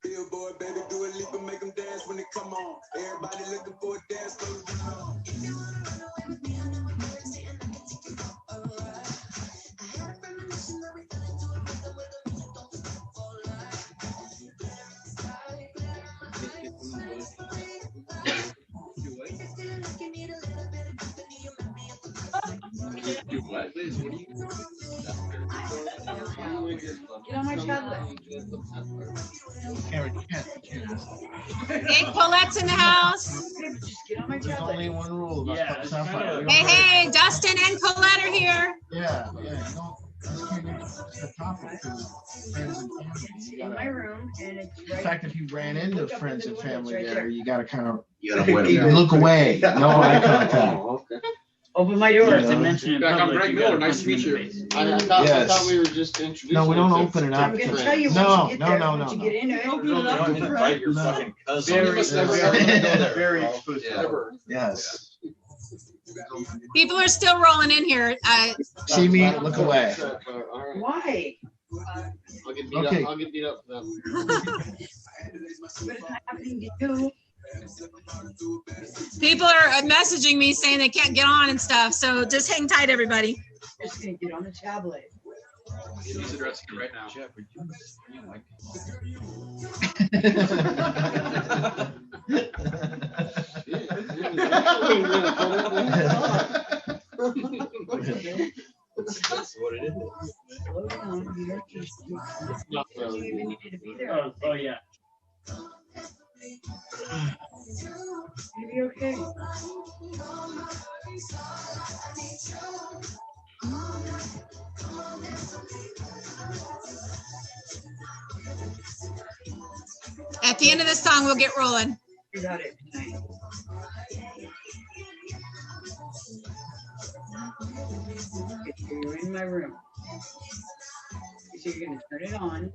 Billboard, baby, do a leap and make them dance when they come on. Everybody looking for a dance, close the door. If you wanna run away with me, I know what you're saying, I can take you for a ride. I had a premonition that we fell into a rhythm where the music don't stop for life. Glitter in the sky, glitter in my eyes, sweating for me. If you feel like you need a little bit of company, you met me at the Get on my tablet. Hey, Paulette's in the house. Just get on my There's tablet. only one rule about Sapphire. Hey, Dustin and Colette are here. Yeah, you can't introduce the topic to friends and family. It's in my room, and it's In right. fact, if you ran into friends and family there, you gotta kind of Yeah. look away. No eye contact. Open my door. Yeah. mention in I'm public, Greg you Miller. gotta Nice to punch meet him you. in the face. I thought we were just introducing. No, we don't ourselves. open it up. I'm going to tell you No, once you get no, there. no, Once you no, get in there, Open it up don't to invite your No. fucking cousin. Some of us never ever go there. Very exclusive. Yeah. Ever. Yes. People are still rolling in here. See me, look away. All right. Why? I'll get beat Okay. up. I'll get beat up for that. What is happening to you? People are messaging me saying they can't get on and stuff. So just hang tight, everybody. I'm just going to get on the tablet. He's addressing it right now. That's what it is. Slow down. You don't just- you Not don't really. even need to be there. Oh yeah. You'll be okay. At the end of this song, we'll get rolling. You got it tonight. You're in my room. So you're going to turn it on.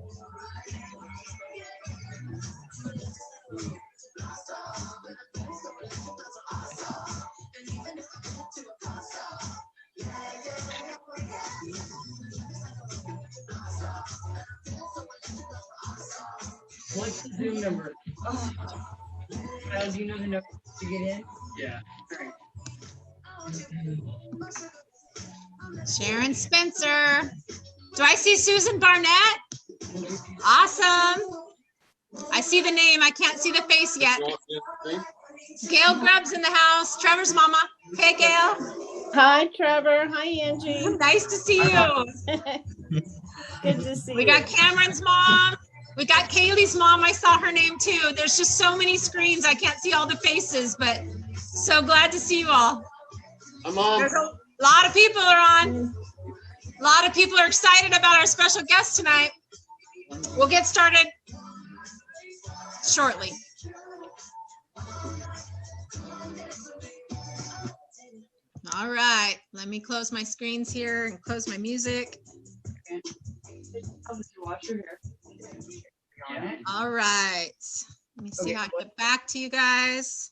What's the Zoom number? Oh. Do you know the number to get in? Yeah. All right. Sharon Spencer. Do I see Susan Barnett? Awesome. I see the name. I can't see the face yet. Gail Grubb's in the house. Trevor's mama. Hey, Gail. Hi, Trevor. Hi, Angie. Nice to see you. Good to see We you. got Cameron's mom. We got Kaylee's mom. I saw her name too. There's just so many screens. I can't see all the faces, but so glad to see you all. I'm on. There's a lot of people are on. A lot of people are excited about our special guest tonight. We'll get started shortly. All right, let me close my screens here and close my music. I'll just wash your hair. You're on it. All right, let me see how I get back to you guys.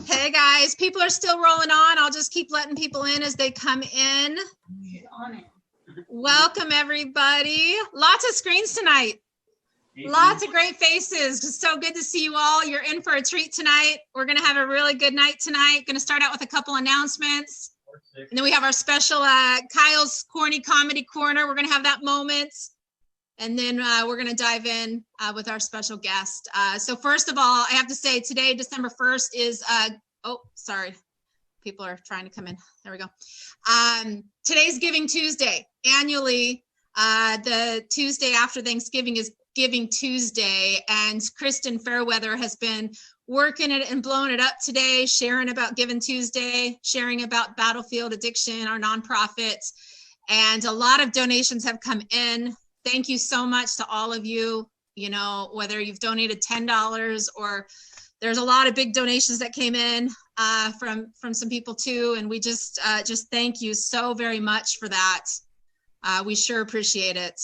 Hey guys, people are still rolling on. I'll just keep letting people in as they come in. Get on it. Welcome everybody. Lots of screens tonight. Lots of great faces. It's so good to see you all. You're in for a treat tonight. We're going to have a really good night tonight. Going to start out with a couple announcements. And then we have our special Kyle's Corny Comedy Corner. We're going to have that moment. And then we're going to dive in with our special guest. So first of all, I have to say today, December 1st is, oh, sorry. People are trying to come in. There we go. Today's Giving Tuesday. Annually, the Tuesday after Thanksgiving is Giving Tuesday, and Kristen Fairweather has been working it and blowing it up today, sharing about Giving Tuesday, sharing about Battlefield Addiction, our nonprofit, and a lot of donations have come in. Thank you so much to all of you, you know, whether you've donated $10 or there's a lot of big donations that came in from some people too, and we just thank you so very much for that. We sure appreciate it.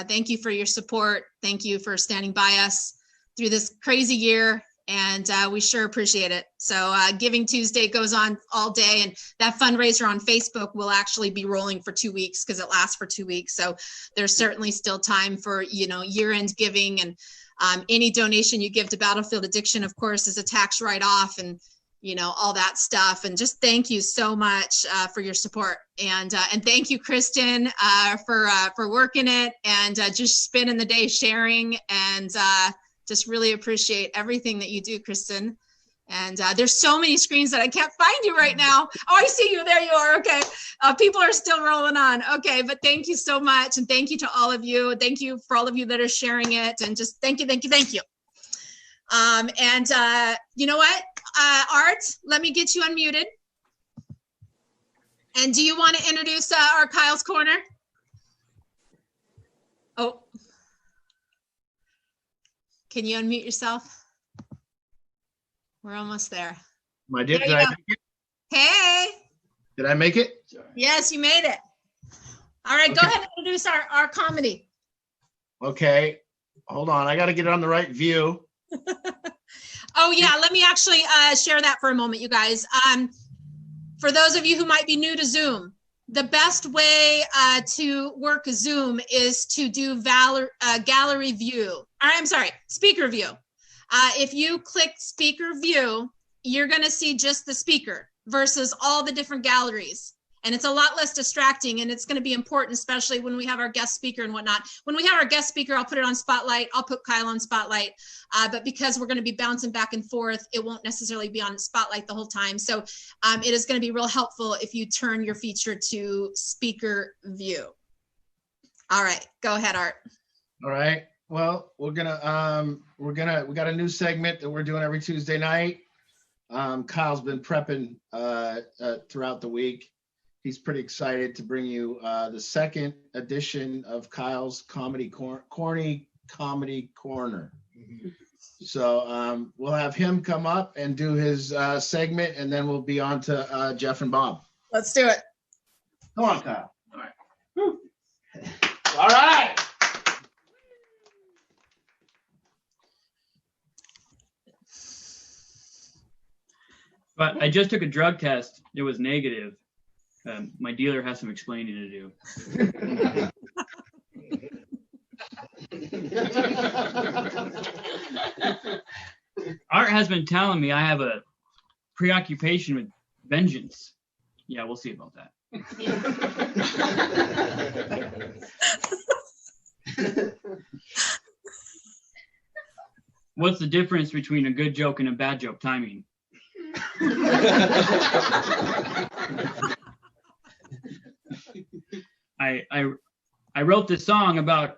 Thank you for your support. Thank you for standing by us through this crazy year. and we sure appreciate it. So Giving Tuesday goes on all day, and that fundraiser on Facebook will actually be rolling for 2 weeks because it lasts for 2 weeks. So there's certainly still time for, you know, year-end giving, and any donation you give to Battlefield Addiction, of course, is a tax write-off, and you know, all that stuff. And just thank you so much for your support, and thank you, Kristen, for working it and just spending the day sharing, and just really appreciate everything that you do, Kristen. And there's so many screens that I can't find you right now. Oh, I see you. There you are. Okay. People are still rolling on. Okay. But thank you so much. And thank you to all of you. Thank you for all of you that are sharing it. And just thank you, thank you, thank you. You know what, Art, let me get you unmuted. And do you want to introduce our Kyle's Corner? Oh. Can you unmute yourself? We're almost there. I did. There Did you I go. make it? Hey. Did I make it? Yes, you made it. All right, go Okay. ahead and introduce our comedy. Okay. Hold on. I got to get it on the right view. Oh yeah, let me actually share that for a moment, you guys. For those of you who might be new to Zoom, the best way to work Zoom is to do gallery view. Or, I'm sorry, speaker view. If you click speaker view, you're going to see just the speaker versus all the different galleries. And it's a lot less distracting, and it's going to be important, especially when we have our guest speaker and whatnot. When we have our guest speaker, I'll put it on Spotlight. I'll put Kyle on Spotlight. But because we're going to be bouncing back and forth, it won't necessarily be on Spotlight the whole time. So it is going to be real helpful if you turn your feature to speaker view. All right, go ahead, Art. All right. Well, we got a new segment that we're doing every Tuesday night. Kyle's been prepping throughout the week. He's pretty excited to bring you the second edition of Kyle's Corny Comedy Corner. So we'll have him come up and do his segment, and then we'll be on to Jeff and Bob. Let's do it. Come on, Kyle. All right. Woo. All right. But I just took a drug test. It was negative. My dealer has some explaining to do. Art has been telling me I have a preoccupation with vengeance. Yeah, we'll see about that. What's the difference between a good joke and a bad joke timing? I wrote this song about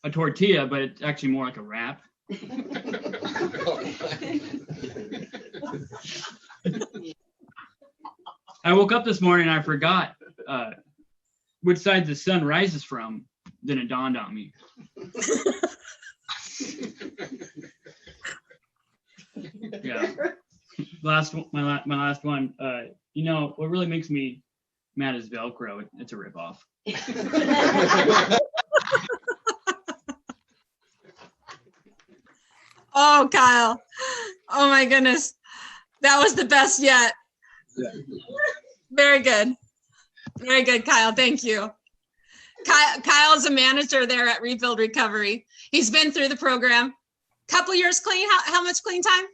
a tortilla, but it's actually more like a rap. I woke up this morning and I forgot which side the sun rises from. Then it dawned on me. Yeah. My last one. You know what really makes me mad is Velcro. It's a ripoff. Oh, Kyle. Oh my goodness. That was the best yet. Yeah. Very good. Very good, Kyle. Thank you. Kyle's a manager there at Rebuild Recovery. He's been through the program. Couple years clean. How much clean time?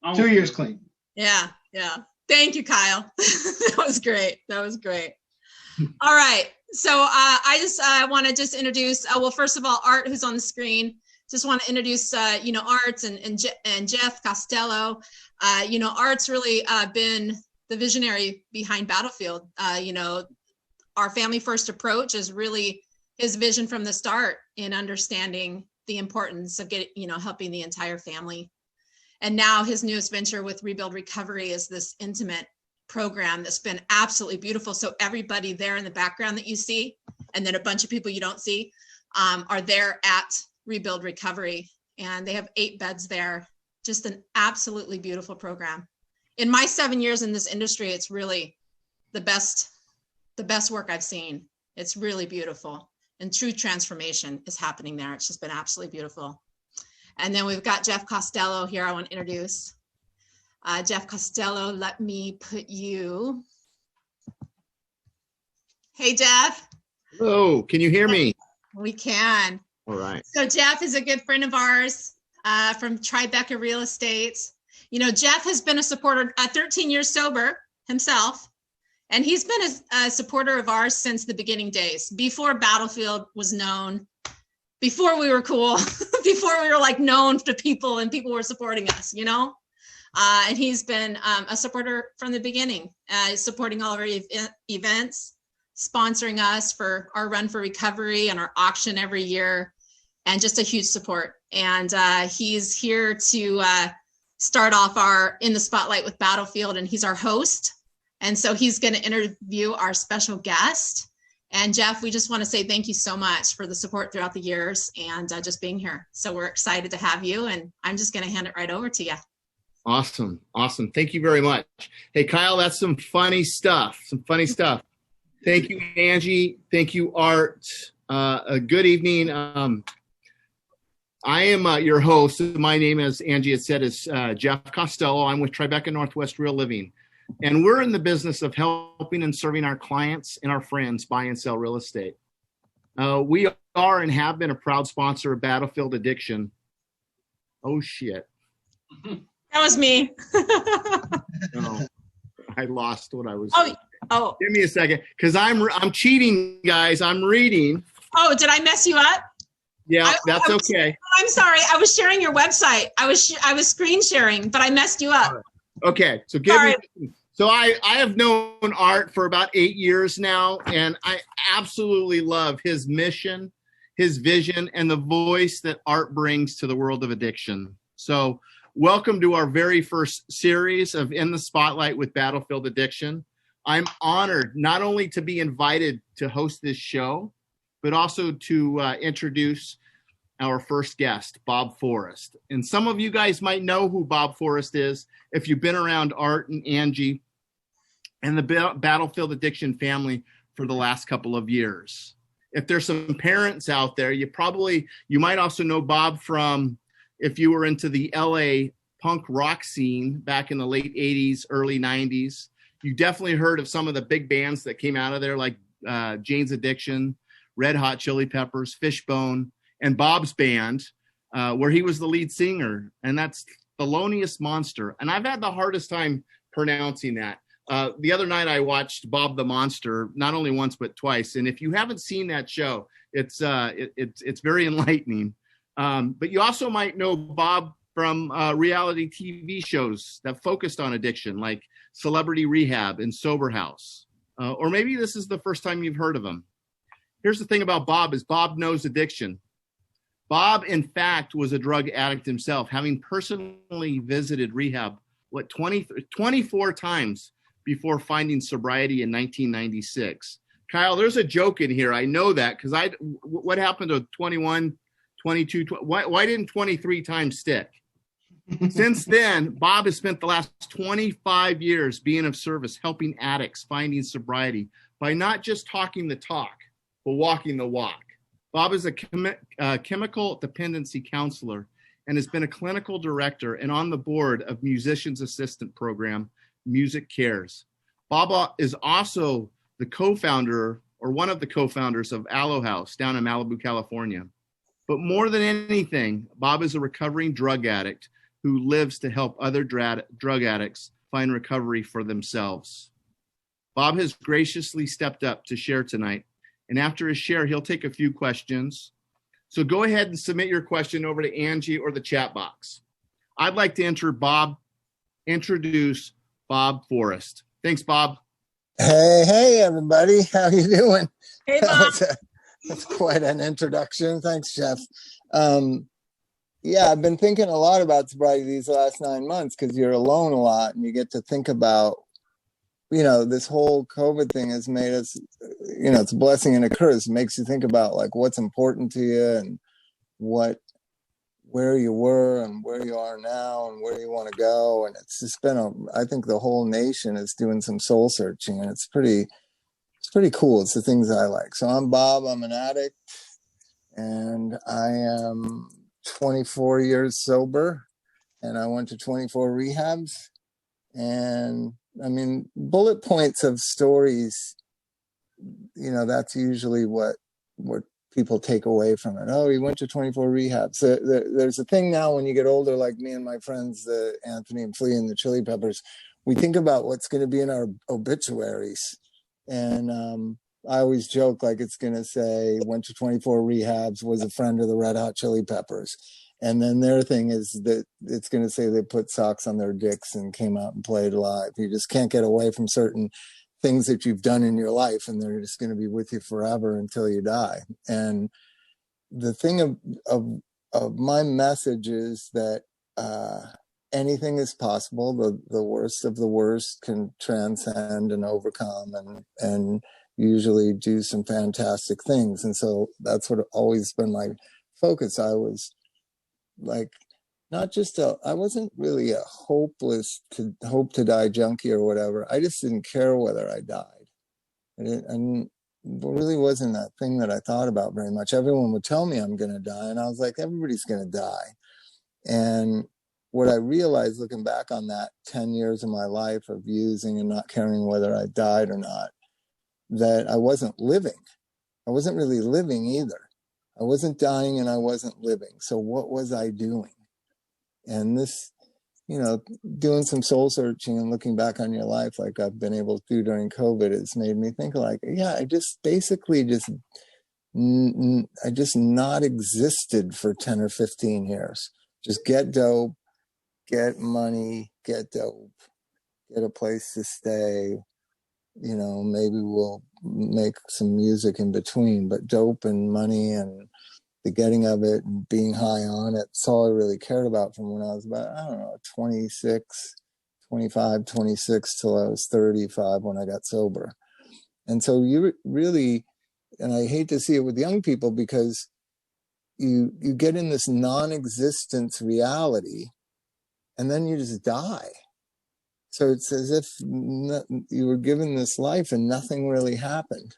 Almost 2 years clean. Yeah. Thank you, Kyle. That was great. All right. So I just want to just introduce, well, first of all, Art, who's on the screen. Just want to introduce, Art and Jeff Costello. Art's really been the visionary behind Battlefield. Our family first approach is really his vision from the start in understanding the importance of helping the entire family. And now his newest venture with Rebuild Recovery is this intimate program that's been absolutely beautiful. So everybody there in the background that you see, and then a bunch of people you don't see, are there at Rebuild Recovery. And they have 8 beds there. Just an absolutely beautiful program. In my 7 years in this industry, it's really the best work I've seen. It's really beautiful. And true transformation is happening there. It's just been absolutely beautiful. And then we've got Jeff Costello here I want to introduce. Jeff Costello, let me put you. Hey, Jeff. Hello, can you hear me? We can. All right. So Jeff is a good friend of ours from Tribeca Real Estate. You know, Jeff has been a supporter, 13 years sober himself, and he's been a supporter of ours since the beginning days, before Battlefield was known, before we were cool, before we were like known to people and people were supporting us, you know? And he's been a supporter from the beginning, supporting all of our events, sponsoring us for our Run for Recovery and our auction every year, and just a huge support. And he's here to start off our In the Spotlight with Battlefield, and he's our host. And so he's going to interview our special guest. And Jeff, we just want to say thank you so much for the support throughout the years and just being here. So we're excited to have you, and I'm just going to hand it right over to you. Awesome. Awesome. Thank you very much. Hey, Kyle, that's some funny stuff. Thank you, Angie. Thank you, Art. A good evening. I am your host. My name, as Angie had said, is Jeff Costello. I'm with Tribeca Northwest Real Living. And we're in the business of helping and serving our clients and our friends buy and sell real estate. We are and have been a proud sponsor of Battlefield Addiction. Oh, shit. That was me. No, I lost what I was. Oh. Give me a second, because I'm cheating, guys. I'm reading. Oh, did I mess you up? Yeah, that's okay. I'm sorry. I was sharing your website. I was screen sharing, but I messed you up. Okay, so I have known Art for about 8 years now, and I absolutely love his mission, his vision, and the voice that Art brings to the world of addiction. So welcome to our very first series of In the Spotlight with Battlefield Addiction. I'm honored not only to be invited to host this show, but also to introduce our first guest, Bob Forrest. And some of you guys might know who Bob Forrest is if you've been around Art and Angie and the Battlefield Addiction family for the last couple of years. If there's some parents out there, you might also know Bob from, if you were into the LA punk rock scene back in the late 80s, early 90s. You definitely heard of some of the big bands that came out of there, like Jane's Addiction, Red Hot Chili Peppers, Fishbone, and Bob's band, where he was the lead singer, and that's Thelonious Monster. And I've had the hardest time pronouncing that. The other night I watched Bob the Monster, not only once but twice. And if you haven't seen that show, it's very enlightening. But you also might know Bob from reality TV shows that focused on addiction, like Celebrity Rehab and Sober House. Or maybe this is the first time you've heard of him. Here's the thing about Bob is Bob knows addiction. Bob, in fact, was a drug addict himself, having personally visited rehab, 24 times before finding sobriety in 1996. Kyle, there's a joke in here. I know that because what happened to 21, 22, why didn't 23 times stick? Since then, Bob has spent the last 25 years being of service, helping addicts finding sobriety by not just talking the talk, but walking the walk. Bob is a chemical dependency counselor and has been a clinical director and on the board of Musicians Assistant Program, Music Cares. Bob is also the co-founder or one of the co-founders of Aloe House down in Malibu, California. But more than anything, Bob is a recovering drug addict who lives to help other drug addicts find recovery for themselves. Bob has graciously stepped up to share tonight. And after his share, he'll take a few questions. So go ahead and submit your question over to Angie or the chat box. I'd like to introduce Bob Forrest. Thanks, Bob. Hey, everybody. How you doing? Hey, Bob. That's quite an introduction. Thanks, Jeff. Yeah, I've been thinking a lot about sobriety these last 9 months because you're alone a lot and you get to think about, this whole COVID thing has made us, it's a blessing and a curse. It makes you think about like what's important to you and where you were and where you are now and where you want to go. And it's just been I think the whole nation is doing some soul searching and it's pretty cool. It's the things I like. So I'm Bob, I'm an addict and I am 24 years sober, and I went to 24 rehabs. And I mean, bullet points of stories, that's usually what people take away from it. Oh, he went to 24 rehabs. So there's a thing now when you get older, like me and my friends, Anthony and Flea and the Chili Peppers, we think about what's going to be in our obituaries. And I always joke, like, it's going to say went to 24 rehabs, was a friend of the Red Hot Chili Peppers. And then their thing is that it's going to say they put socks on their dicks and came out and played live. You just can't get away from certain things that you've done in your life, and they're just going to be with you forever until you die. And the thing of my message is that anything is possible. The worst of the worst can transcend and overcome and usually do some fantastic things. And so that's what always been my focus. I was like, I wasn't really a hope to die junkie or whatever. I just didn't care whether I died. And it really wasn't that thing that I thought about very much. Everyone would tell me I'm going to die, and I was like, everybody's going to die. And what I realized looking back on that 10 years of my life of using and not caring whether I died or not, that I wasn't living. I wasn't really living either. I wasn't dying and I wasn't living. So what was I doing? And this, doing some soul searching and looking back on your life, like I've been able to do during COVID, it's made me think like, yeah, I just basically I just not existed for 10 or 15 years. Just get dope, get money, get dope, get a place to stay. Maybe we'll make some music in between, but dope and money and the getting of it and being high on it, it's all I really cared about from when I was about, 26 till I was 35 when I got sober. And so you really, and I hate to see it with young people, because you get in this non-existence reality and then you just die. So it's as if you were given this life and nothing really happened.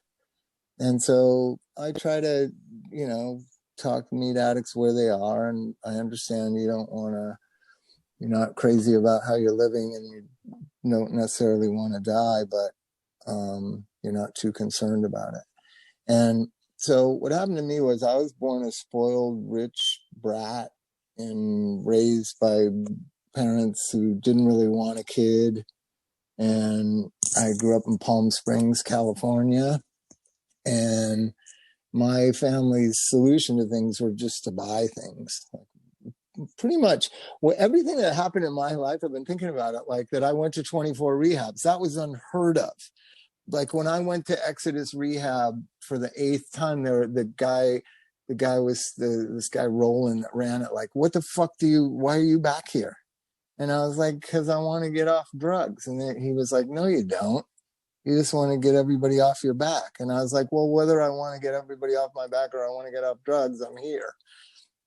And so I try to, talk to meet addicts where they are. And I understand you're not crazy about how you're living and you don't necessarily want to die, but you're not too concerned about it. And so what happened to me was I was born a spoiled, rich brat and raised by parents who didn't really want a kid. And I grew up in Palm Springs, California. And my family's solution to things were just to buy things. Pretty much everything that happened in my life, I've been thinking about it, like that I went to 24 rehabs. That was unheard of. Like when I went to Exodus Rehab for the 8th time, this guy Roland that ran it, like, what the fuck why are you back here? And I was like, because I want to get off drugs. And then he was like, no, you don't. You just want to get everybody off your back. And I was like, well, whether I want to get everybody off my back or I want to get off drugs, I'm here.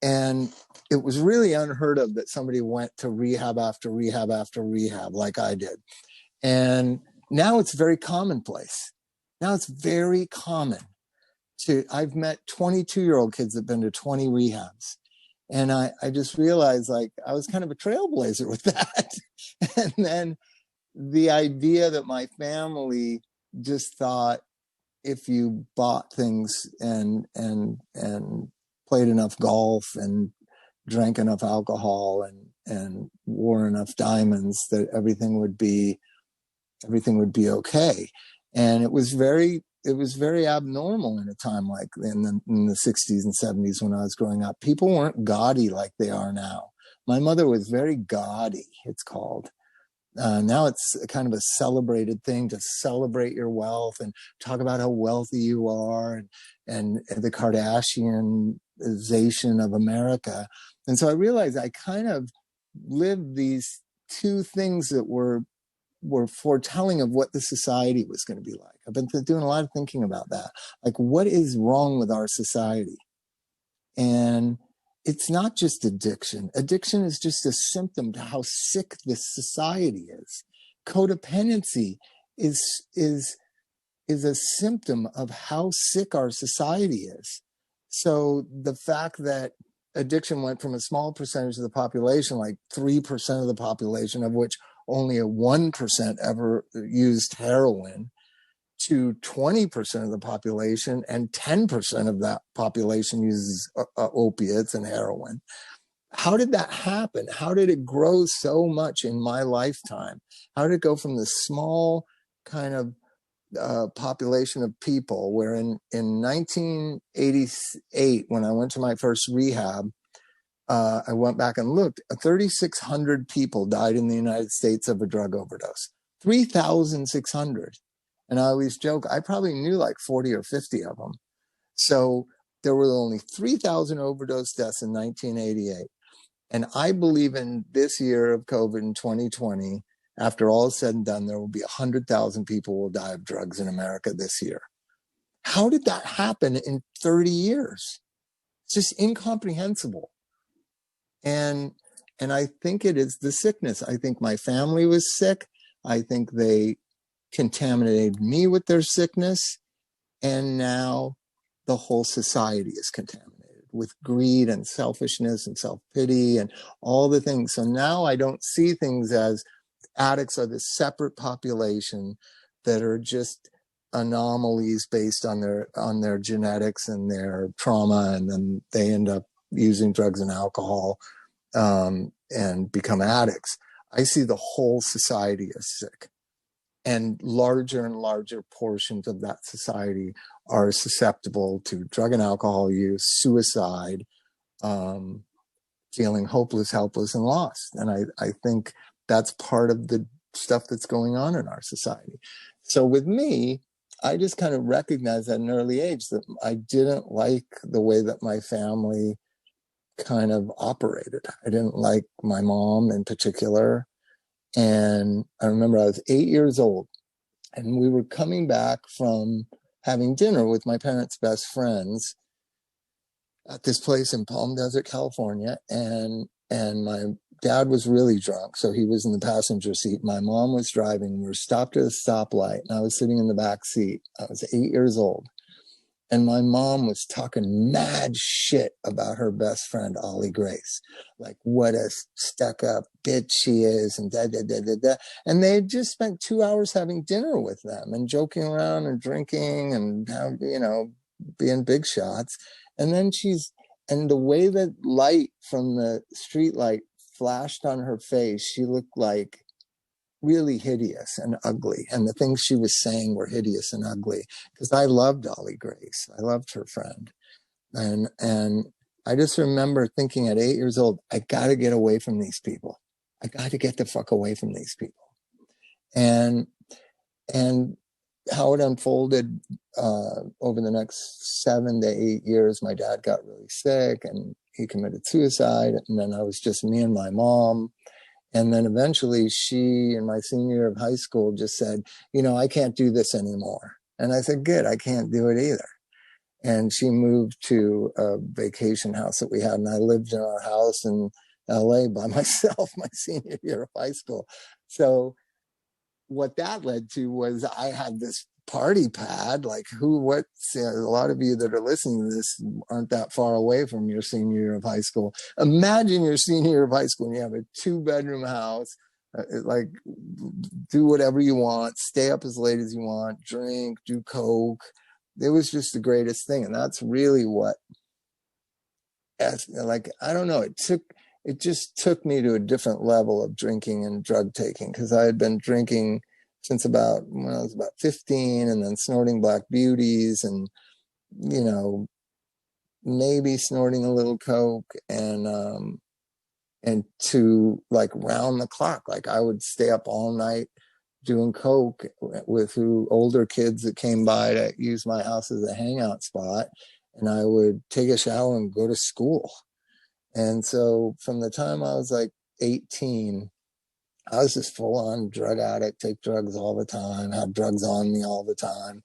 And it was really unheard of that somebody went to rehab after rehab after rehab like I did. And now it's very commonplace. Now it's very common I've met 22-year-old kids that have been to 20 rehabs. And I just realized, like, I was kind of a trailblazer with that. And then the idea that my family just thought if you bought things and played enough golf and drank enough alcohol and wore enough diamonds, that everything would be okay. And it was very abnormal in a time like in the 60s and 70s when I was growing up. People weren't gaudy like they are now. My mother was very gaudy, it's called. Now it's kind of a celebrated thing to celebrate your wealth and talk about how wealthy you are and the Kardashianization of America. And so I realized I kind of lived these two things that were foretelling of what the society was going to be like. I've been doing a lot of thinking about that. Like, what is wrong with our society? And it's not just addiction. Addiction is just a symptom to how sick this society is. Codependency is a symptom of how sick our society is. So the fact that addiction went from a small percentage of the population, like 3% of the population, of which only a 1% ever used heroin, to 20% of the population, and 10% of that population uses opiates and heroin. How did that happen? How did it grow so much in my lifetime? How did it go from this small kind of population of people, where in 1988, when I went to my first rehab, I went back and looked, 3,600 people died in the United States of a drug overdose. 3,600. And I always joke, I probably knew like 40 or 50 of them. So there were only 3,000 overdose deaths in 1988. And I believe in this year of COVID in 2020, after all is said and done, there will be 100,000 people will die of drugs in America this year. How did that happen in 30 years? It's just incomprehensible. And I think it is the sickness. I think my family was sick. I think they contaminated me with their sickness. And now the whole society is contaminated with greed and selfishness and self-pity and all the things. So now I don't see things as addicts are this separate population that are just anomalies based on their genetics and their trauma, and then they end up using drugs and alcohol and become addicts. I see the whole society as sick, and larger portions of that society are susceptible to drug and alcohol use, suicide, feeling hopeless, helpless, and lost. And I think that's part of the stuff that's going on in our society. So with me, I just kind of recognized at an early age that I didn't like the way that my family kind of operated. I didn't like my mom in particular. And I remember I was 8 years old, and we were coming back from having dinner with my parents' best friends at this place in Palm Desert, California. And my dad was really drunk, so he was in the passenger seat. My mom was driving. We were stopped at a stoplight, and I was sitting in the back seat. I was 8 years old. And my mom was talking mad shit about her best friend, Ollie Grace. Like, what a stuck-up bitch she is, and da-da-da-da-da. And they had just spent 2 hours having dinner with them and joking around and drinking and, being big shots. And then and the way that light from the street light flashed on her face, she looked like really hideous and ugly. And the things she was saying were hideous and ugly, because I loved Ollie Grace. I loved her friend. And I just remember thinking at 8 years old, I got to get away from these people. I got to get the fuck away from these people. And how it unfolded over the next 7 to 8 years, my dad got really sick and he committed suicide. And then I was just me and my mom. And then eventually she, in my senior year of high school, just said, I can't do this anymore. And I said, good, I can't do it either. And she moved to a vacation house that we had. And I lived in our house in LA by myself my senior year of high school. So what that led to was I had this party pad, like a lot of you that are listening to this aren't that far away from your senior year of high school. Imagine your senior year of high school and you have a 2-bedroom house, do whatever you want, stay up as late as you want, drink, do coke. It was just the greatest thing. And that's really what, I don't know, it just took me to a different level of drinking and drug taking, because I had been drinking since when I was about 15, and then snorting Black Beauties and, maybe snorting a little coke, and to like round the clock. Like I would stay up all night doing coke with older kids that came by to use my house as a hangout spot. And I would take a shower and go to school. And so from the time I was like 18, I was just full on drug addict, take drugs all the time, have drugs on me all the time.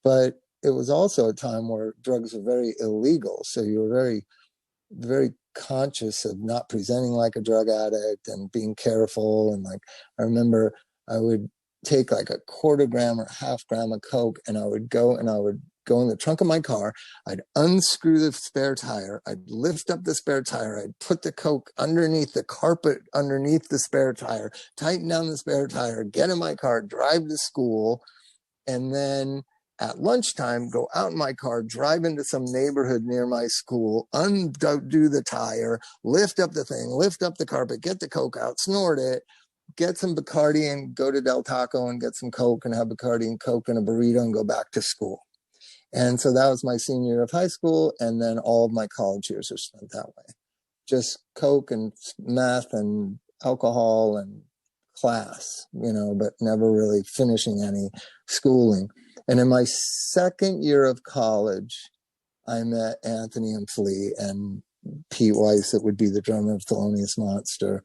But it was also a time where drugs were very illegal. So you were very, very conscious of not presenting like a drug addict and being careful. And I remember I would take like a 1/4 gram or 1/2 gram of coke, and I would go go in the trunk of my car. I'd unscrew the spare tire. I'd lift up the spare tire. I'd put the Coke underneath the carpet, underneath the spare tire, tighten down the spare tire, get in my car, drive to school, and then at lunchtime, go out in my car, drive into some neighborhood near my school, undo the tire, lift up the thing, lift up the carpet, get the Coke out, snort it, get some Bacardi and go to Del Taco and get some Coke and have Bacardi and Coke and a burrito and go back to school. And so that was my senior year of high school. And then all of my college years are spent that way. Just Coke and meth and alcohol and class, but never really finishing any schooling. And in my second year of college, I met Anthony and Flea and Pete Weiss, that would be the drummer of Thelonious Monster.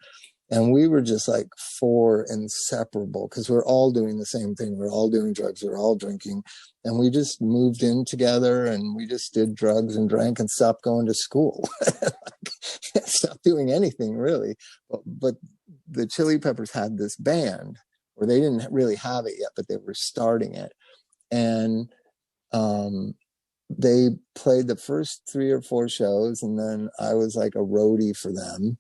And we were just like four inseparable, because we're all doing the same thing. We're all doing drugs. We're all drinking. And we just moved in together and we just did drugs and drank and stopped going to school. Stopped doing anything really. But the Chili Peppers had this band, or they didn't really have it yet, but they were starting it. And they played the first 3 or 4 shows, and then I was like a roadie for them.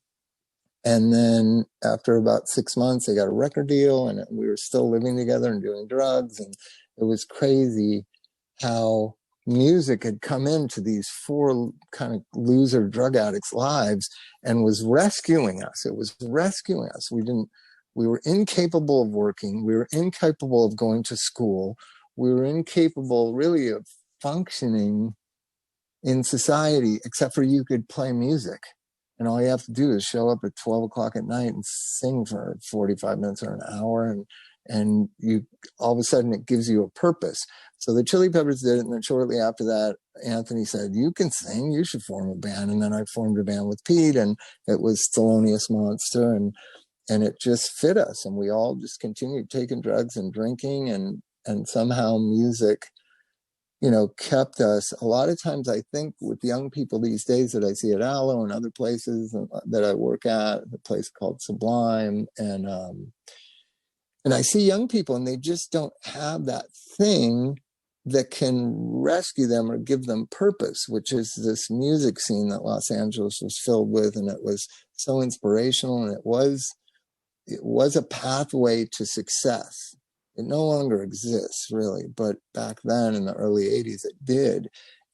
And then after about 6 months, they got a record deal, and we were still living together and doing drugs. And it was crazy how music had come into these 4 kind of loser drug addicts' lives and was rescuing us. It was rescuing us. We were incapable of working. We were incapable of going to school. We were incapable really of functioning in society, except for you could play music. And all you have to do is show up at 12 o'clock at night and sing for 45 minutes or an hour. And you, all of a sudden it gives you a purpose. So the Chili Peppers did it. And then shortly after that, Anthony said, you can sing, you should form a band. And then I formed a band with Pete, and it was Thelonious Monster. And it just fit us. And we all just continued taking drugs and drinking, and somehow music, kept us. A lot of times I think with young people these days that I see at Aloe and other places that I work at, a place called Sublime, and I see young people and they just don't have that thing that can rescue them or give them purpose, which is this music scene that Los Angeles was filled with. And it was so inspirational, and it was a pathway to success. It no longer exists, really, but back then in the early 80s, it did.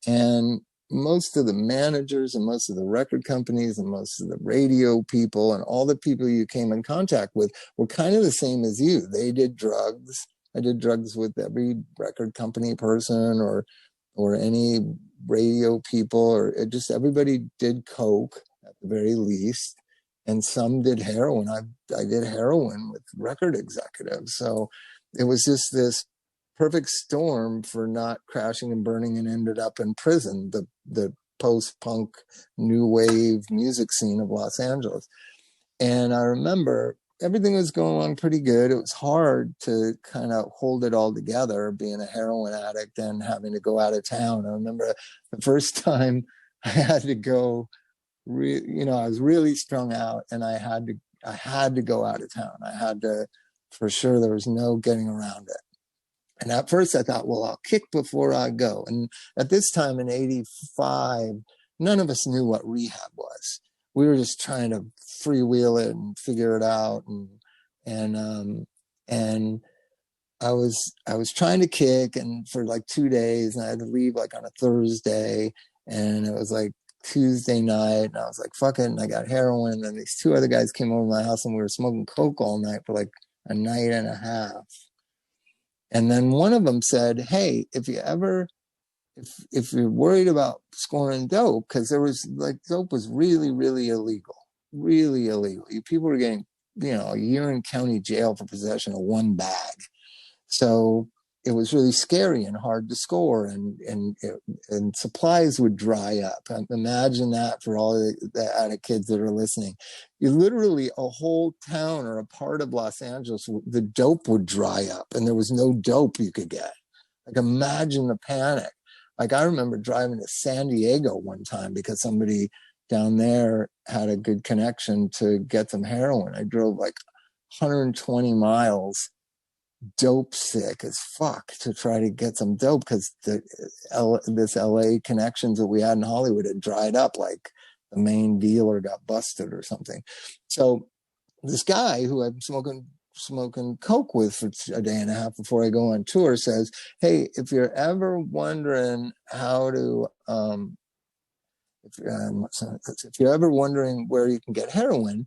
And most of the managers and most of the record companies and most of the radio people and all the people you came in contact with were kind of the same as you. They did drugs. I did drugs with every record company person or any radio people, or just everybody did coke at the very least. And some did heroin. I did heroin with record executives. So it was just this perfect storm for not crashing and burning and ended up in prison, the post-punk new wave music scene of Los Angeles. And I remember everything was going along pretty good. It was hard to kind of hold it all together, being a heroin addict and having to go out of town. I remember the first time I had to go, I was really strung out, and I had to go out of town. I had to, for sure, there was no getting around it. And at first I thought, well, I'll kick before I go. And at this time in 85, none of us knew what rehab was. We were just trying to freewheel it and figure it out. And I was trying to kick, and for like 2 days, and I had to leave like on a Thursday, and it was like Tuesday night, and I was like, fuck it. And I got heroin. And then these 2 other guys came over to my house, and we were smoking coke all night for like a night and a half. And then one of them said, hey, if you're worried about scoring dope, because there was like, dope was really, really illegal. People were getting, a year in county jail for possession of 1 bag. So it was really scary and hard to score, and supplies would dry up. Imagine that for all the addict kids that are listening. You literally, a whole town or a part of Los Angeles, the dope would dry up, and there was no dope you could get. Like, imagine the panic. Like, I remember driving to San Diego one time because somebody down there had a good connection to get some heroin. I drove like 120 miles dope sick as fuck to try to get some dope because this LA connections that we had in Hollywood had dried up, like the main dealer got busted or something. So this guy who I'm smoking coke with for a day and a half before I go on tour says, hey, if you're ever wondering how to if you're ever wondering where you can get heroin,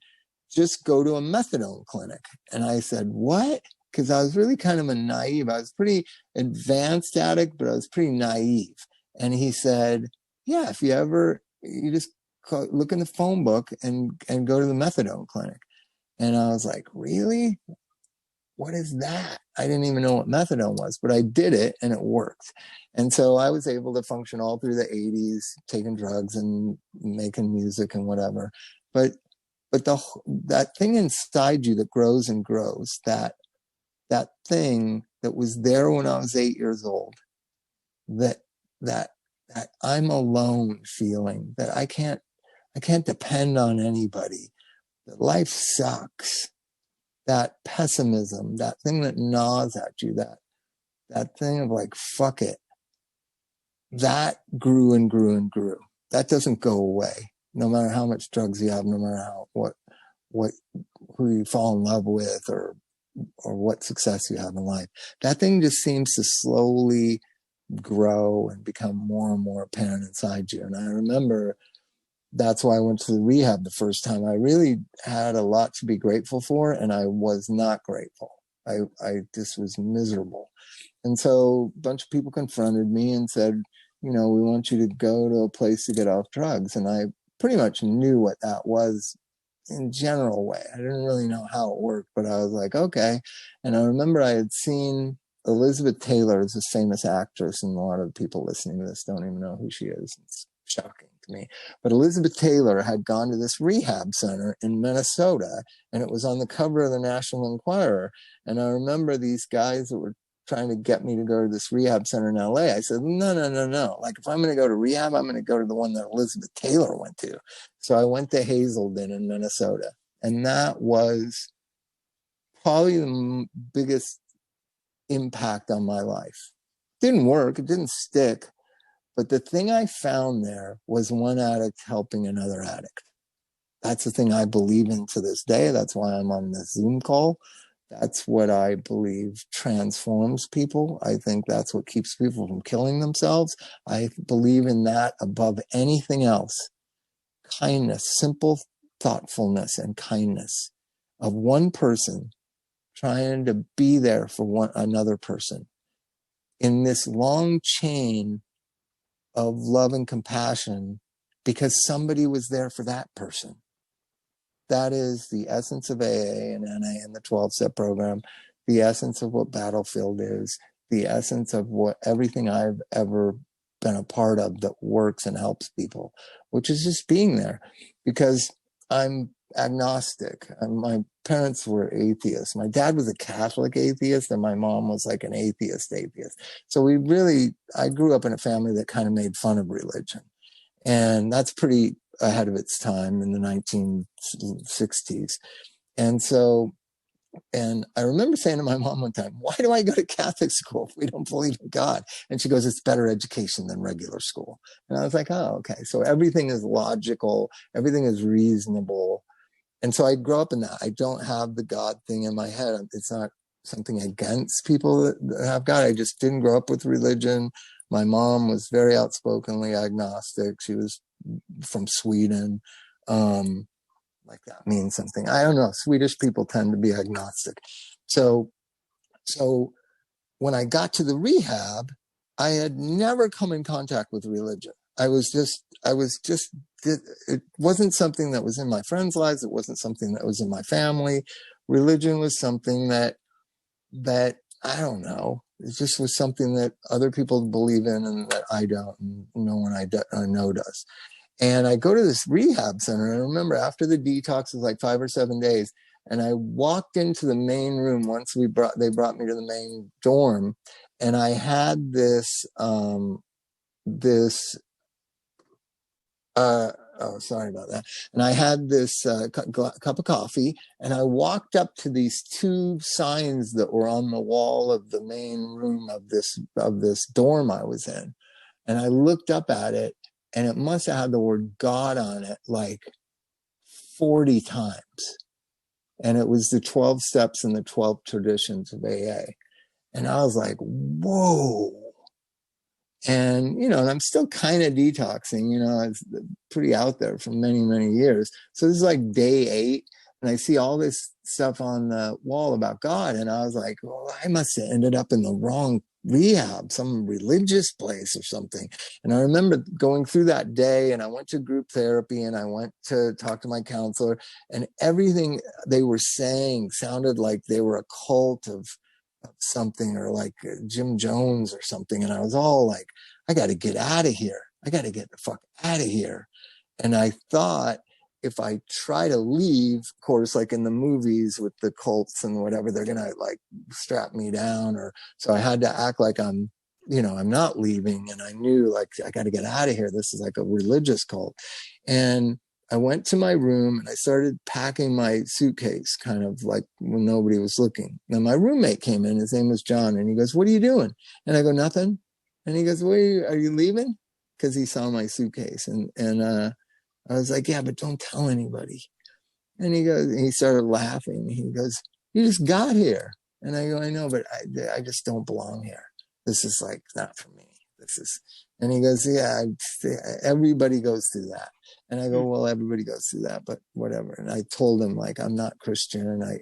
just go to a methadone clinic. And I said, what? Because I was really kind of a naive. I was pretty advanced addict, but I was pretty naive. And he said, yeah, if you ever, you just look in the phone book and go to the methadone clinic. And I was like, really? What is that? I didn't even know what methadone was, but I did it and it worked. And so I was able to function all through the 80s, taking drugs and making music and whatever. But that thing inside you that grows and grows, that thing that was there when I was 8 years old, that I'm alone feeling, that I can't depend on anybody, that life sucks, that pessimism, that thing that gnaws at you, that thing of like, fuck it, that grew and grew and grew. That doesn't go away, no matter how much drugs you have, no matter who you fall in love with or what success you have in life. That thing just seems to slowly grow and become more and more apparent inside you. And I remember that's why I went to the rehab the first time. I really had a lot to be grateful for, and I was not grateful. I just was miserable. And so a bunch of people confronted me and said, we want you to go to a place to get off drugs. And I pretty much knew what that was in general way. I didn't really know how it worked, but I was like, okay. And I remember I had seen Elizabeth Taylor, is this famous actress, and a lot of people listening to this don't even know who she is. It's shocking to me. But Elizabeth Taylor had gone to this rehab center in Minnesota, and it was on the cover of the National Enquirer. And I remember these guys that were trying to get me to go to this rehab center in LA. I said, no. Like, if I'm going to go to rehab, I'm going to go to the one that Elizabeth Taylor went to. So I went to Hazelden in Minnesota. And that was probably the biggest impact on my life. It didn't work. It didn't stick. But the thing I found there was one addict helping another addict. That's the thing I believe in to this day. That's why I'm on this Zoom call. That's what I believe transforms people. I think that's what keeps people from killing themselves. I believe in that above anything else. Kindness, simple thoughtfulness and kindness of one person trying to be there for another person in this long chain of love and compassion because somebody was there for that person. That is the essence of AA and NA and the 12-step program, the essence of what Battlefield is, the essence of what everything I've ever been a part of that works and helps people, which is just being there because I'm agnostic. My parents were atheists. My dad was a Catholic atheist and my mom was like an atheist. So I grew up in a family that kind of made fun of religion. And that's pretty ahead of its time in the 1960s. And I remember saying to my mom one time, why do I go to Catholic school if we don't believe in God? And she goes, it's better education than regular school. And I was like, oh, okay. So everything is logical. Everything is reasonable. And so I grew up in that. I don't have the God thing in my head. It's not something against people that have God. I just didn't grow up with religion. My mom was very outspokenly agnostic. She was from Sweden. Like that means something. I don't know. Swedish people tend to be agnostic. So when I got to the rehab, I had never come in contact with religion. It wasn't something that was in my friends' lives. It wasn't something that was in my family. Religion was something that I don't know. It just was something that other people believe in and that I don't, and no one I know does. And I go to this rehab center, and I remember after the detox was like 5 or 7 days, and I walked into the main room once they brought me to the main dorm, and I had this oh, sorry about that. And I had this cup of coffee, and I walked up to these two signs that were on the wall of the main room of this dorm I was in. And I looked up at it, and it must have had the word God on it like 40 times. And it was the 12 steps and the 12 traditions of AA. And I was like, whoa. And, you know, and I'm still kind of detoxing, you know, it's pretty out there for many, many years. So this is like day 8, and I see all this stuff on the wall about God. And I was like, well, I must have ended up in the wrong rehab, some religious place or something. And I remember going through that day, and I went to group therapy, and I went to talk to my counselor, and everything they were saying sounded like they were a cult of something, or like Jim Jones or something. And I was all like, I got to get out of here. I got to get the fuck out of here. And I thought, if I try to leave, of course, like in the movies with the cults and whatever, they're going to like strap me down. Or so I had to act like I'm not leaving. And I knew, like, I got to get out of here. This is like a religious cult. And I went to my room, and I started packing my suitcase, kind of like when nobody was looking. Now my roommate came in, his name was John, and he goes, "What are you doing?" And I go, "Nothing." And he goes, "Are you leaving?" Because he saw my suitcase. And I was like, "Yeah, but don't tell anybody." And he started laughing. He goes, "You just got here." And I go, "I know, but I just don't belong here. This is like not for me. This is," and he goes, "Yeah, everybody goes through that." And I go, "Well, everybody goes through that, but whatever." And I told him, like, I'm not Christian, and I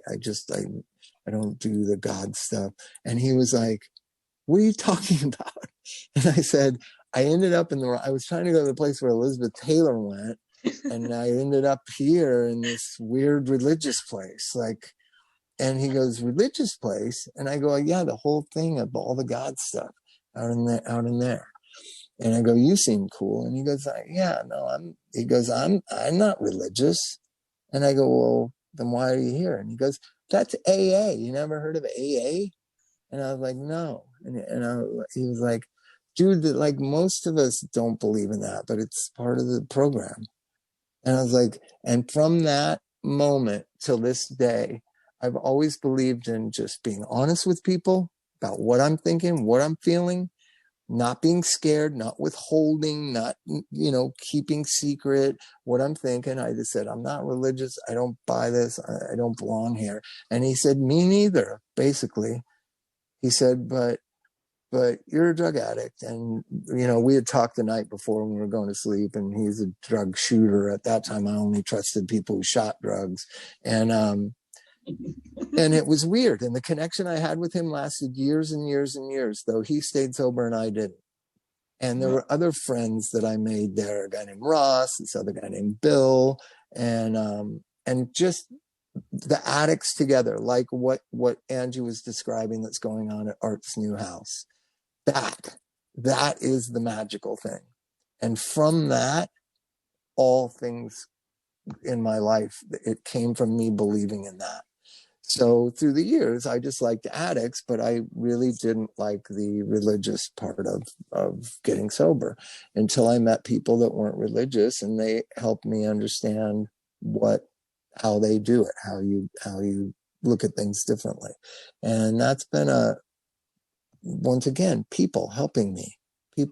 don't do the God stuff. And he was like, "What are you talking about?" And I said, I was trying to go to the place where Elizabeth Taylor went, and I ended up here in this weird religious place. Like, and he goes, "Religious place?" And I go, "Yeah, the whole thing of all the God stuff out in there. And I go, "You seem cool." And he goes, "Yeah, no, he goes, I'm not religious." And I go, "Well, then why are you here?" And he goes, "That's AA. You never heard of AA?" And I was like, "No." And he was like, "Dude, like most of us don't believe in that, but it's part of the program." And I was like, and from that moment till this day, I've always believed in just being honest with people about what I'm thinking, what I'm feeling, not being scared, not withholding, not, keeping secret what I'm thinking. I just said, I'm not religious. I don't buy this. I don't belong here. And he said, me neither, basically. He said, but you're a drug addict. And, we had talked the night before when we were going to sleep, and he's a drug shooter. At that time, I only trusted people who shot drugs. And it was weird. And the connection I had with him lasted years and years and years, though he stayed sober and I didn't. And there were other friends that I made there, a guy named Ross, this other guy named Bill, and just the addicts together, like what Angie was describing that's going on at Art's new house. That is the magical thing. And from that, all things in my life, it came from me believing in that. So through the years, I just liked addicts, but I really didn't like the religious part of getting sober until I met people that weren't religious, and they helped me understand how they do it, how you look at things differently. And that's been once again, people helping me,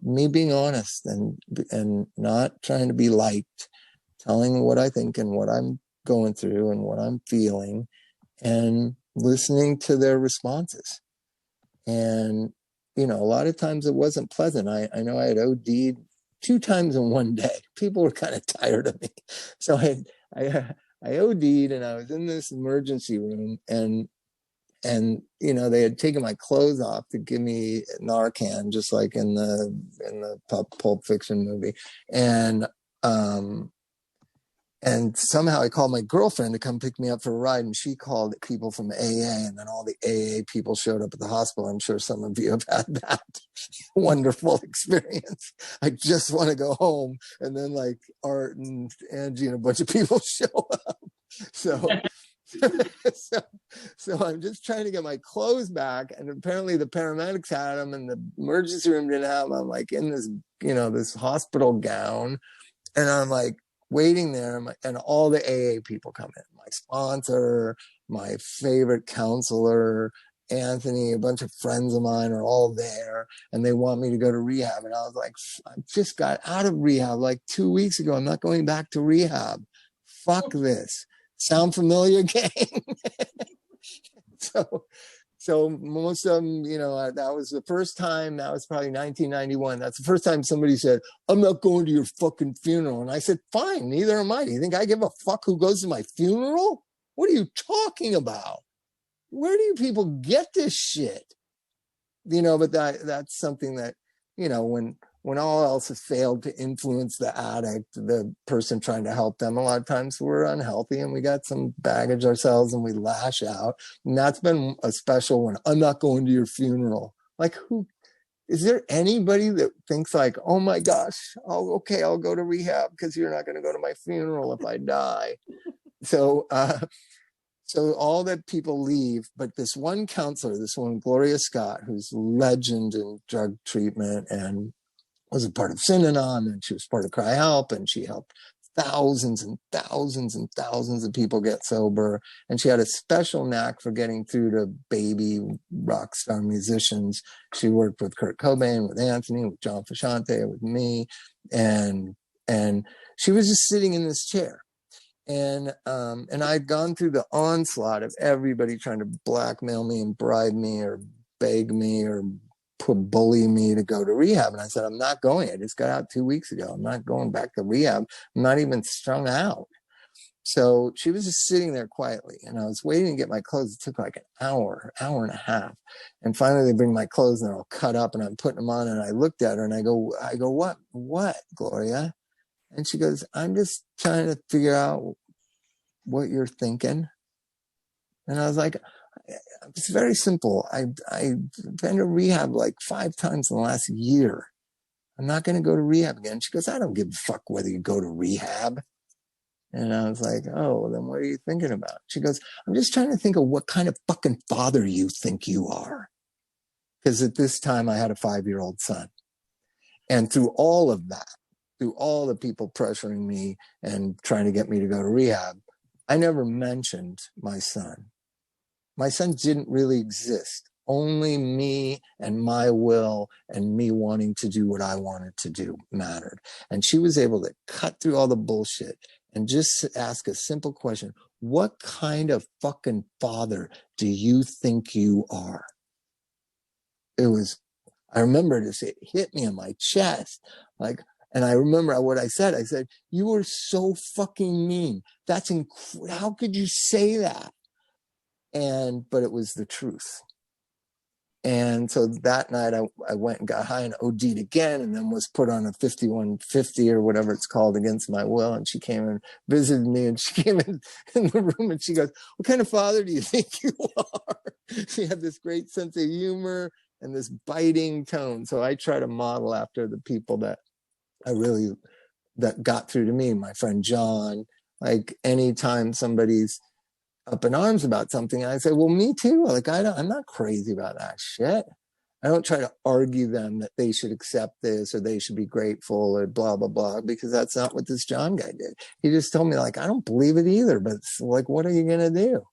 me being honest and not trying to be liked, telling what I think and what I'm going through and what I'm feeling, and listening to their responses. And, a lot of times it wasn't pleasant. I know I had OD'd 2 times in one day. People were kind of tired of me. So I OD'd, and I was in this emergency room, and they had taken my clothes off to give me Narcan, just like in the Pulp Fiction movie. And somehow I called my girlfriend to come pick me up for a ride, and she called people from AA, and then all the AA people showed up at the hospital. I'm sure some of you have had that wonderful experience. I just want to go home, and then like Art and Angie and a bunch of people show up. So I'm just trying to get my clothes back, and apparently the paramedics had them, and the emergency room didn't have them. I'm like in this, this hospital gown, and I'm like waiting there, and all the AA people come in. My sponsor, my favorite counselor, Anthony, a bunch of friends of mine are all there, and they want me to go to rehab. And I was like, I just got out of rehab like 2 weeks ago. I'm not going back to rehab. Fuck this. Sound familiar, gang? So most of them, you know, that was the first time, that was probably 1991. That's the first time somebody said, I'm not going to your fucking funeral. And I said, fine, neither am I. Do you think I give a fuck who goes to my funeral? What are you talking about? Where do you people get this shit? You know, but that's something that, you know, when all else has failed to influence the addict, the person trying to help them, a lot of times we're unhealthy and we got some baggage ourselves and we lash out. And that's been a special one. I'm not going to your funeral. Like, who is there anybody that thinks like, oh my gosh, I'll go to rehab because you're not going to go to my funeral if I die. So all that people leave, but this one counselor, this one Gloria Scott, who's legend in drug treatment and was a part of Synanon, and she was part of Cry Help, and she helped thousands and thousands and thousands of people get sober. And she had a special knack for getting through to baby rock star musicians. She worked with Kurt Cobain, with Anthony, with John Frusciante, with me, and she was just sitting in this chair. And I'd gone through the onslaught of everybody trying to blackmail me and bribe me or beg me or bully me to go to rehab. And I said, I'm not going. I just got out 2 weeks ago. I'm not going back to rehab. I'm not even strung out. So she was just sitting there quietly, and I was waiting to get my clothes. It took like an hour and a half. And finally they bring my clothes and they're all cut up and I'm putting them on, and I looked at her and I go, what, Gloria? And she goes, I'm just trying to figure out what you're thinking. And I was like, it's very simple. I've been to rehab like 5 times in the last year. I'm not going to go to rehab again. She goes, I don't give a fuck whether you go to rehab. And I was like, oh, well, then what are you thinking about? She goes, I'm just trying to think of what kind of fucking father you think you are. Because at this time I had a 5-year-old son. And through all of that, through all the people pressuring me and trying to get me to go to rehab, I never mentioned my son. My son didn't really exist. Only me and my will and me wanting to do what I wanted to do mattered. And she was able to cut through all the bullshit and just ask a simple question. What kind of fucking father do you think you are? I remember it hit me in my chest. And I remember what I said. I said, you are so fucking mean. How could you say that? But it was the truth. And so that night I went and got high and OD'd again, and then was put on a 5150 or whatever it's called against my will. And she came and visited me, and she came in the room and she goes, what kind of father do you think you are? She had this great sense of humor and this biting tone. So I try to model after the people that got through to me. My friend John, like anytime somebody's up in arms about something, I say, well, me too. Like, I'm not crazy about that shit. I don't try to argue them that they should accept this or they should be grateful or blah, blah, blah, because that's not what this John guy did. He just told me, like, I don't believe it either, but it's like, what are you going to do?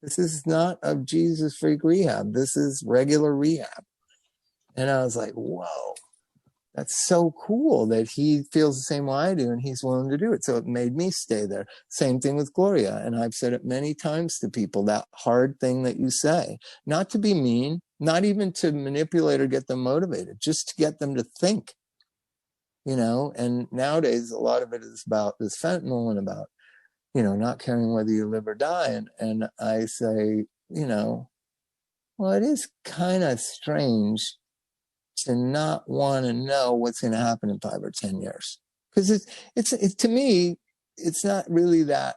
This is not a Jesus freak rehab. This is regular rehab. And I was like, whoa. That's so cool that he feels the same way I do and he's willing to do it. So it made me stay there. Same thing with Gloria. And I've said it many times to people, that hard thing that you say, not to be mean, not even to manipulate or get them motivated, just to get them to think, you know. And nowadays, a lot of it is about this fentanyl and about, you know, not caring whether you live or die. And I say, you know, well, it is kind of strange to not want to know what's going to happen in 5 or 10 years. Because it's to me, it's not really that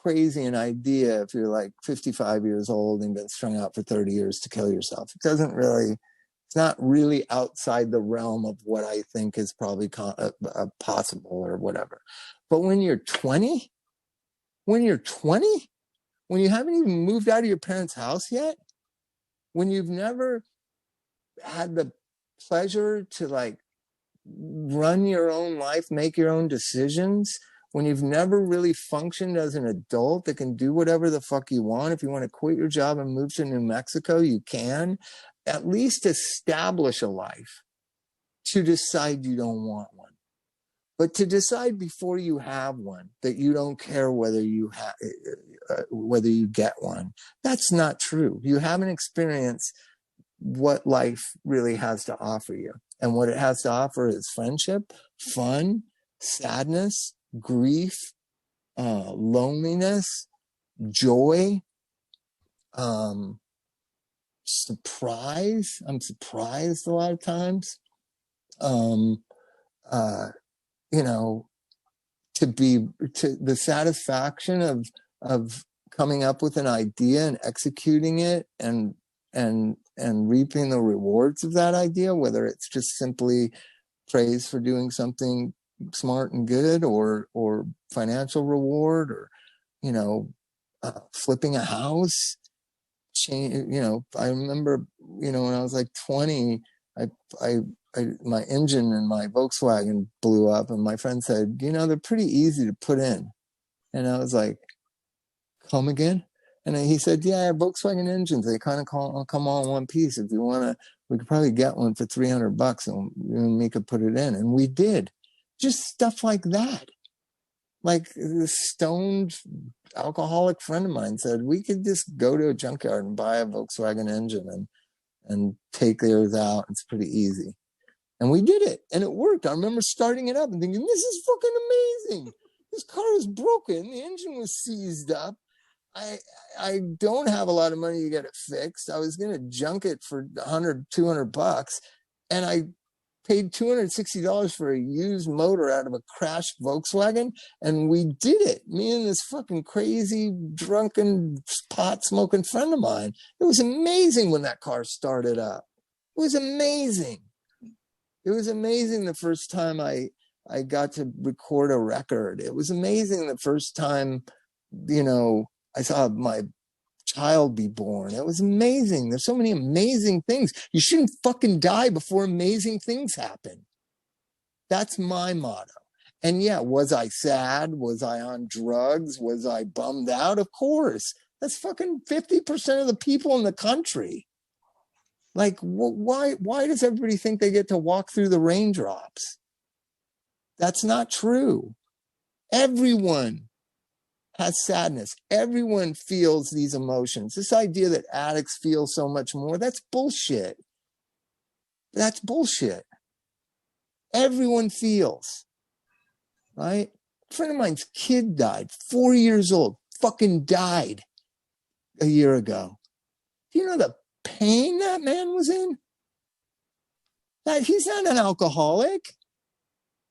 crazy an idea if you're like 55 years old and been strung out for 30 years to kill yourself. It's not really outside the realm of what I think is probably possible or whatever. But when you're 20, when you haven't even moved out of your parents' house yet, when you've never had the pleasure to like run your own life, make your own decisions, when you've never really functioned as an adult that can do whatever the fuck you want. If you want to quit your job and move to New Mexico, you can. At least establish a life to decide you don't want one. But to decide before you have one that you don't care whether you get one, that's not true. You haven't experienced what life really has to offer you. And what it has to offer is friendship, fun, sadness, grief, loneliness, joy, surprise. I'm surprised a lot of times. You know, to the satisfaction of coming up with an idea and executing it and reaping the rewards of that idea, whether it's just simply praise for doing something smart and good, or financial reward, or, you know, flipping a house. You know, I remember, you know, when I was like 20, my engine in my Volkswagen blew up, and my friend said, you know, they're pretty easy to put in. And I was like, come again? And he said, yeah, Volkswagen engines, they kind of come all in one piece. If you want to, we could probably get one for $300 and we could put it in. And we did. Just stuff like that. Like this stoned alcoholic friend of mine said, we could just go to a junkyard and buy a Volkswagen engine and take theirs out. It's pretty easy. And we did it, and it worked. I remember starting it up and thinking, this is fucking amazing. This car is broken. The engine was seized up. I don't have a lot of money to get it fixed. I was going to junk it for $200, and I paid $260 for a used motor out of a crashed Volkswagen, and we did it. Me and this fucking crazy, drunken, pot-smoking friend of mine. It was amazing when that car started up. It was amazing. It was amazing the first time I got to record a record. It was amazing the first time, you know, I saw my child be born. It was amazing. There's so many amazing things. You shouldn't fucking die before amazing things happen. That's my motto. And yeah, was I sad? Was I on drugs? Was I bummed out? Of course. That's fucking 50% of the people in the country. Like, why does everybody think they get to walk through the raindrops? That's not true. Everyone has sadness. Everyone feels these emotions. This idea that addicts feel so much more, that's bullshit. That's bullshit. Everyone feels, right? A friend of mine's kid died, 4 years old, fucking died a year ago. Do you know the pain that man was in? That he's not an alcoholic.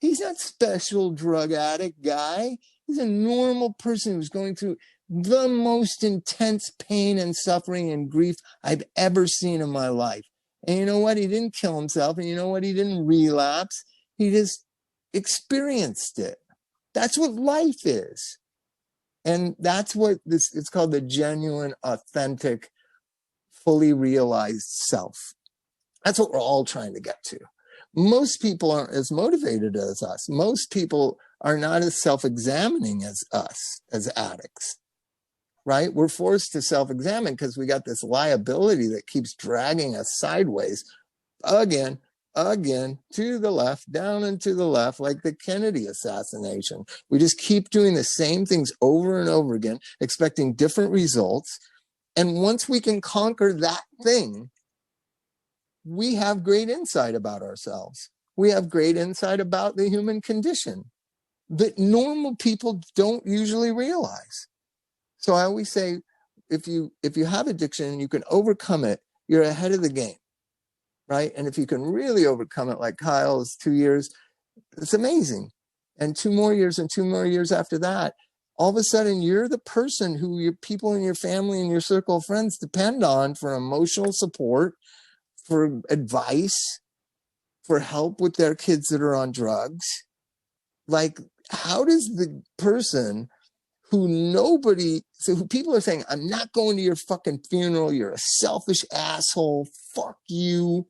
He's not special drug addict guy. He's a normal person who's going through the most intense pain and suffering and grief I've ever seen in my life. And you know what? He didn't kill himself. And you know what? He didn't relapse. He just experienced it. That's what life is. And that's what it's called, the genuine, authentic, fully realized self. That's what we're all trying to get to. Most people aren't as motivated as us. Most people are not as self-examining as us, as addicts, right? We're forced to self-examine because we got this liability that keeps dragging us sideways again, to the left, down and to the left, like the Kennedy assassination. We just keep doing the same things over and over again, expecting different results. And once we can conquer that thing, we have great insight about ourselves. We have great insight about the human condition that normal people don't usually realize. So I always say, if you have addiction and you can overcome it, you're ahead of the game, right? And if you can really overcome it, like Kyle's 2 years, it's amazing. And 2 more years and 2 more years after that, all of a sudden you're the person who your people in your family and your circle of friends depend on for emotional support, for advice, for help with their kids that are on drugs. Like, how does the person who people are saying, I'm not going to your fucking funeral, you're a selfish asshole, fuck you.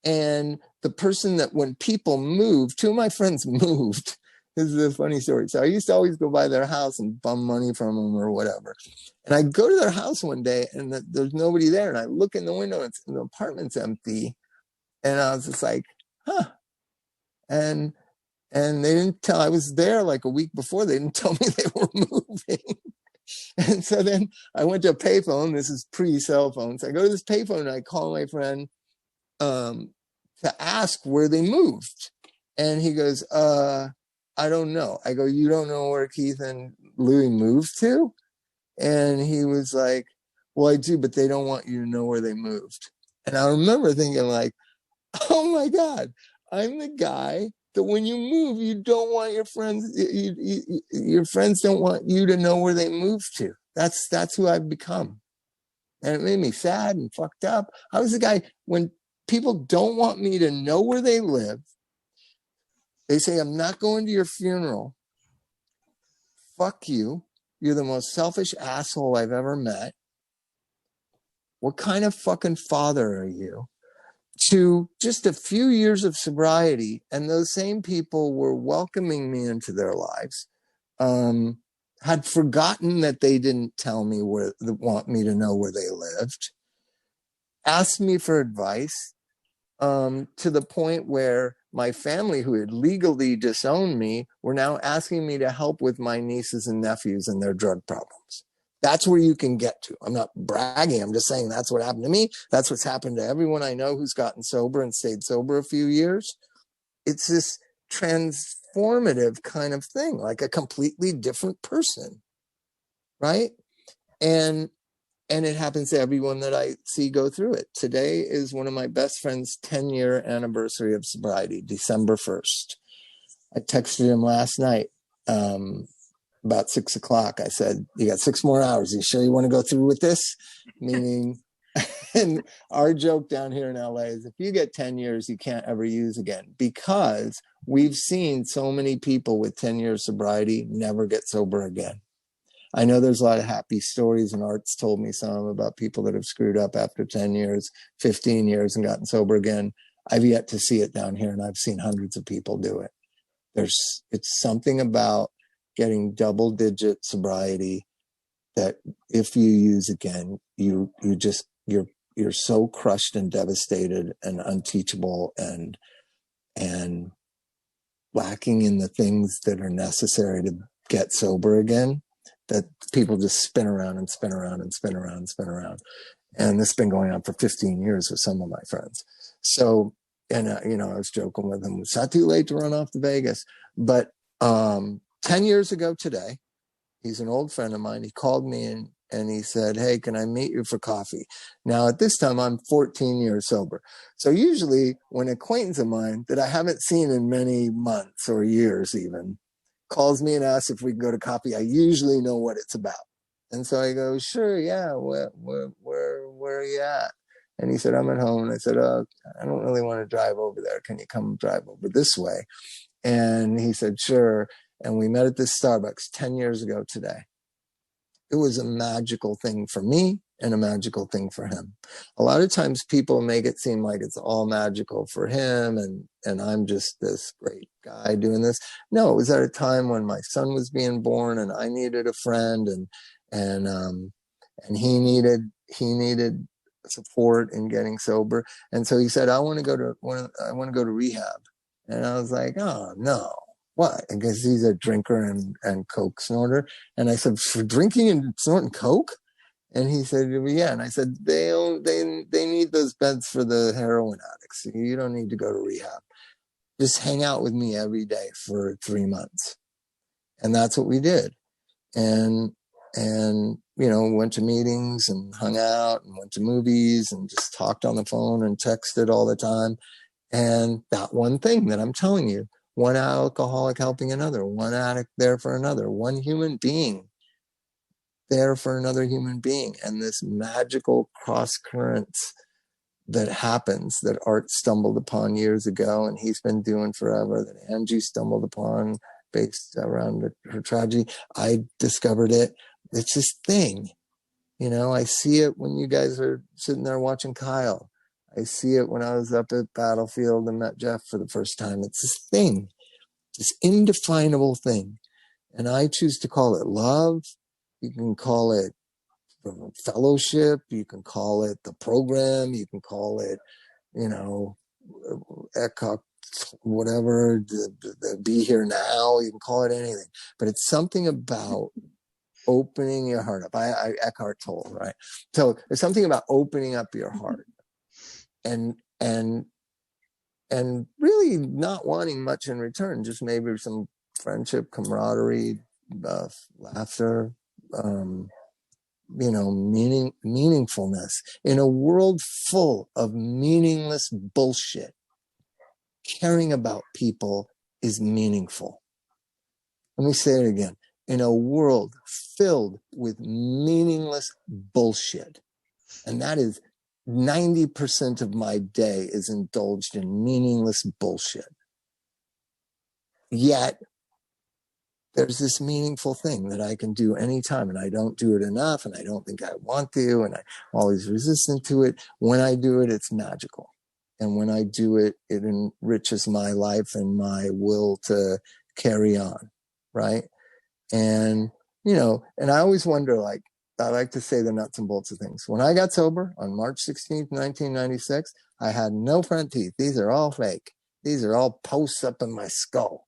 And the person that when people moved, 2 of my friends moved This is a funny story. So I used to always go by their house and bum money from them or whatever. And I go to their house one day and there's nobody there. And I look in the window and the apartment's empty. And I was just like, huh. And they didn't tell, I was there like a week before, they didn't tell me they were moving. And so then I went to a payphone. This is pre-cell phone. So I go to this payphone and I call my friend to ask where they moved. And he goes, I don't know. I go, you don't know where Keith and Louie moved to? And he was like, well, I do, but they don't want you to know where they moved. And I remember thinking like, oh my God, I'm the guy that when you move, you don't want your friends, your friends don't want you to know where they moved to. That's who I've become. And it made me sad and fucked up. I was the guy, when people don't want me to know where they live, they say, I'm not going to your funeral. Fuck you. You're the most selfish asshole I've ever met. What kind of fucking father are you? To just a few years of sobriety, and those same people were welcoming me into their lives, had forgotten that they didn't tell me want me to know where they lived, asked me for advice, to the point where my family, who had legally disowned me, were now asking me to help with my nieces and nephews and their drug problems. That's where you can get to. I'm not bragging. I'm just saying that's what happened to me. That's what's happened to everyone I know who's gotten sober and stayed sober a few years. It's this transformative kind of thing, like a completely different person, right? And it happens to everyone that I see go through it. Today is one of my best friend's 10-year anniversary of sobriety, December 1st. I texted him last night, about 6 o'clock. I said, you got 6 more hours. You sure you want to go through with this? Meaning, and our joke down here in LA is if you get 10 years, you can't ever use again, because we've seen so many people with 10 years sobriety never get sober again. I know there's a lot of happy stories, and Art's told me some about people that have screwed up after 10 years, 15 years and gotten sober again. I've yet to see it down here, and I've seen hundreds of people do it. It's something about getting double-digit sobriety that if you use again, you're so crushed and devastated and unteachable and lacking in the things that are necessary to get sober again, that people just spin around and spin around and spin around and spin around. And this has been going on for 15 years with some of my friends. So, and I was joking with him, it's not too late to run off to Vegas. But 10 years ago today, he's an old friend of mine. He called me and he said, hey, can I meet you for coffee? Now, at this time, I'm 14 years sober. So usually when an acquaintance of mine that I haven't seen in many months or years even calls me and asks if we can go to coffee, I usually know what it's about. And so I go, sure, yeah, where are you at? And he said, I'm at home. And I said, oh, I don't really want to drive over there. Can you come drive over this way? And he said, sure. And we met at this Starbucks 10 years ago today. It was a magical thing for me and a magical thing for him. A lot of times people make it seem like it's all magical for him and I'm just this great guy doing this. No, it was at a time when my son was being born and I needed a friend and he needed support in getting sober. And so he said, I want to go to rehab. And I was like, oh no. What? I guess he's a drinker and coke snorter. And I said, for drinking and snorting coke? And he said, yeah. And I said, they need those beds for the heroin addicts. You don't need to go to rehab. Just hang out with me every day for 3 months. And that's what we did. And went to meetings and hung out and went to movies and just talked on the phone and texted all the time. And that one thing that I'm telling you, one alcoholic helping another, one addict there for another, one human being there for another human being. And this magical cross currents that happens that Art stumbled upon years ago and he's been doing forever, that Angie stumbled upon based around her tragedy. I discovered it. It's this thing, I see it when you guys are sitting there watching Kyle. I see it when I was up at Battlefield and met Jeff for the first time. It's this thing. this indefinable thing. And I choose to call it love. You can call it fellowship. You can call it the program. You can call it, you know, Eckhart, whatever, the be here now. You can call it anything. But it's something about opening your heart up. I Eckhart Tolle, right? So there's something about opening up your heart and really not wanting much in return, just maybe some friendship, camaraderie, laughter, you know, meaningfulness in a world full of meaningless bullshit. Caring about people is meaningful. Let me say it again. In a world filled with meaningless bullshit, and that is 90% of my day is indulged in meaningless bullshit. Yet, there's this meaningful thing that I can do anytime, and I don't do it enough, and I don't think I want to, and I'm always resistant to it. When I do it, it's magical. And when I do it, it enriches my life and my will to carry on, right? And, you know, and I always wonder, like, I like to say the nuts and bolts of things. When I got sober on March 16th, 1996, I had no front teeth. These are all fake. These are all posts up in my skull.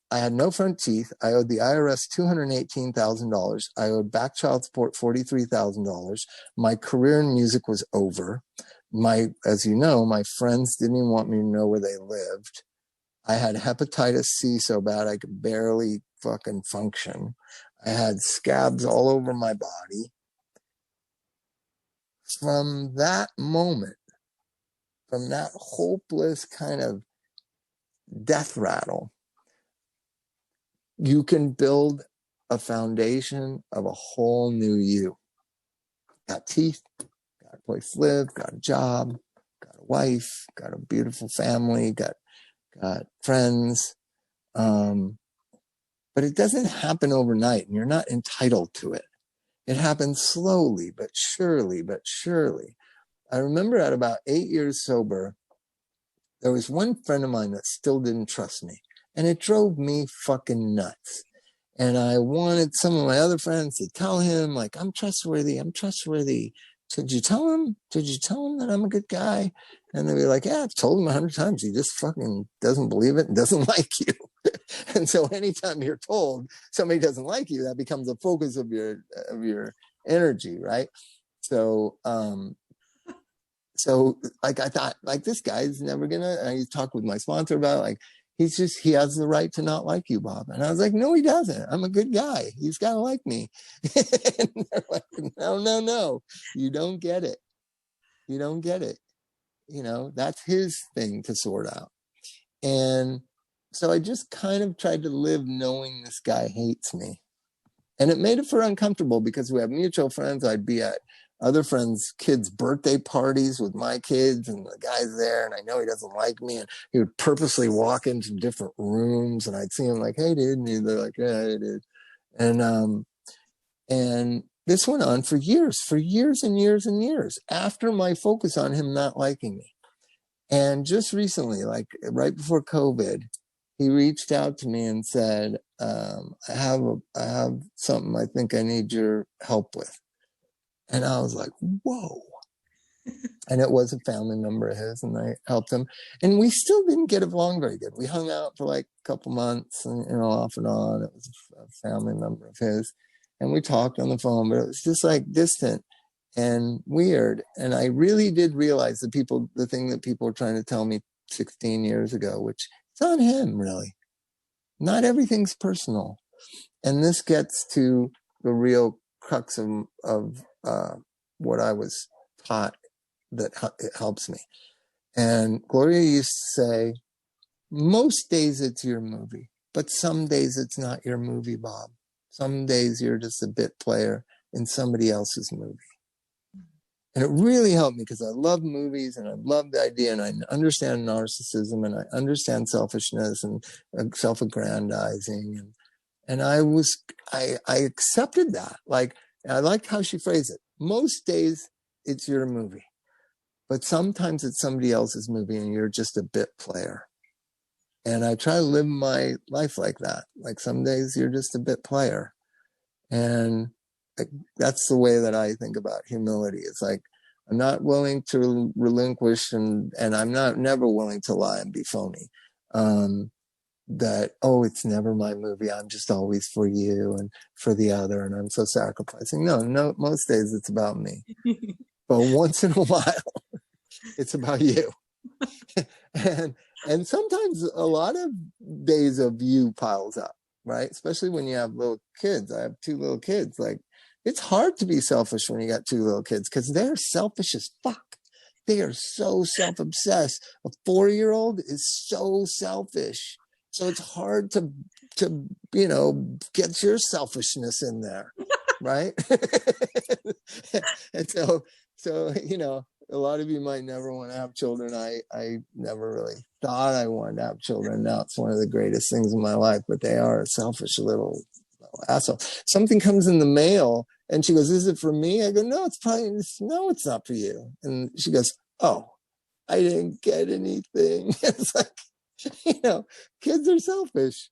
I had no front teeth. I owed the IRS $218,000. I owed back child support $43,000. My career in music was over. As you know, my friends didn't even want me to know where they lived. I had hepatitis C so bad I could barely fucking function. I had scabs all over my body. From that moment, from that hopeless kind of death rattle, you can build a foundation of a whole new you. Got teeth, got a place to live, got a job, got a wife, got a beautiful family, got friends. But it doesn't happen overnight, and you're not entitled to it. It happens slowly, but surely, but surely. I remember at about 8 years sober, there was one friend of mine that still didn't trust me, and it drove me fucking nuts. And I wanted some of my other friends to tell him, like, I'm trustworthy. So did you tell him that I'm a good guy? And they'd be like, yeah, I've told him 100 times. He just fucking doesn't believe it and doesn't like you. And so anytime you're told somebody doesn't like you, that becomes a focus of your energy, right? So like I thought, like, this guy's never gonna. I talked with my sponsor about it, like, he has the right to not like you, Bob. And I was like, no, he doesn't. I'm a good guy. He's got to like me. And they're like, no, you don't get it. You don't get it. You know, that's his thing to sort out. And so I just kind of tried to live knowing this guy hates me. And it made it for uncomfortable because we have mutual friends. I'd be at other friends' kids' birthday parties with my kids, and the guy's there, and I know he doesn't like me, and he would purposely walk into different rooms, and I'd see him like, hey, dude, and they're like, yeah, hey, dude. And this went on for years and years and years after my focus on him not liking me. And just recently, like right before COVID, he reached out to me and said, I have something I think I need your help with. And I was like, whoa. And it was a family member of his, and I helped him. And we still didn't get along very good. We hung out for like a couple months, and, you know, off and on. It was a family member of his. And we talked on the phone, but it was just like distant and weird. And I really did realize the thing that people were trying to tell me 16 years ago, which it's on him, really. Not everything's personal. And this gets to the real crux of what I was taught that it helps me. And Gloria used to say, most days it's your movie, but some days it's not your movie, Bob. Some days you're just a bit player in somebody else's movie. And it really helped me because I love movies and I love the idea, and I understand narcissism and I understand selfishness and self-aggrandizing. And I accepted that. Like, I liked how she phrased it. Most days it's your movie, but sometimes it's somebody else's movie and you're just a bit player. And I try to live my life like that. Like some days you're just a bit player. And that's the way that I think about humility. It's like, I'm not willing to relinquish and I'm never willing to lie and be phony. That, oh, it's never my movie. I'm just always for you and for the other. And I'm so sacrificing. No, most days it's about me. But once in a while, it's about you. and sometimes a lot of days of you piles up, right? Especially when you have little kids. I have 2 little kids. Like, it's hard to be selfish when you got 2 little kids because they're selfish as fuck. They are so self-obsessed. A 4-year-old is so selfish. So it's hard to get your selfishness in there, right? And so a lot of you might never want to have children. I never really thought I wanted to have children. Now it's one of the greatest things in my life, but they are a selfish little asshole. Something comes in the mail and she goes, "Is it for me?" I go, "No, it's not for you." And she goes, "Oh, I didn't get anything." It's like, kids are selfish.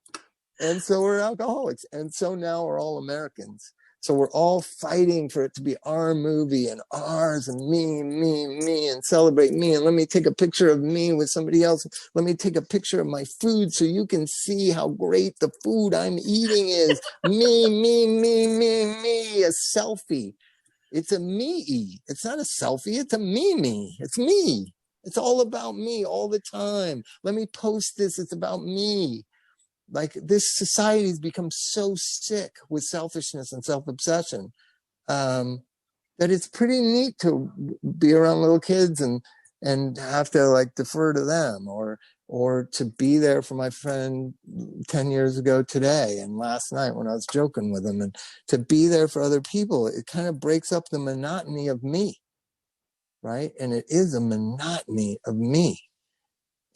And so we're alcoholics. And so now we're all Americans. So we're all fighting for it to be our movie and ours and me, and celebrate me. And let me take a picture of me with somebody else. Let me take a picture of my food so you can see how great the food I'm eating is. Me, a selfie. It's a me. It's not a selfie. It's a me. It's me. It's all about me all the time. Let me post this. It's about me. Like, this society's become so sick with selfishness and self-obsession that it's pretty neat to be around little kids and have to like defer to them or to be there for my friend 10 years ago today and last night when I was joking with him, and to be there for other people. It kind of breaks up the monotony of me, right? And it is a monotony of me.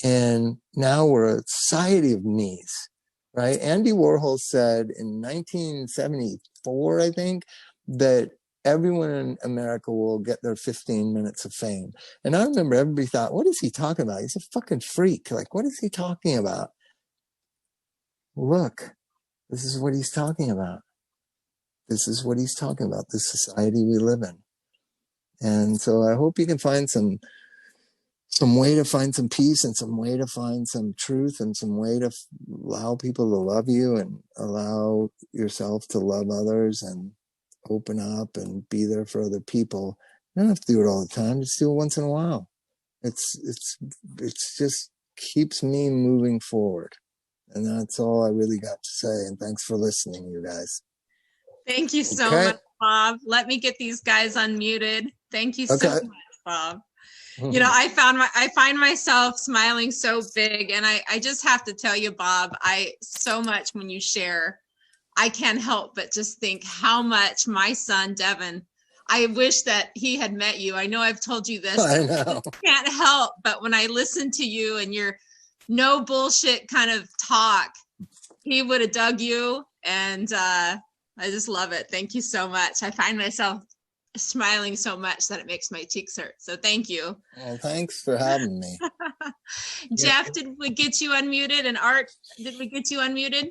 And now we're a society of me's. Right? Andy Warhol said in 1974, I think, that everyone in America will get their 15 minutes of fame. And I remember everybody thought, what is he talking about? He's a fucking freak. Like, what is he talking about? Look, this is what he's talking about. This is what he's talking about, this society we live in. And so I hope you can find some way to find some peace and some way to find some truth and some way to allow people to love you and allow yourself to love others and open up and be there for other people. You don't have to do it all the time. Just do it once in a while. It's just keeps me moving forward. And that's all I really got to say. And thanks for listening, you guys. Thank you so much, Bob. Let me get these guys unmuted. Thank you so much, Bob. I find myself smiling so big, and I just have to tell you, Bob, so much when you share, I can't help but just think how much my son, Devin, I wish that he had met you. I know I've told you this. I know. I can't help, but when I listen to you and your no bullshit kind of talk, he would have dug you, and I just love it. Thank you so much. I find myself smiling so much that it makes my cheeks hurt. So thank you. Well, thanks for having me. Jeff, did we get you unmuted? And Art, did we get you unmuted?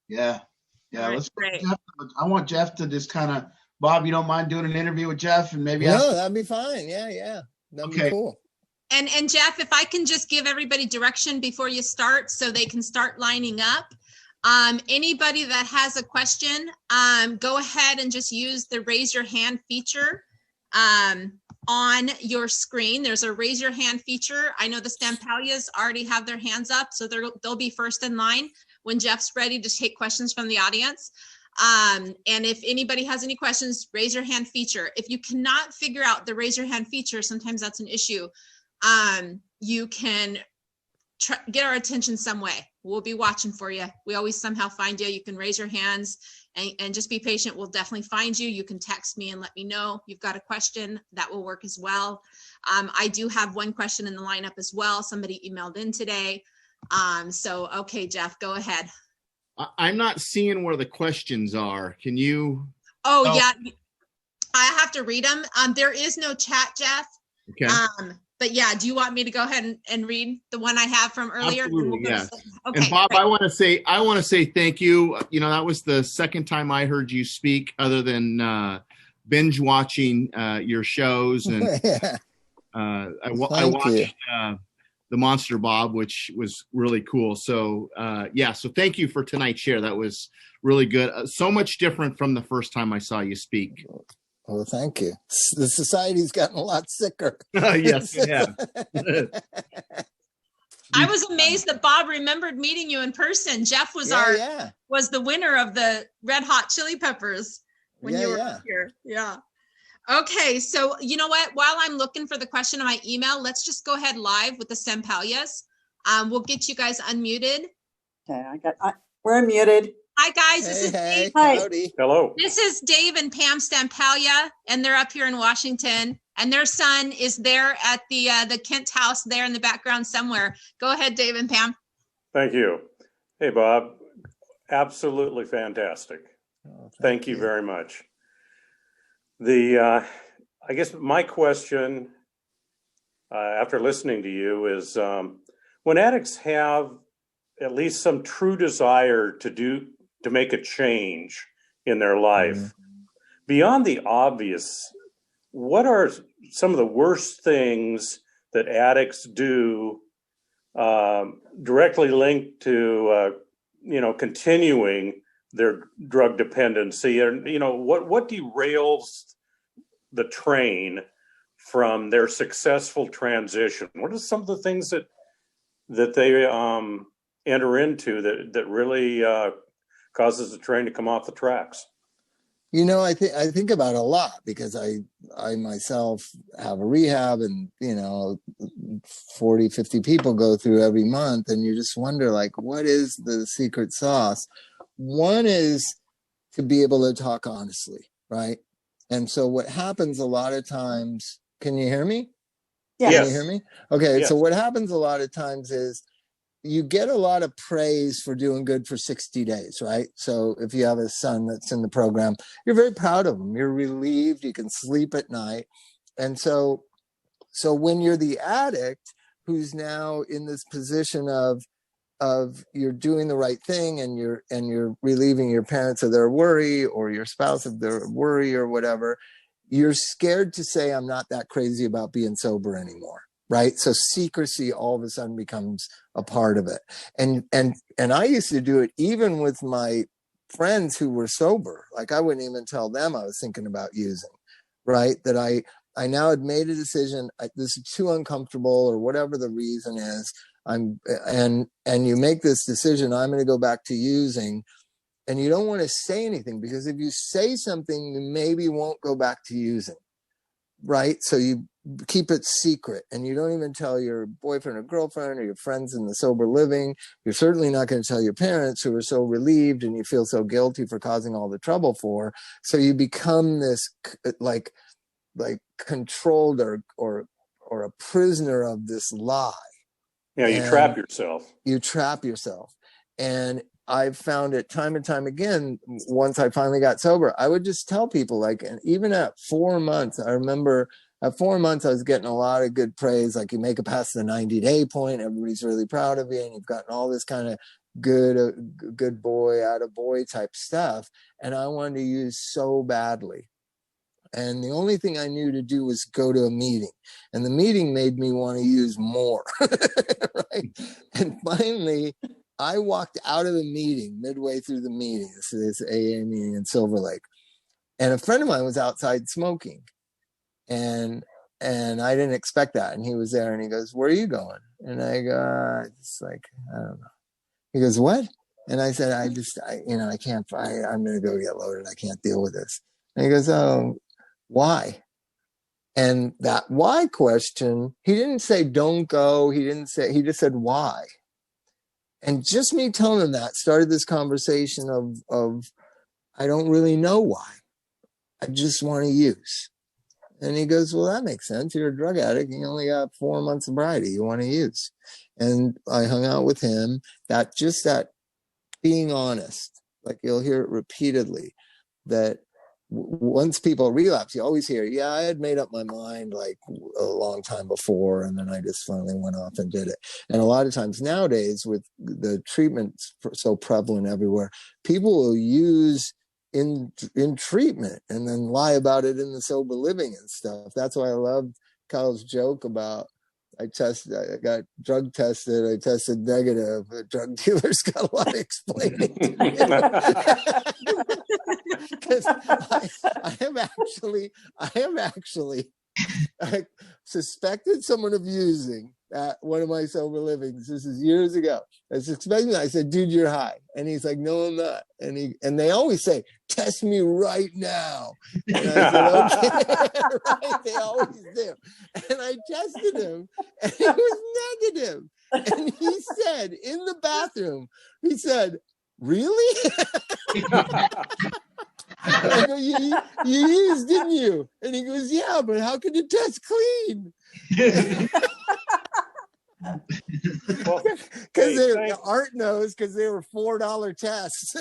Yeah. Right, Let's great. I want Jeff to just kind of, Bob, you don't mind doing an interview with Jeff and maybe No, that'd be fine. Yeah. That'd be cool. And Jeff, if I can just give everybody direction before you start so they can start lining up. Anybody that has a question, go ahead and just use the raise your hand feature on your screen. There's a raise your hand feature. I know the Stampalias already have their hands up, so they'll be first in line when Jeff's ready to take questions from the audience. And if anybody has any questions, raise your hand feature. If you cannot figure out the raise your hand feature, sometimes that's an issue. You can get our attention some way. We'll be watching for you. We always somehow find you. You can raise your hands and just be patient. We'll definitely find you. You can text me and let me know you've got a question. That will work as well. I do have one question in the lineup as well. Somebody emailed in today. So, okay, Jeff, go ahead. I'm not seeing where the questions are. Can you? Oh, yeah. I have to read them. There is no chat, Jeff. Okay. But yeah, do you want me to go ahead and read the one I have from earlier? Absolutely, yes. Okay. And Bob, great. I want to say thank you. You know, that was the second time I heard you speak, other than binge watching your shows, and Yeah. I Thank watched you. the Monster Bob, which was really cool. So so thank you for tonight's share. That was really good. So much different from the first time I saw you speak. Well, thank you. The society's gotten a lot sicker. Yes, yeah. I was amazed that Bob remembered meeting you in person. Jeff was was the winner of the Red Hot Chili Peppers when you were up here. Yeah. Okay, so you know what? While I'm looking for the question on my email, let's just go ahead live with the Sempalias. We'll get you guys unmuted. Okay, we're unmuted. Hi guys, this is Dave. Howdy. Hello. This is Dave and Pam Stampalia, and they're up here in Washington. And their son is there at the Kent house there in the background somewhere. Go ahead, Dave and Pam. Thank you. Hey, Bob. Absolutely fantastic. Thank you very much. I guess my question after listening to you is when addicts have at least some true desire to make a change in their life, beyond the obvious, what are some of the worst things that addicts do directly linked to continuing their drug dependency? Or what derails the train from their successful transition? What are some of the things that they enter into that really causes the train to come off the tracks? You know, I think about it a lot because I myself have a rehab, and 40, 50 people go through every month, and you just wonder, like, what is the secret sauce? One is to be able to talk honestly, right? And so what happens a lot of times, can you hear me? Yes. Can you hear me? Okay, Yes. So what happens a lot of times is you get a lot of praise for doing good for 60 days, right? So if you have a son that's in the program, you're very proud of him. You're relieved. You can sleep at night. And so when you're the addict who's now in this position of you're doing the right thing, and you're relieving your parents of their worry, or your spouse of their worry, or whatever, you're scared to say, I'm not that crazy about being sober anymore. Right. So secrecy all of a sudden becomes a part of it. And I used to do it even with my friends who were sober. Like, I wouldn't even tell them I was thinking about using, right? That I now had made a decision. This is too uncomfortable, or whatever the reason is. And you make this decision, I'm going to go back to using, and you don't want to say anything, because if you say something, you maybe won't go back to using. Right. So you keep it secret, and you don't even tell your boyfriend or girlfriend or your friends in the sober living. You're certainly not going to tell your parents, who are so relieved and you feel so guilty for causing all the trouble for. So you become this like controlled or a prisoner of this lie. Yeah, you trap yourself. You trap yourself. And I've found it time and time again, once I finally got sober, I would just tell people, like, and even at 4 months, I remember at 4 months, I was getting a lot of good praise. Like, you make it past the 90-day point, everybody's really proud of you, and you've gotten all this kind of good boy, attaboy type stuff. And I wanted to use so badly. And the only thing I knew to do was go to a meeting. And the meeting made me want to use more. Right? And finally, I walked out of the meeting midway through the meeting, this AA meeting in Silver Lake. And a friend of mine was outside smoking. And I didn't expect that. And he was there, and he goes, "Where are you going?" And I go, "It's like, I don't know." He goes, "What?" And I said, I can't, I'm going to go get loaded. I can't deal with this. And he goes, "Oh, why?" And that why question, he didn't say don't go. He just said why. And just me telling him that started this conversation of I don't really know why. I just want to use. And he goes, "Well, that makes sense. You're a drug addict. You only got 4 months sobriety. You want to use." And I hung out with him. That being honest, like, you'll hear it repeatedly, that once people relapse, you always hear, yeah, I had made up my mind like a long time before, and then I just finally went off and did it. And a lot of times nowadays, with the treatments so prevalent everywhere, people will use in treatment and then lie about it in the sober living and stuff. That's why I love Kyle's joke about I got drug tested, I tested negative. The drug dealers got a lot of explaining to me. Because I have actually suspected someone of using at one of my sober livings. This is years ago. I suspected. I said, "Dude, you're high," and he's like, "No, I'm not." And they always say, "Test me right now." And I said, "Okay." Right? They always do. And I tested him, and he was negative. And he said in the bathroom, he said, "Really?" I go, you used, didn't you? And he goes, "Yeah, but how could you test clean?" Because Art knows, because they were $4 tests.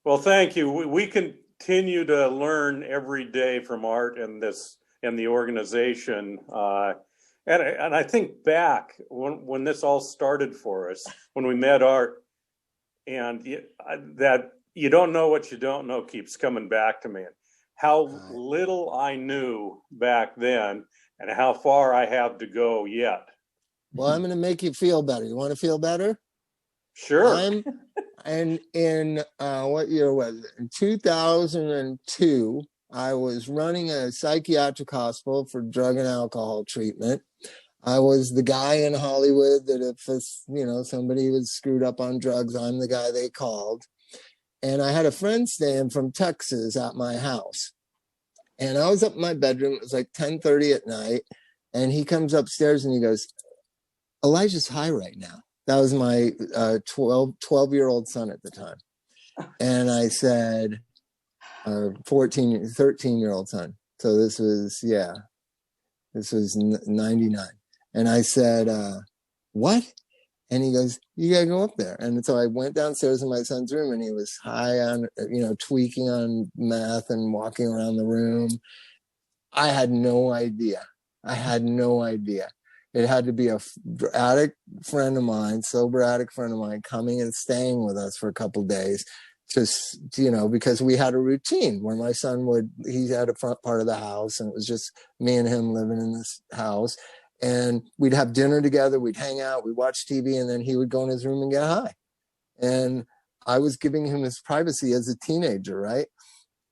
Well, thank you. We continue to learn every day from Art and the organization. And I think back when this all started for us, when we met Art, and that you don't know what you don't know keeps coming back to me. How little I knew back then and how far I have to go yet. Well, I'm going to make you feel better. You want to feel better? Sure. And in what year was it? In 2002, I was running a psychiatric hospital for drug and alcohol treatment. I was the guy in Hollywood that if somebody was screwed up on drugs, I'm the guy they called. And I had a friend staying from Texas at my house. And I was up in my bedroom. It was like 10:30 at night. And he comes upstairs and he goes, "Elijah's high right now." That was my 12-year-old son at the time. And I said, 13-year-old son. So this was 99. And I said, "What?" And he goes, "You got to go up there." And so I went downstairs in my son's room, and he was high on, tweaking on meth and walking around the room. I had no idea. It had to be a addict friend of mine, sober addict friend of mine, coming and staying with us for a couple of days. Just, because we had a routine where my son he had a front part of the house, and it was just me and him living in this house. And we'd have dinner together, we'd hang out, we'd watch TV, and then he would go in his room and get high. And I was giving him his privacy as a teenager, right?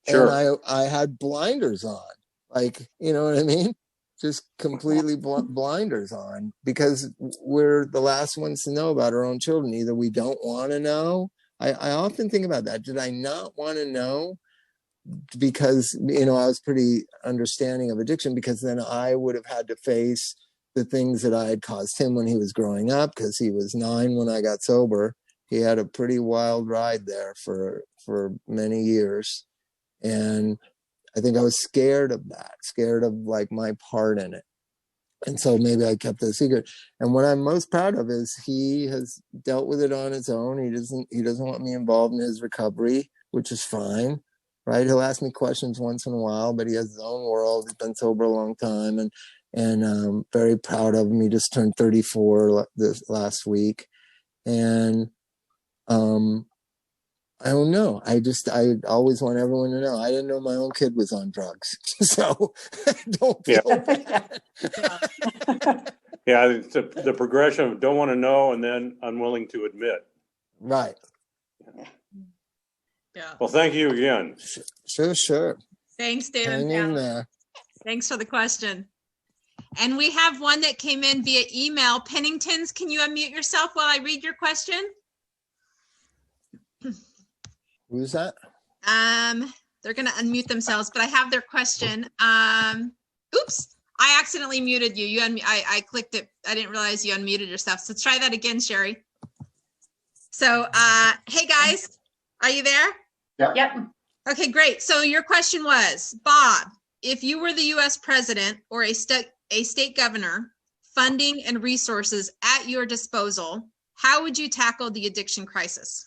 Sure. And I had blinders on, like, you know what I mean? Just completely blinders on, because we're the last ones to know about our own children. Either we don't want to know. I often think about that. Did I not want to know? Because, I was pretty understanding of addiction, because then I would have had to face the things that I had caused him when he was growing up, because he was 9 when I got sober. He had a pretty wild ride there for many years. And I think I was scared of that, scared of like my part in it. And so maybe I kept it a secret. And what I'm most proud of is he has dealt with it on his own. He doesn't want me involved in his recovery, which is fine, right? He'll ask me questions once in a while, but he has his own world. He's been sober a long time, and I'm very proud of him. He just turned 34 this last week. And I don't know. I always want everyone to know. I didn't know my own kid was on drugs. So don't feel bad. Yeah, it's the progression of don't want to know and then unwilling to admit. Right. Yeah. Well, thank you again. Sure. Thanks, David. Hang in there. Thanks for the question. And we have one that came in via email. Penningtons, can you unmute yourself while I read your question? Who's that? They're going to unmute themselves, but I have their question. Oops, I accidentally muted you. I clicked it. I didn't realize you unmuted yourself. So try that again, Sherry. So, hey guys, are you there? Yep. Okay, great. So your question was, Bob, if you were the U.S. president or a state governor, funding and resources at your disposal, how would you tackle the addiction crisis?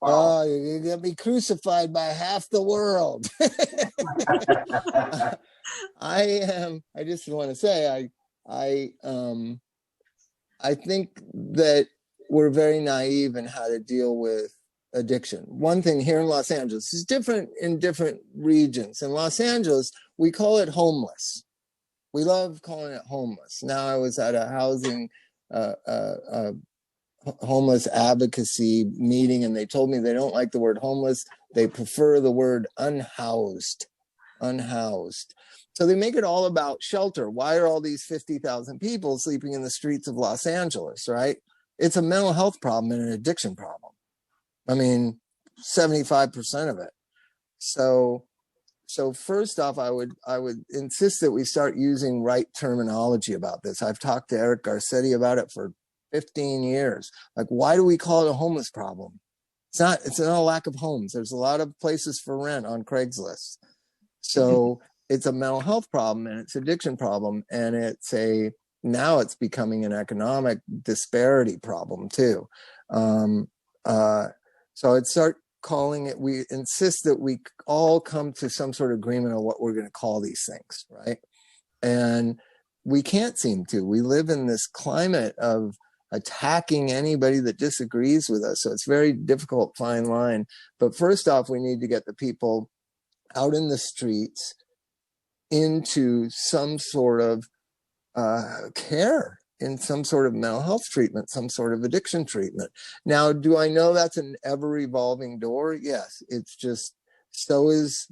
Oh, you're gonna be crucified by half the world. I just want to say I think that we're very naive in how to deal with addiction. One thing here in Los Angeles is different in different regions. In Los Angeles, we call it homeless. We love calling it homeless. Now I was at a housing homeless advocacy meeting, and they told me they don't like the word homeless. They prefer the word unhoused. So they make it all about shelter. Why are all these 50,000 people sleeping in the streets of Los Angeles, right? It's a mental health problem and an addiction problem. I mean, 75% of it. So first off, I would insist that we start using right terminology about this. I've talked to Eric Garcetti about it for 15 years. Like, why do we call it a homeless problem? It's not a lack of homes. There's a lot of places for rent on Craigslist. So it's a mental health problem, and it's an addiction problem, and now it's becoming an economic disparity problem too. So I'd start calling it, we insist that we all come to some sort of agreement on what we're going to call these things, right? And we can't seem to. We live in this climate of attacking anybody that disagrees with us. So it's very difficult, fine line. But first off, we need to get the people out in the streets into some sort of care, in some sort of mental health treatment, some sort of addiction treatment. Now, do I know that's an ever-evolving door? Yes. It's just, so is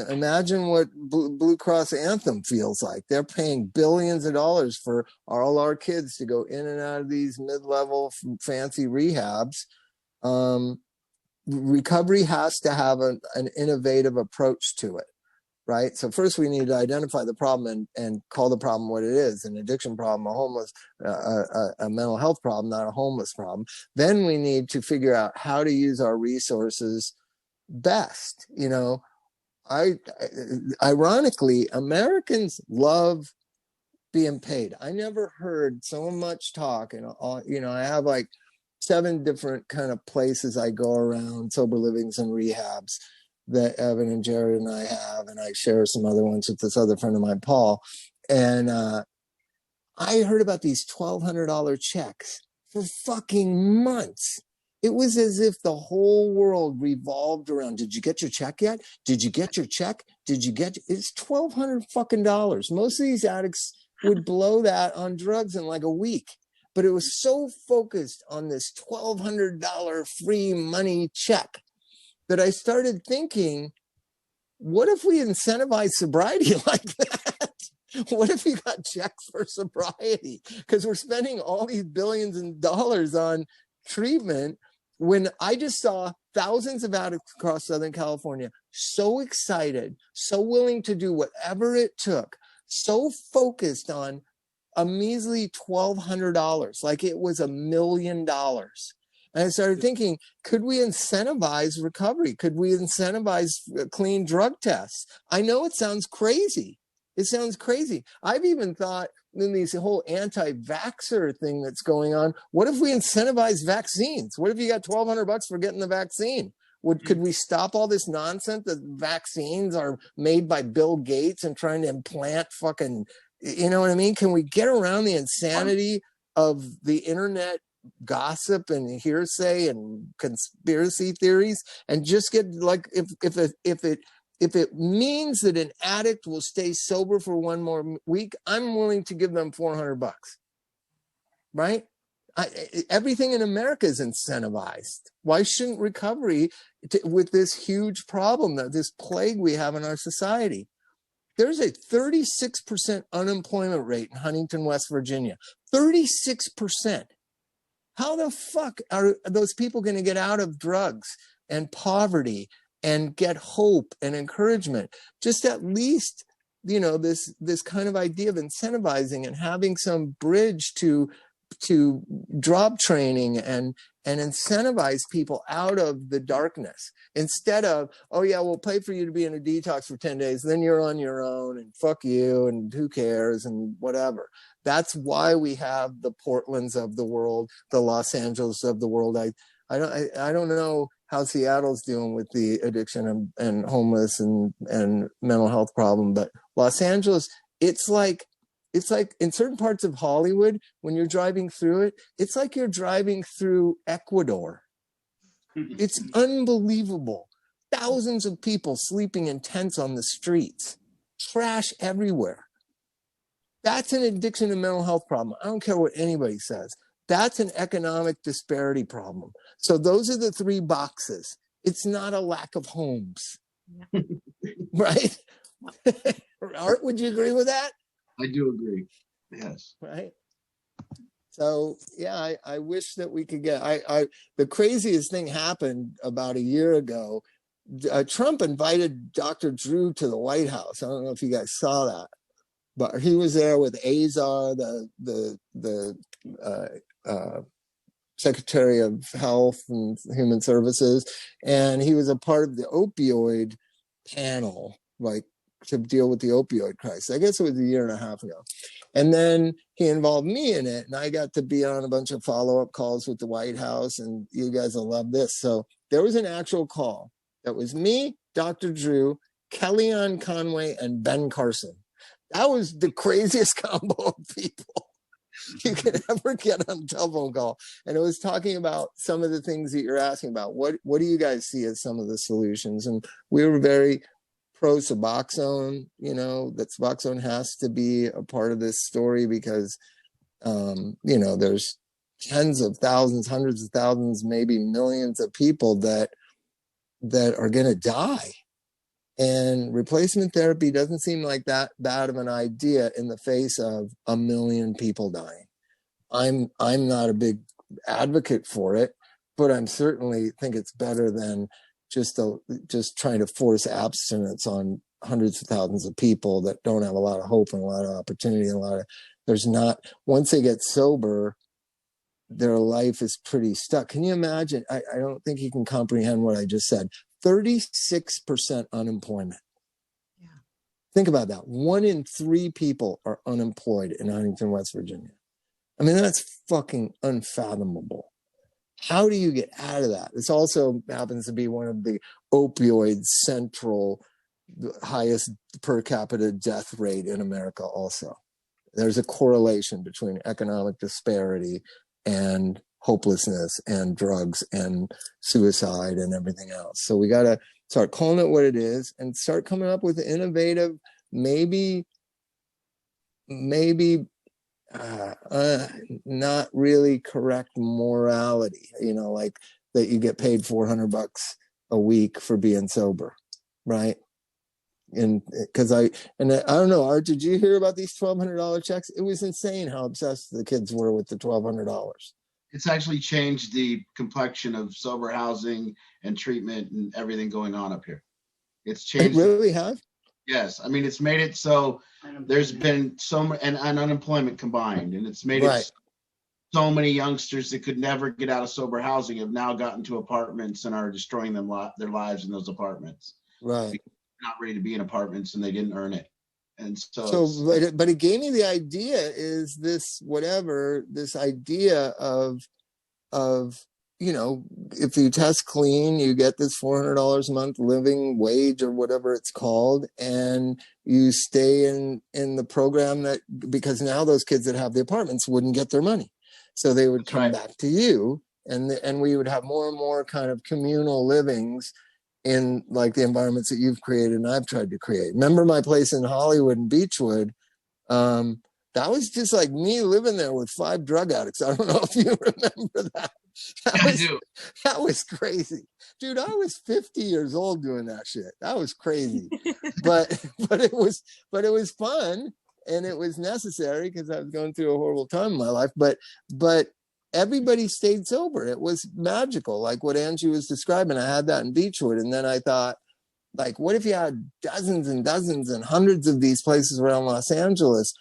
imagine what Blue Cross Anthem feels like. They're paying billions of dollars for all our kids to go in and out of these mid-level fancy rehabs. Recovery has to have an innovative approach to it, right? So first we need to identify the problem and call the problem what it is: an addiction problem, a mental health problem, not a homeless problem. Then we need to figure out how to use our resources best. You know, ironically, Americans love being paid. I never heard so much talk, and I have like 7 different kind of places I go around, sober livings and rehabs, that Evan and Jared and I have, and I share some other ones with this other friend of mine, Paul. And I heard about these $1,200 checks for fucking months. It was as if the whole world revolved around, did you get your check yet? Did you get your check? It's $1,200 fucking dollars. Most of these addicts would blow that on drugs in like a week. But it was so focused on this $1,200 free money check that I started thinking, what if we incentivize sobriety like that? What if we got checks for sobriety? Because we're spending all these billions of dollars on treatment, when I just saw thousands of addicts across Southern California so excited, so willing to do whatever it took, so focused on a measly $1,200, like it was $1 million. And I started thinking, could we incentivize recovery? Could we incentivize clean drug tests? I know it sounds crazy. I've even thought in this whole anti-vaxxer thing that's going on, what if we incentivize vaccines? What if you got $1,200 for getting the vaccine? Could we stop all this nonsense that vaccines are made by Bill Gates and trying to implant fucking, you know what I mean? Can we get around the insanity of the internet gossip and hearsay and conspiracy theories, and just get, like, if it means that an addict will stay sober for one more week, I'm willing to give them $400, right? Everything in America is incentivized. Why shouldn't recovery, with this huge problem, this plague we have in our society? There's a 36% unemployment rate in Huntington, West Virginia. 36%. How the fuck are those people going to get out of drugs and poverty and get hope and encouragement? Just at least, this kind of idea of incentivizing and having some bridge to job training and incentivize people out of the darkness, instead of, oh yeah, we'll pay for you to be in a detox for 10 days, then you're on your own and fuck you and who cares and whatever. That's why we have the Portlands of the world, the Los Angeles of the world. I don't know how Seattle's dealing with the addiction and homeless and mental health problem, but Los Angeles, it's like in certain parts of Hollywood, when you're driving through it, it's like you're driving through Ecuador. It's unbelievable. Thousands of people sleeping in tents on the streets, trash everywhere. That's an addiction and mental health problem. I don't care what anybody says. That's an economic disparity problem. So those are the three boxes. It's not a lack of homes, right? Art, would you agree with that? I do agree. Yes. Right. So yeah, I wish that we could get. The craziest thing happened about a year ago. Trump invited Dr. Drew to the White House. I don't know if you guys saw that, but he was there with Azar, the Secretary of Health and Human Services, and he was a part of the opioid panel, like to deal with the opioid crisis. I guess it was a year and a half ago. And then he involved me in it, and I got to be on a bunch of follow-up calls with the White House, and you guys will love this. So there was an actual call. That was me, Dr. Drew, Kellyanne Conway, and Ben Carson. That was the craziest combo of people you could ever get on a telephone call. And it was talking about some of the things that you're asking about. What do you guys see as some of the solutions? And we were very pro Suboxone, that Suboxone has to be a part of this story because, there's tens of thousands, hundreds of thousands, maybe millions of people that are going to die. And replacement therapy doesn't seem like that bad of an idea in the face of 1 million people dying. I'm not a big advocate for it, but I'm certainly think it's better than just trying to force abstinence on hundreds of thousands of people that don't have a lot of hope and a lot of opportunity and once they get sober, their life is pretty stuck. Can you imagine? I don't think you can comprehend what I just said. 36% unemployment. Yeah. Think about that. 1 in 3 people are unemployed in Huntington, West Virginia. I mean, that's fucking unfathomable. How do you get out of that? This also happens to be one of the opioid central, highest per capita death rate in America also. There's a correlation between economic disparity and hopelessness and drugs and suicide and everything else. So we got to start calling it what it is and start coming up with innovative, maybe not really correct morality, like that you get paid $400 a week for being sober, right? And because I don't know, Art, did you hear about these $1,200 checks? It was insane how obsessed the kids were with the $1,200. It's actually changed the complexion of sober housing and treatment and everything going on up here. It's changed. It really have? Yes. I mean, it's made it so there's been so much, and unemployment combined, and it's made it so many youngsters that could never get out of sober housing have now gotten to apartments and are destroying their lives in those apartments. Right. They're not ready to be in apartments and they didn't earn it. And but it gave me the idea is this idea of if you test clean, you get this $400 a month living wage or whatever it's called, and you stay in the program because now those kids that have the apartments wouldn't get their money, so they would come back to you, and we would have more and more kind of communal livings in like the environments that you've created and I've tried to create. Remember my place in Hollywood and Beechwood? That was just like me living there with 5 drug addicts. I don't know if you remember that. That was crazy. Dude, I was 50 years old doing that shit. That was crazy. but it was fun and it was necessary because I was going through a horrible time in my life. But everybody stayed sober. It was magical, like what Angie was describing. I had that in Beechwood, and then I thought, like, what if you had dozens and dozens and hundreds of these places around Los Angeles,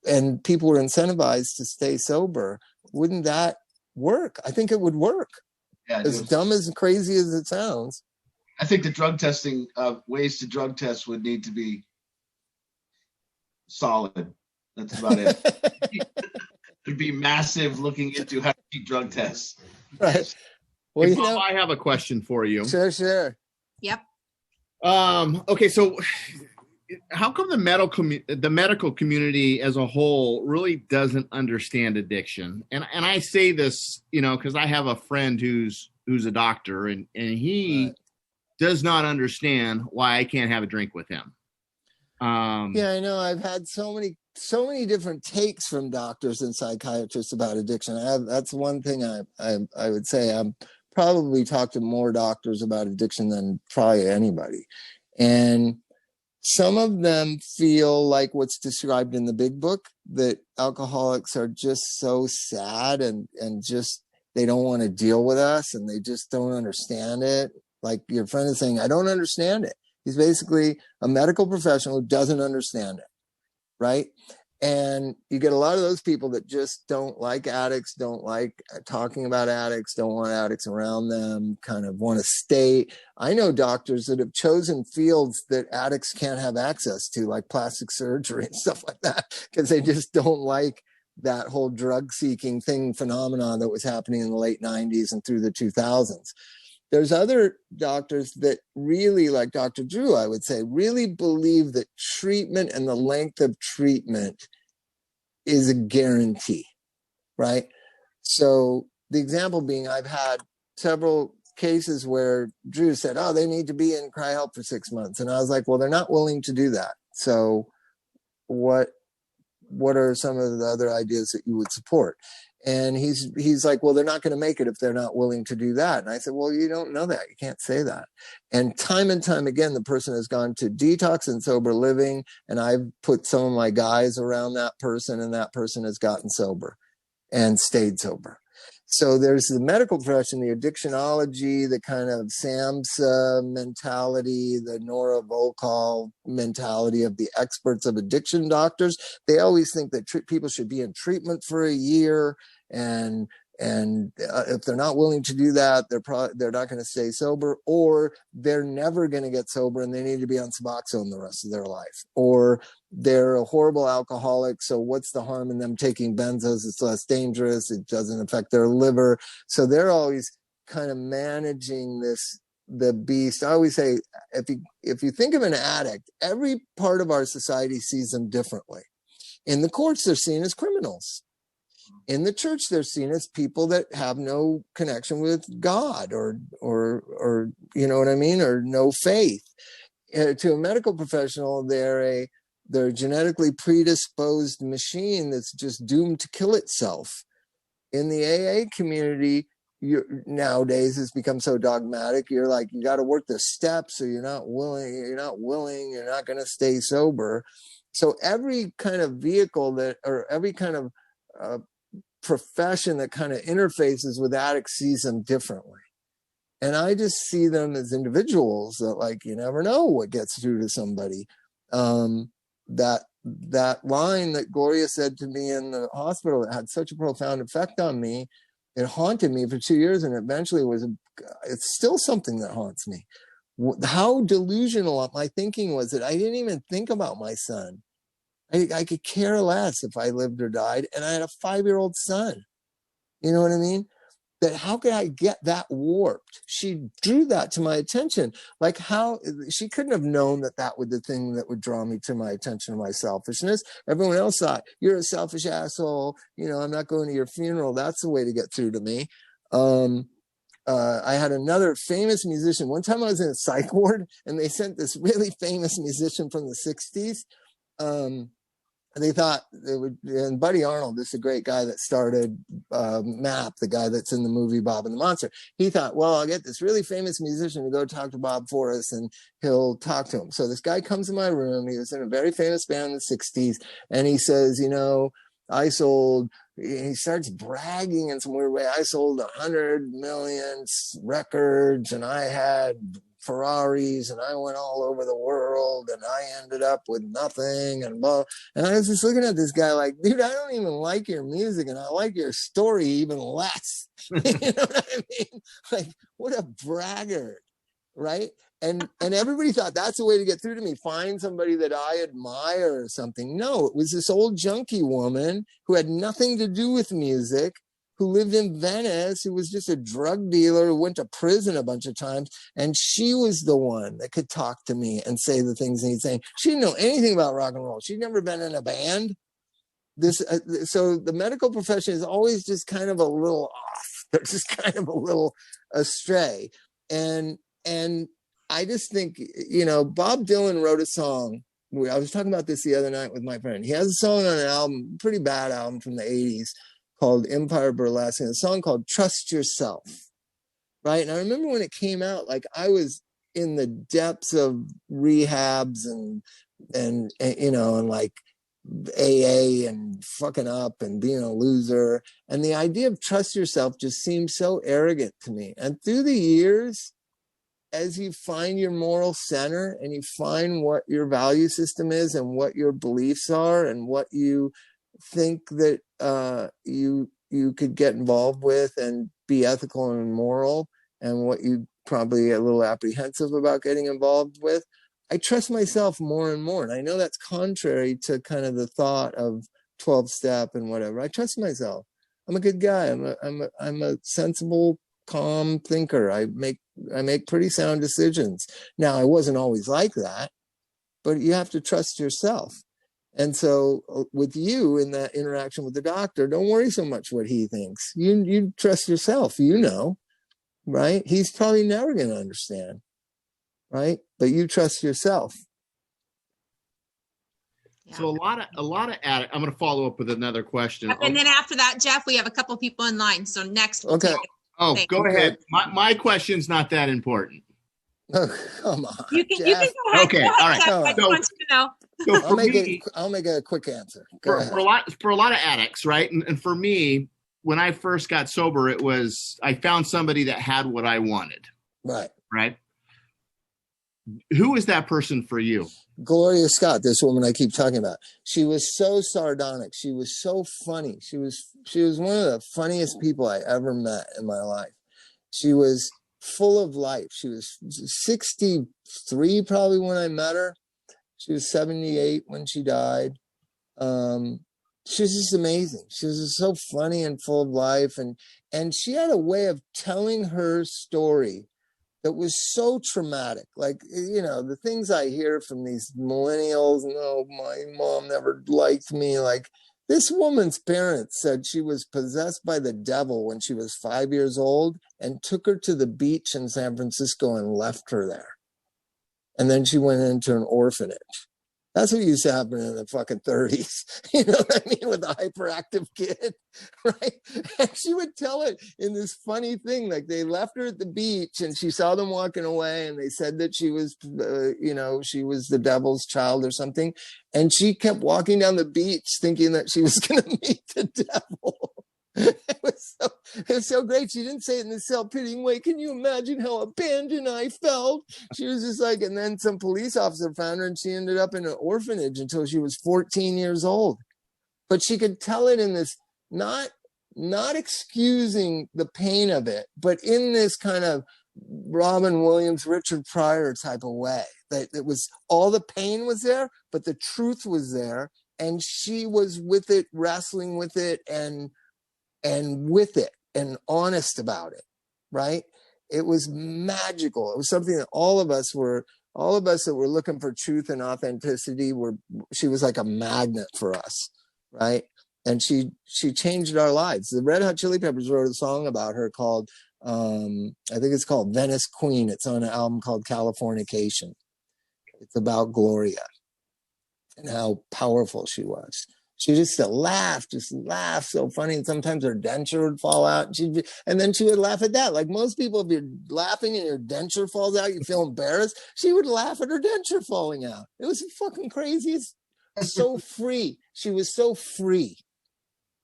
and people were incentivized to stay sober? Wouldn't that work? I think it would work. Yeah, as dumb as crazy as it sounds. I think the drug testing ways to drug test would need to be solid. That's about it. It'd be massive looking into how to do drug tests. Right. Well, Hey, you Bob, know, I have a question for you. sure. Yep. Okay, so how come the medical community as a whole really doesn't understand addiction? And I say this, because I have a friend who's a doctor, and he Right. does not understand why I can't have a drink with him. Yeah, I know. I've had so many different takes from doctors and psychiatrists about addiction. That's one thing I would say. I'm probably talked to more doctors about addiction than probably anybody. And some of them feel like what's described in the big book, that alcoholics are just so sad and just, they don't want to deal with us and they just don't understand it. Like your friend is saying, I don't understand it. He's basically a medical professional who doesn't understand it, right? And you get a lot of those people that just don't like addicts, don't like talking about addicts, don't want addicts around them, kind of want to stay. I know doctors that have chosen fields that addicts can't have access to, like plastic surgery and stuff like that, because they just don't like that whole drug-seeking phenomenon that was happening in the late 90s and through the 2000s. There's other doctors that really, like Dr. Drew, I would say, really believe that treatment and the length of treatment is a guarantee, right? So the example being, I've had several cases where Drew said, oh, they need to be in cry help for 6 months. And I was like, well, they're not willing to do that. So what are some of the other ideas that you would support? And he's like, well, they're not going to make it if they're not willing to do that. And I said, well, you don't know that. You can't say that. And time again, the person has gone to detox and sober living. And I've put some of my guys around that person, and that person has gotten sober and stayed sober. So there's the medical profession, the addictionology, the kind of SAMHSA mentality, the Nora Volkow mentality of the experts of addiction doctors. They always think that people should be in treatment for a year, and if they're not willing to do that, they're not going to stay sober, or they're never going to get sober and they need to be on Suboxone the rest of their life, or they're a horrible alcoholic. So what's the harm in them taking benzos? It's less dangerous. It doesn't affect their liver. So they're always kind of managing the beast. I always say, if you think of an addict, every part of our society sees them differently. In the courts, they're seen as criminals. In the church, they're seen as people that have no connection with God, or you know what I mean, or no faith. To a medical professional, they're a genetically predisposed machine that's just doomed to kill itself. In the AA community, nowadays it's become so dogmatic. You're like, you got to work the steps, or you're not willing, you're not going to stay sober. So every kind of vehicle or every kind of profession that kind of interfaces with addicts sees them differently. And I just see them as individuals that, like, you never know what gets through to somebody. That line that Gloria said to me in the hospital, that had such a profound effect on me, it haunted me for 2 years, and eventually it's still something that haunts me. How delusional my thinking was that I didn't even think about my son. I could care less if I lived or died, and I had a 5-year-old son. You know what I mean? That how could I get that warped? She drew that to my attention. Like, how she couldn't have known that was the thing that would draw me to my attention, my selfishness. Everyone else thought, you're a selfish asshole. I'm not going to your funeral. That's the way to get through to me. I had another famous musician. One time I was in a psych ward, and they sent this really famous musician from the 60s. They thought and Buddy Arnold, this is a great guy that started MAP, the guy that's in the movie Bob and the Monster. He thought, well, I'll get this really famous musician to go talk to Bob Forrest, and he'll talk to him. So this guy comes in my room. He was in a very famous band in the 60s. And he says, he starts bragging in some weird way. I sold 100 million records, and I had Ferraris, and I went all over the world, and I ended up with nothing, and blah. And I was just looking at this guy like, dude, I don't even like your music, and I like your story even less. You know what I mean? Like, what a braggart, right? And everybody thought that's the way to get through to me. Find somebody that I admire or something. No, it was this old junkie woman who had nothing to do with music, who lived in Venice, who was just a drug dealer who went to prison a bunch of times. And she was the one that could talk to me and say the things he's saying. She didn't know anything about rock and roll. She'd never been in a band. So the medical profession is always just kind of a little off. They're just kind of a little astray. And I just think, Bob Dylan wrote a song. I was talking about this the other night with my friend. He has a song on an album, pretty bad album from the 80s, called Empire Burlesque, and a song called Trust Yourself, right? And I remember when it came out, like I was in the depths of rehabs and like AA and fucking up and being a loser. And the idea of trust yourself just seemed so arrogant to me. And through the years, as you find your moral center and you find what your value system is and what your beliefs are and what you think that you could get involved with and be ethical and moral, and what you probably a little apprehensive about getting involved with, I trust myself more and more. And I know that's contrary to kind of the thought of 12-step and whatever. I trust myself. I'm a good guy. I'm a sensible, calm thinker. I make pretty sound decisions. Now, I wasn't always like that, but you have to trust yourself. And so with you in that interaction with the doctor, don't worry so much what he thinks. You trust yourself, right? He's probably never going to understand, right? But you trust yourself. So a lot of addicts. I'm going to follow up with another question. And then after that, Jeff, we have a couple people in line. So next, we'll okay. Go ahead. My question's not that important. Oh, come on. You can go ahead. Okay, Go ahead, all right. Jeff. I just want you to know. So I'll make a quick answer. For a lot of addicts, right? And for me, when I first got sober, it was I found somebody that had what I wanted. Right. Who is that person for you? Gloria Scott, this woman I keep talking about. She was so sardonic. She was so funny. She was one of the funniest people I ever met in my life. She was full of life. She was 63 probably when I met her. She was 78 when she died. She was just amazing. She was just so funny and full of life. And she had a way of telling her story that was so traumatic. Like, the things I hear from these millennials, my mom never liked me. Like, this woman's parents said she was possessed by the devil when she was 5 years old and took her to the beach in San Francisco and left her there. And then she went into an orphanage. That's what used to happen in the fucking 30s. You know what I mean? With a hyperactive kid, right? And she would tell it in this funny thing. Like, they left her at the beach and she saw them walking away and they said that she was, she was the devil's child or something. And she kept walking down the beach thinking that she was going to meet the devil. It was so great. She didn't say it in the self-pitying way. Can you imagine how abandoned I felt? She was just like, and then some police officer found her and she ended up in an orphanage until she was 14 years old. But she could tell it in this, not excusing the pain of it, but in this kind of Robin Williams, Richard Pryor type of way. That it was, all the pain was there, but the truth was there. And she was with it, wrestling with it, and with it and honest about it, right? It was magical. It was something that all of us that were looking for truth and authenticity she was like a magnet for us, right? And she changed our lives. The Red Hot Chili Peppers wrote a song about her called, I think it's called Venice Queen. It's on an album called Californication. It's about Gloria and how powerful she was. She just laughed so funny. And sometimes her denture would fall out. And then she would laugh at that. Like most people, if you're laughing and your denture falls out, you feel embarrassed. She would laugh at her denture falling out. It was fucking crazy. It's so free. She was so free,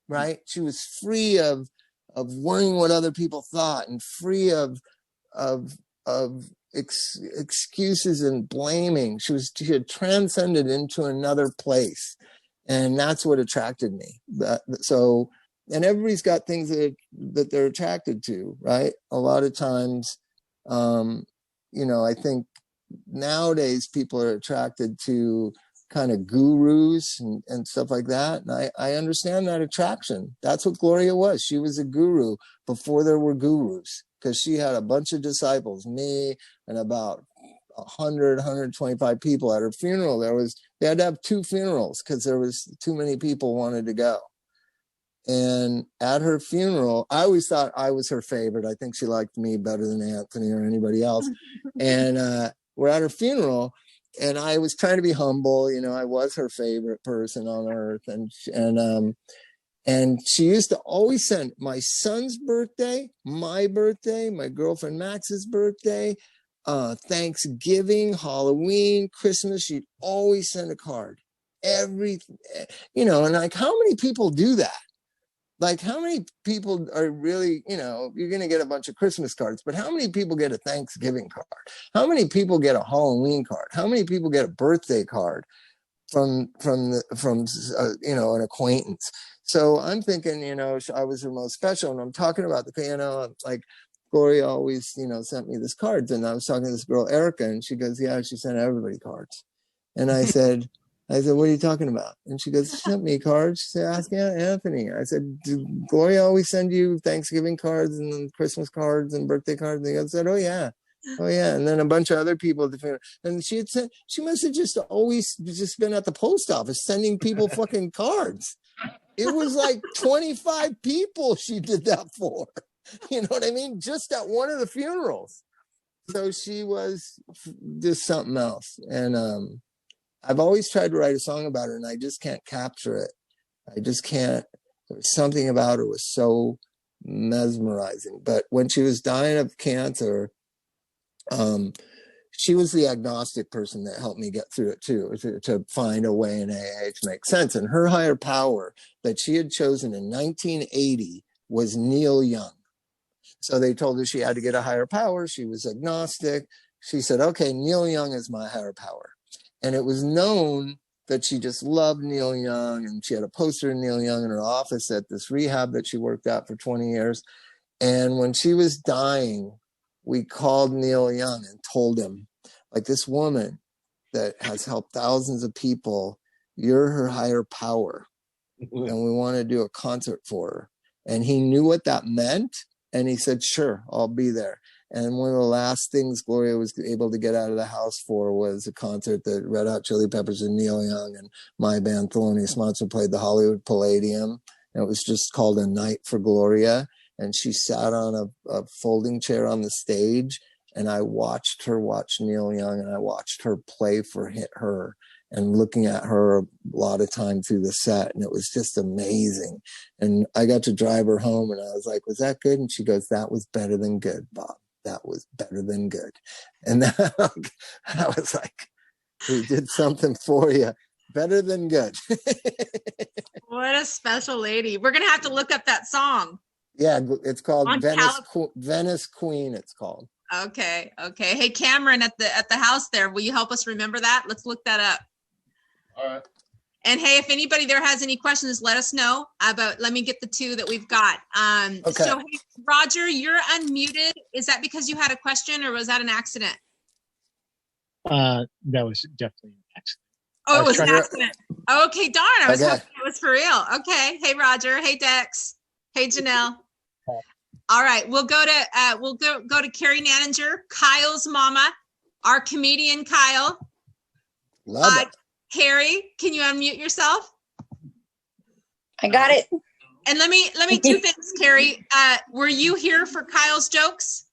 right? She was free of worrying what other people thought and free of excuses and blaming. She had transcended into another place. And that's what attracted me. And everybody's got things that they're attracted to, right? A lot of times, I think nowadays people are attracted to kind of gurus and stuff like that. And I understand that attraction. That's what Gloria was. She was a guru before there were gurus, because she had a bunch of disciples, me and about 100, 125 people at her funeral. They had to have 2 funerals because there was too many people wanted to go. And at her funeral, I always thought I was her favorite. I think she liked me better than Anthony or anybody else. And we're at her funeral, and I was trying to be humble. You know, I was her favorite person on earth. And she used to always send my son's birthday, my girlfriend Max's birthday, Thanksgiving, Halloween, Christmas. She'd always send a card. And like, how many people do that? Like, how many people are really, you're going to get a bunch of Christmas cards, but how many people get a Thanksgiving card? How many people get a Halloween card? How many people get a birthday card from an acquaintance? So I'm thinking, I was her most special, and I'm talking about like Gloria always, sent me this cards. And I was talking to this girl, Erica, and she goes, yeah, she sent everybody cards. And I said, what are you talking about? And she goes, she sent me cards. She said, ask Anthony. I said, did Gloria always send you Thanksgiving cards and Christmas cards and birthday cards? And I said, oh yeah. And then a bunch of other people at the funeral. And she must have just always just been at the post office sending people fucking cards. It was like 25 people she did that for. You know what I mean? Just at one of the funerals. So she was just something else. And I've always tried to write a song about her, and I just can't capture it. I just can't. There was something about her was so mesmerizing. But when she was dying of cancer, she was the agnostic person that helped me get through it too, to find a way in AA to make sense. And her higher power that she had chosen in 1980 was Neil Young. So they told her she had to get a higher power. She was agnostic. She said, okay, Neil Young is my higher power. And it was known that she just loved Neil Young, and she had a poster of Neil Young in her office at this rehab that she worked at for 20 years. And when she was dying, we called Neil Young and told him, like, this woman that has helped thousands of people, you're her higher power. And we want to do a concert for her. And he knew what that meant. And he said, sure, I'll be there. And one of the last things Gloria was able to get out of the house for was a concert that Red Hot Chili Peppers and Neil Young and my band Thelonious Monster played the Hollywood Palladium. And it was just called A Night for Gloria. And she sat on a folding chair on the stage. And I watched her watch Neil Young, and I watched her play for her, and looking at her a lot of time through the set. And it was just amazing. And I got to drive her home, and I was like, was that good? And she goes, that was better than good, Bob. That was better than good. And I was like, we did something for you. Better than good. What a special lady. We're going to have to look up that song. Yeah, it's called Venice Queen, it's called. Okay. Hey, Cameron at the house there, will you help us remember that? Let's look that up. All right. And hey, if anybody there has any questions, let us know. Let me get the 2 that we've got. Okay. So, hey, Roger, you're unmuted. Is that because you had a question, or was that an accident? That was definitely an accident. Oh, it was an accident. Okay, darn. I was hoping it was for real. Okay. Hey, Roger. Hey, Dex. Hey, Janelle. All right. We'll go to Carrie Nanninger, Kyle's mama, our comedian Kyle. Love it. Carrie, can you unmute yourself? I got it. And let me 2 things, Carrie. Were you here for Kyle's jokes?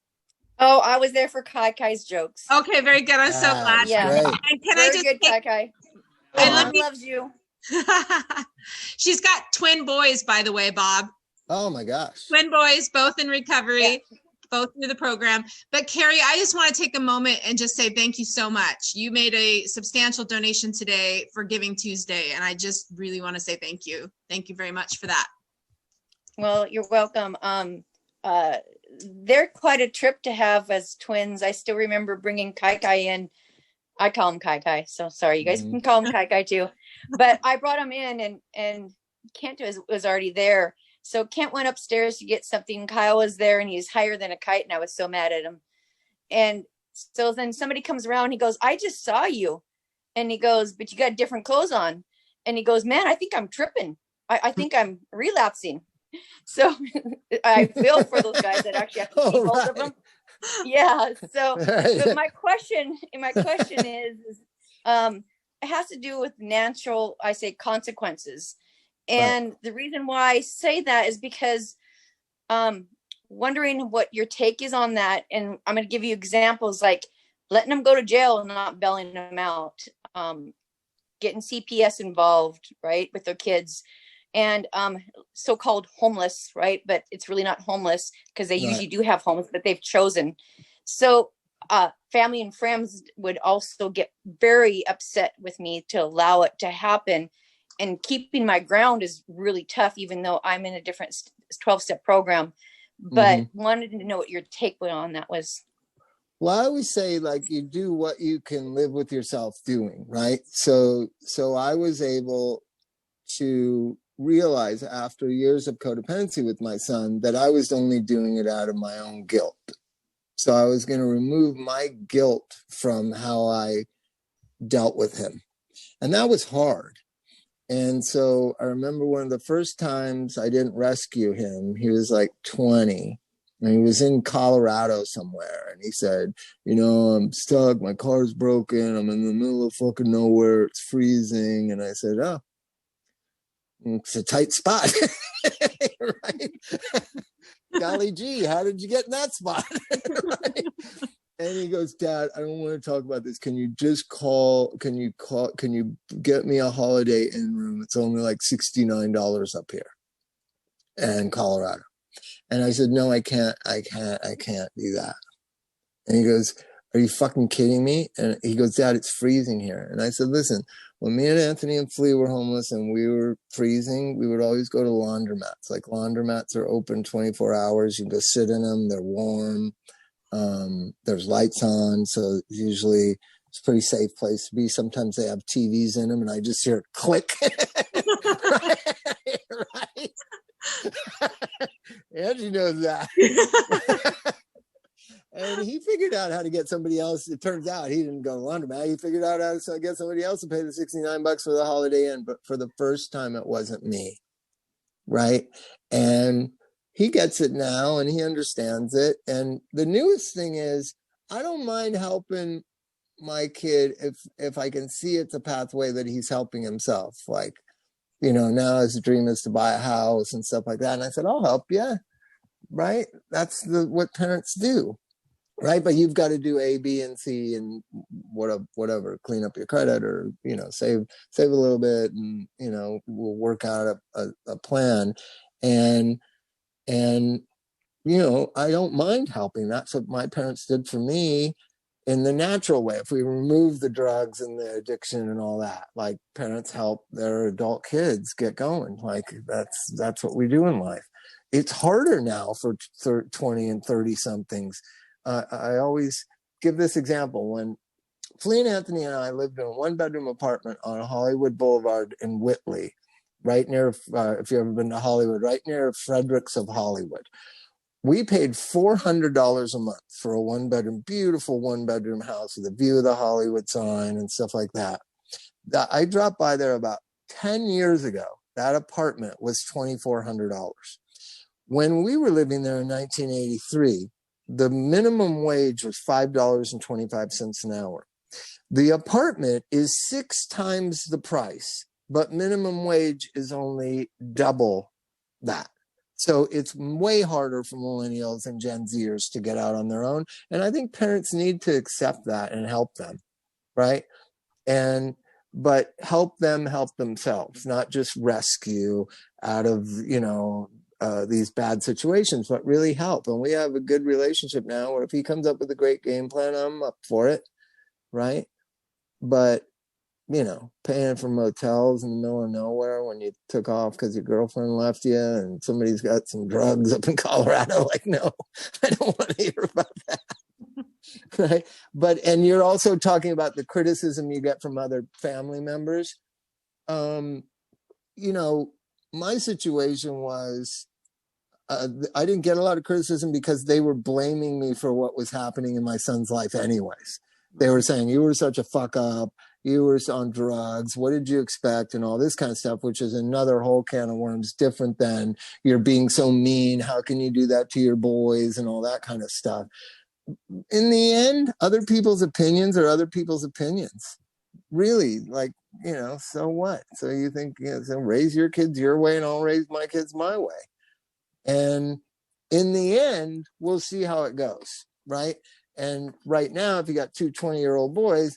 Oh, I was there for Kai's jokes. Okay, very good. I'm so glad. Yeah. Great. And can Very I just good, Kai? And Mom loves you. She's got twin boys, by the way, Bob. Oh my gosh. Twin boys, both in recovery. Both through the program. But Carrie, I just want to take a moment and just say thank you so much. You made a substantial donation today for Giving Tuesday, and I just really want to say thank you. Thank you very much for that. Well, you're welcome. They're quite a trip to have as twins. I still remember bringing Kai in. I call him Kai, so sorry, you guys can call him Kai too. But I brought him in, and Kent was already there. So Kent went upstairs to get something. Kyle was there, and he's higher than a kite, and I was so mad at him. And so then somebody comes around, he goes, I just saw you. And he goes, but you got different clothes on. And he goes, man, I think I'm tripping. I think I'm relapsing. So I feel for those guys that actually have to keep hold of them. Yeah. So, but my question is, it has to do with natural, I say, consequences. And the reason why I say that is because wondering what your take is on that. And I'm going to give you examples like letting them go to jail and not bailing them out, getting CPS involved, right, with their kids, and so-called homeless, right? But it's really not homeless because they usually do have homes, but they've chosen. So family and friends would also get very upset with me to allow it to happen. And keeping my ground is really tough, even though I'm in a different 12-step program. But wanted to know what your take on that was. Well, I always say, like, you do what you can live with yourself doing, right? So I was able to realize after years of codependency with my son that I was only doing it out of my own guilt. So I was going to remove my guilt from how I dealt with him. And that was hard. And so I remember one of the first times I didn't rescue him, he was like 20. And he was in Colorado somewhere. And he said, you know, I'm stuck. My car's broken. I'm in the middle of fucking nowhere. It's freezing. And I said, oh, it's a tight spot. Right? Golly gee, how did you get in that spot? Right? And he goes, Dad, I don't want to talk about this. Can you get me a Holiday Inn room? It's only like $69 up here in Colorado. And I said, no, I can't do that. And he goes, are you fucking kidding me? And he goes, Dad, it's freezing here. And I said, listen, when me and Anthony and Flea were homeless and we were freezing, we would always go to laundromats. Like, laundromats are open 24 hours. You can go sit in them. They're warm. There's lights on. So usually it's a pretty safe place to be. Sometimes they have TVs in them and I just hear it click. Right? Angie knows that. And he figured out how to get somebody else. It turns out he didn't go to laundromat. He figured out how to get somebody else to pay the $69 for the Holiday Inn. But for the first time, it wasn't me. Right. And he gets it now and he understands it. And the newest thing is, I don't mind helping my kid if I can see it's a pathway that he's helping himself. Like, you know, now his dream is to buy a house and stuff like that. And I said, I'll help you. Right. That's what parents do. Right. But you've got to do A, B, and C and whatever, clean up your credit or, you know, save a little bit and, you know, we'll work out a plan. And, you know, I don't mind helping. That's what my parents did for me in the natural way. If we remove the drugs and the addiction and all that, like, parents help their adult kids get going. Like, that's what we do in life. It's harder now for 20 and 30 somethings. I always give this example. When Flea and Anthony and I lived in a 1-bedroom apartment on Hollywood Boulevard in Whitley, right near, if you've ever been to Hollywood, right near Fredericks of Hollywood. We paid $400 a month for a beautiful 1-bedroom house with a view of the Hollywood sign and stuff like that. I dropped by there about 10 years ago. That apartment was $2,400. When we were living there in 1983, the minimum wage was $5.25 an hour. The apartment is 6 times the price, but minimum wage is only double that. So it's way harder for millennials and Gen Zers to get out on their own. And I think parents need to accept that and help them, right? But help them help themselves, not just rescue out of, you know, these bad situations, but really help. And we have a good relationship now where if he comes up with a great game plan, I'm up for it, right? But, you know, paying for motels in the middle of nowhere when you took off because your girlfriend left you and somebody's got some drugs up in Colorado, like, no, I don't want to hear about that. Right? And you're also talking about the criticism you get from other family members. You know, my situation was, I didn't get a lot of criticism because they were blaming me for what was happening in my son's life anyways. They were saying, you were such a fuck up. You were on drugs. What did you expect? And all this kind of stuff, which is another whole can of worms, different than you're being so mean. How can you do that to your boys and all that kind of stuff? In the end, other people's opinions are other people's opinions. Really, like, so what? So you think, so raise your kids your way and I'll raise my kids my way. And in the end, we'll see how it goes, right? And right now, if you got two 20-year-old boys,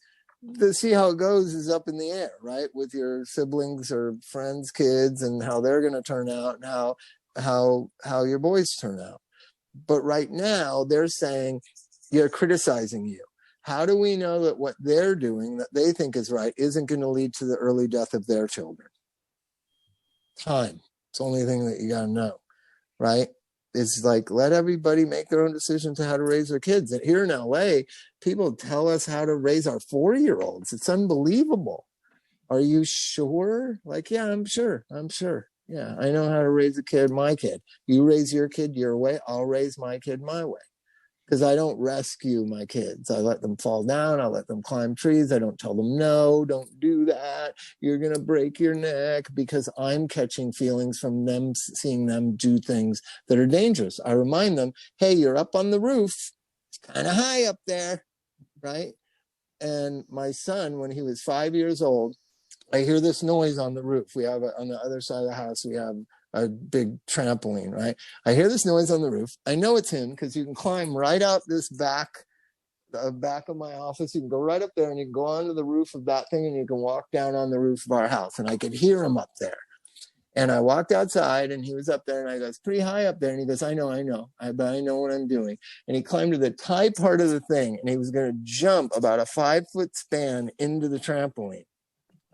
to see how it goes is up in the air, right? With your siblings or friends' kids and how they're going to turn out and how your boys turn out. But right now, they're saying, you're criticizing you. How do we know that what they're doing that they think is right isn't going to lead to the early death of their children? Time. It's the only thing that you got to know, right? It's like, let everybody make their own decisions on how to raise their kids. And here in LA, people tell us how to raise our 4-year-olds. It's unbelievable. Are you sure? Like, yeah, I'm sure. Yeah, I know how to raise a kid, my kid. You raise your kid your way, I'll raise my kid my way. Because I don't rescue my kids. I let them fall down. I let them climb trees. I don't tell them, no, don't do that. You're going to break your neck, because I'm catching feelings from them, seeing them do things that are dangerous. I remind them, hey, you're up on the roof. It's kind of high up there, right? And my son, when he was 5 years old, I hear this noise on the roof. We have on the other side of the house, we have a big trampoline, right? I hear this noise on the roof. I know it's him because you can climb right out this back of my office. You can go right up there and you can go onto the roof of that thing and you can walk down on the roof of our house. And I could hear him up there. And I walked outside and he was up there and I go, it's pretty high up there. And he goes, I know, but I know what I'm doing. And he climbed to the high part of the thing and he was going to jump about a 5-foot span into the trampoline.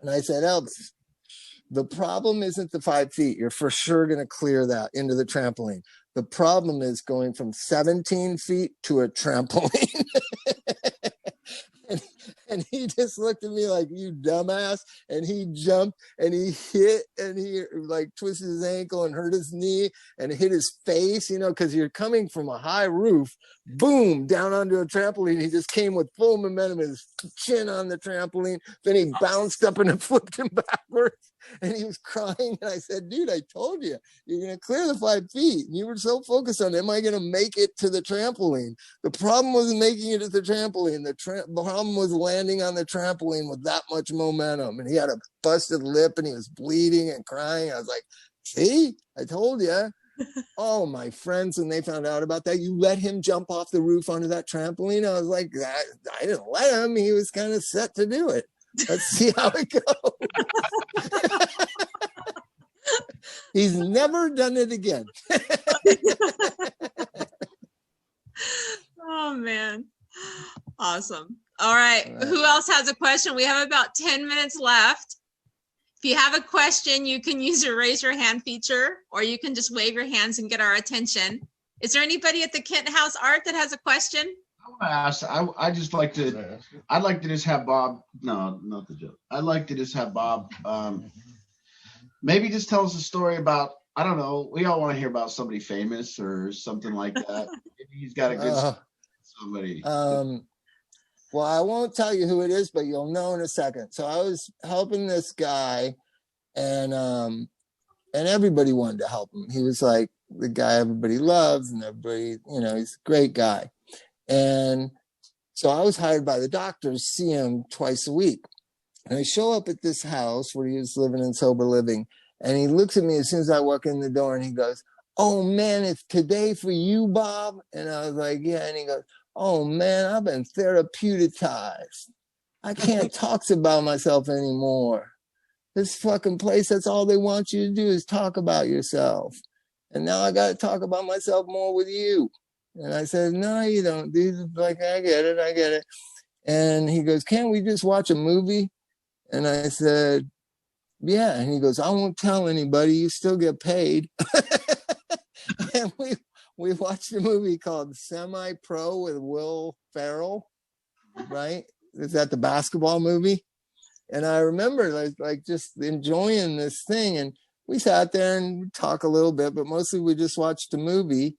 And I said, Elvis, the problem isn't the 5 feet. You're for sure going to clear that into the trampoline. The problem is going from 17 feet to a trampoline. And he just looked at me like, you dumbass. And he jumped and he hit and he like twisted his ankle and hurt his knee and hit his face, because you're coming from a high roof, boom, down onto a trampoline. He just came with full momentum, his chin on the trampoline. Then he bounced up and it flipped him backwards. And he was crying. And I said, dude, I told you, you're going to clear the 5 feet. And you were so focused on, am I going to make it to the trampoline? The problem wasn't making it to the trampoline. The problem was landing on the trampoline with that much momentum. And he had a busted lip and he was bleeding and crying. I was like, see, I told you. Oh, my friends, when they found out about that, you let him jump off the roof onto that trampoline. I was like, I didn't let him. He was kind of set to do it. Let's see how it goes. He's never done it again. Oh, man. Awesome. All right. Who else has a question? We have about 10 minutes left. If you have a question, you can use your raise your hand feature, or you can just wave your hands and get our attention. Is there anybody at the Kent House Art that has a question? I want to ask. I'd like to just have Bob. No, not the joke. I'd like to just have Bob. Maybe just tell us a story about. I don't know. We all want to hear about somebody famous or something like that. Maybe he's got a good somebody. Well, I won't tell you who it is, but you'll know in a second. So I was helping this guy, and everybody wanted to help him. He was like the guy everybody loves, and everybody, he's a great guy. And so I was hired by the doctor to see him twice a week. And I show up at this house where he was living in sober living, and he looks at me as soon as I walk in the door, and he goes, "Oh man, it's today for you, Bob?" And I was like, "Yeah." And he goes, "Oh man, I've been therapeuticized. I can't talk about myself anymore. This fucking place, that's all they want you to do is talk about yourself. And now I got to talk about myself more with you." And I said, "No, you don't, dude. Like, I get it. And he goes, "Can't we just watch a movie?" And I said, "Yeah." And he goes, "I won't tell anybody. You still get paid." And we watched a movie called Semi-Pro with Will Ferrell, right? Is that the basketball movie? And I remember like just enjoying this thing. And we sat there and talked a little bit, but mostly we just watched the movie.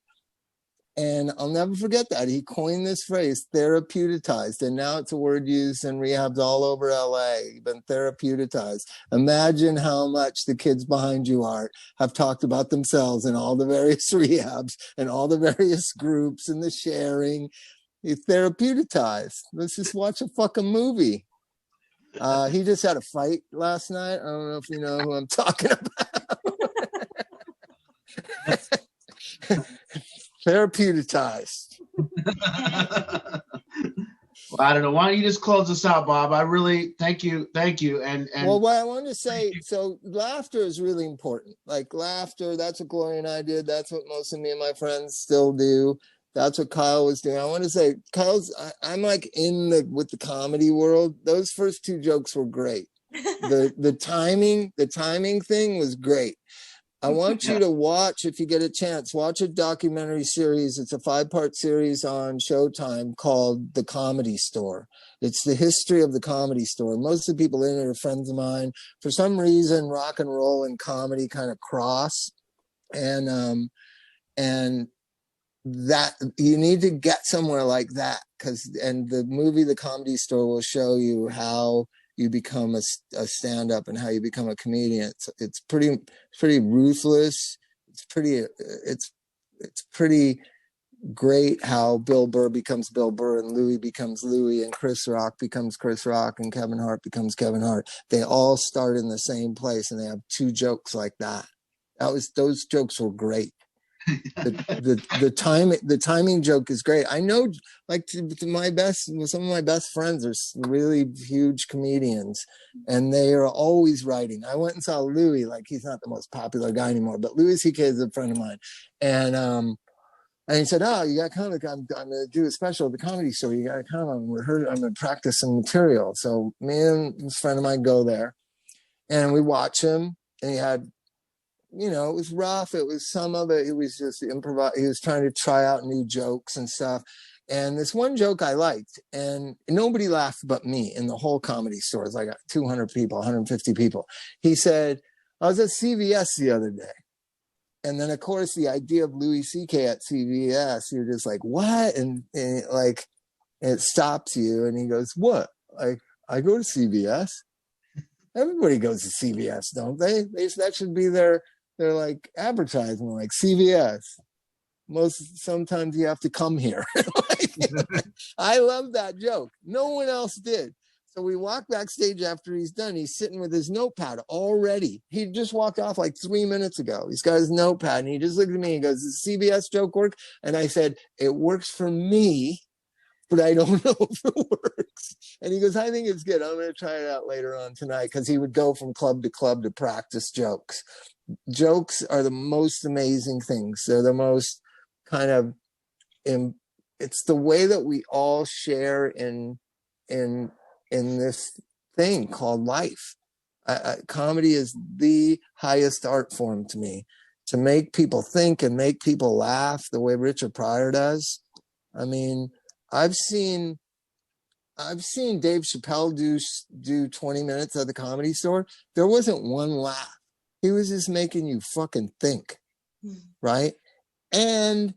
And I'll never forget that. He coined this phrase, therapeuticized, and now it's a word used in rehabs all over LA. You've been therapeuticized. Imagine how much the kids behind you, Art, have talked about themselves in all the various rehabs and all the various groups and the sharing. He's therapeuticized. Let's just watch a fucking movie. He just had a fight last night. I don't know if you know who I'm talking about. Therapeuticized. Well, I don't know. Why don't you just close us out, Bob? I really thank you. And well, what I want to say, so laughter is really important. Like laughter, that's what Gloria and I did. That's what most of me and my friends still do. That's what Kyle was doing. I want to say, I'm like with the comedy world. Those first two jokes were great. The timing thing was great. I want you to watch, if you get a chance, watch a documentary series. It's a 5-part series on Showtime called The Comedy Store. It's the history of the Comedy Store. Most of the people in it are friends of mine. For some reason, rock and roll and comedy kind of cross. And that you need to get somewhere like that, and the movie The Comedy Store will show you how you become a stand-up and how you become a comedian. It's pretty ruthless. It's pretty great how Bill Burr becomes Bill Burr and Louis becomes Louis and Chris Rock becomes Chris Rock and Kevin Hart becomes Kevin Hart. They all start in the same place and they have 2 jokes like that. Those jokes were great. The timing joke is great. I know, like some of my best friends are really huge comedians, and they are always writing. I went and saw Louis. Like, he's not the most popular guy anymore, but Louis C.K. is a friend of mine, and he said, "Oh, you got comic? I'm going to do a special at the Comedy Store. You got to come. I'm going to practice some material." So me and this friend of mine go there, and we watch him, and he had. It was rough. It was some of it. It was just improvise. He was trying to try out new jokes and stuff. And this one joke I liked, and nobody laughed but me in the whole Comedy Store. It was like 200 people, 150 people. He said, "I was at CVS the other day." And then, of course, the idea of Louis C.K. at CVS, you're just like, what? And like, it stops you. And he goes, "What? Like, I go to CVS. Everybody goes to CVS, don't they? That should be their like advertisement, like CVS. Sometimes you have to come here." I love that joke. No one else did. So we walk backstage after he's done. He's sitting with his notepad already. He just walked off like 3 minutes ago. He's got his notepad and he just looked at me and goes, "Does the CVS joke work?" And I said, "It works for me, but I don't know if it works." And he goes, "I think it's good. I'm going to try it out later on tonight," because he would go from club to practice jokes. Jokes are the most amazing things. They're the most kind of, it's the way that we all share in this thing called life. Comedy is the highest art form to me. To make people think and make people laugh the way Richard Pryor does. I mean, I've seen Dave Chappelle do 20 minutes at the Comedy Store. There wasn't one laugh. He was just making you fucking think, right? And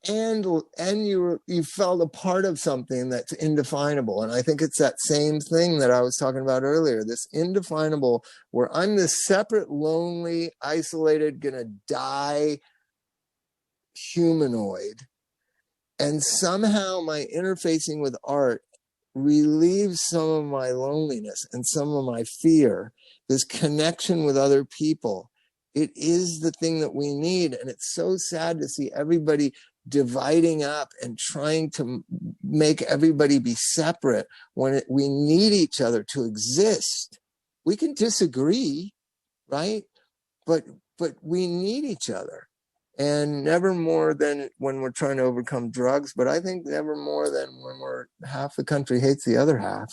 you felt a part of something that's indefinable. And I think it's that same thing that I was talking about earlier, this indefinable, where I'm this separate, lonely, isolated, gonna die humanoid. And somehow my interfacing with art relieves some of my loneliness and some of my fear. This connection with other people. It is the thing that we need. And it's so sad to see everybody dividing up and trying to make everybody be separate when we need each other to exist. We can disagree, right? But we need each other. And never more than when we're trying to overcome drugs, but I think never more than when half the country hates the other half.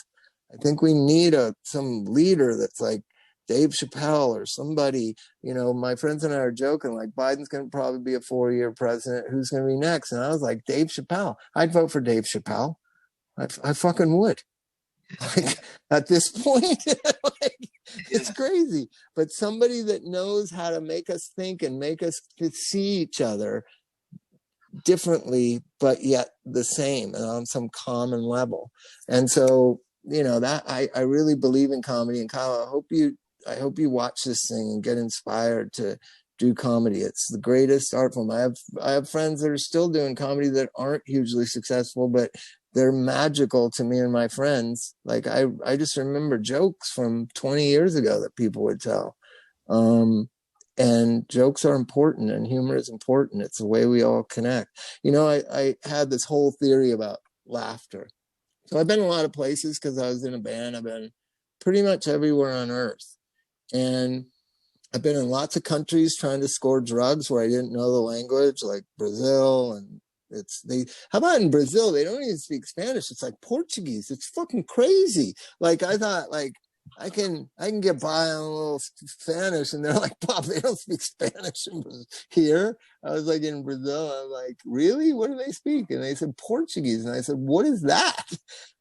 I think we need some leader that's like Dave Chappelle or somebody. My friends and I are joking, like, Biden's going to probably be a 4-year president. Who's going to be next? And I was like, Dave Chappelle. I'd vote for Dave Chappelle. I fucking would. Like, at this point, it's crazy. But somebody that knows how to make us think and make us see each other differently, but yet the same and on some common level. And so, you know, that I really believe in comedy. And Kyle, I hope you watch this thing and get inspired to do comedy. It's the greatest art form. I have friends that are still doing comedy that aren't hugely successful, but they're magical to me and my friends. Like I just remember jokes from 20 years ago that people would tell. And jokes are important and humor is important. It's the way we all connect. You know, I had this whole theory about laughter. So I've been a lot of places because I was in a band. I've been pretty much everywhere on earth. And I've been in lots of countries trying to score drugs where I didn't know the language, like Brazil. And how about in Brazil? They don't even speak Spanish. It's like Portuguese. It's fucking crazy. Like I thought, like, I can get by on a little Spanish, and they're like, Pop, they don't speak Spanish here. I was like, in Brazil, I'm like, really? What do they speak? And they said Portuguese, and I said, what is that?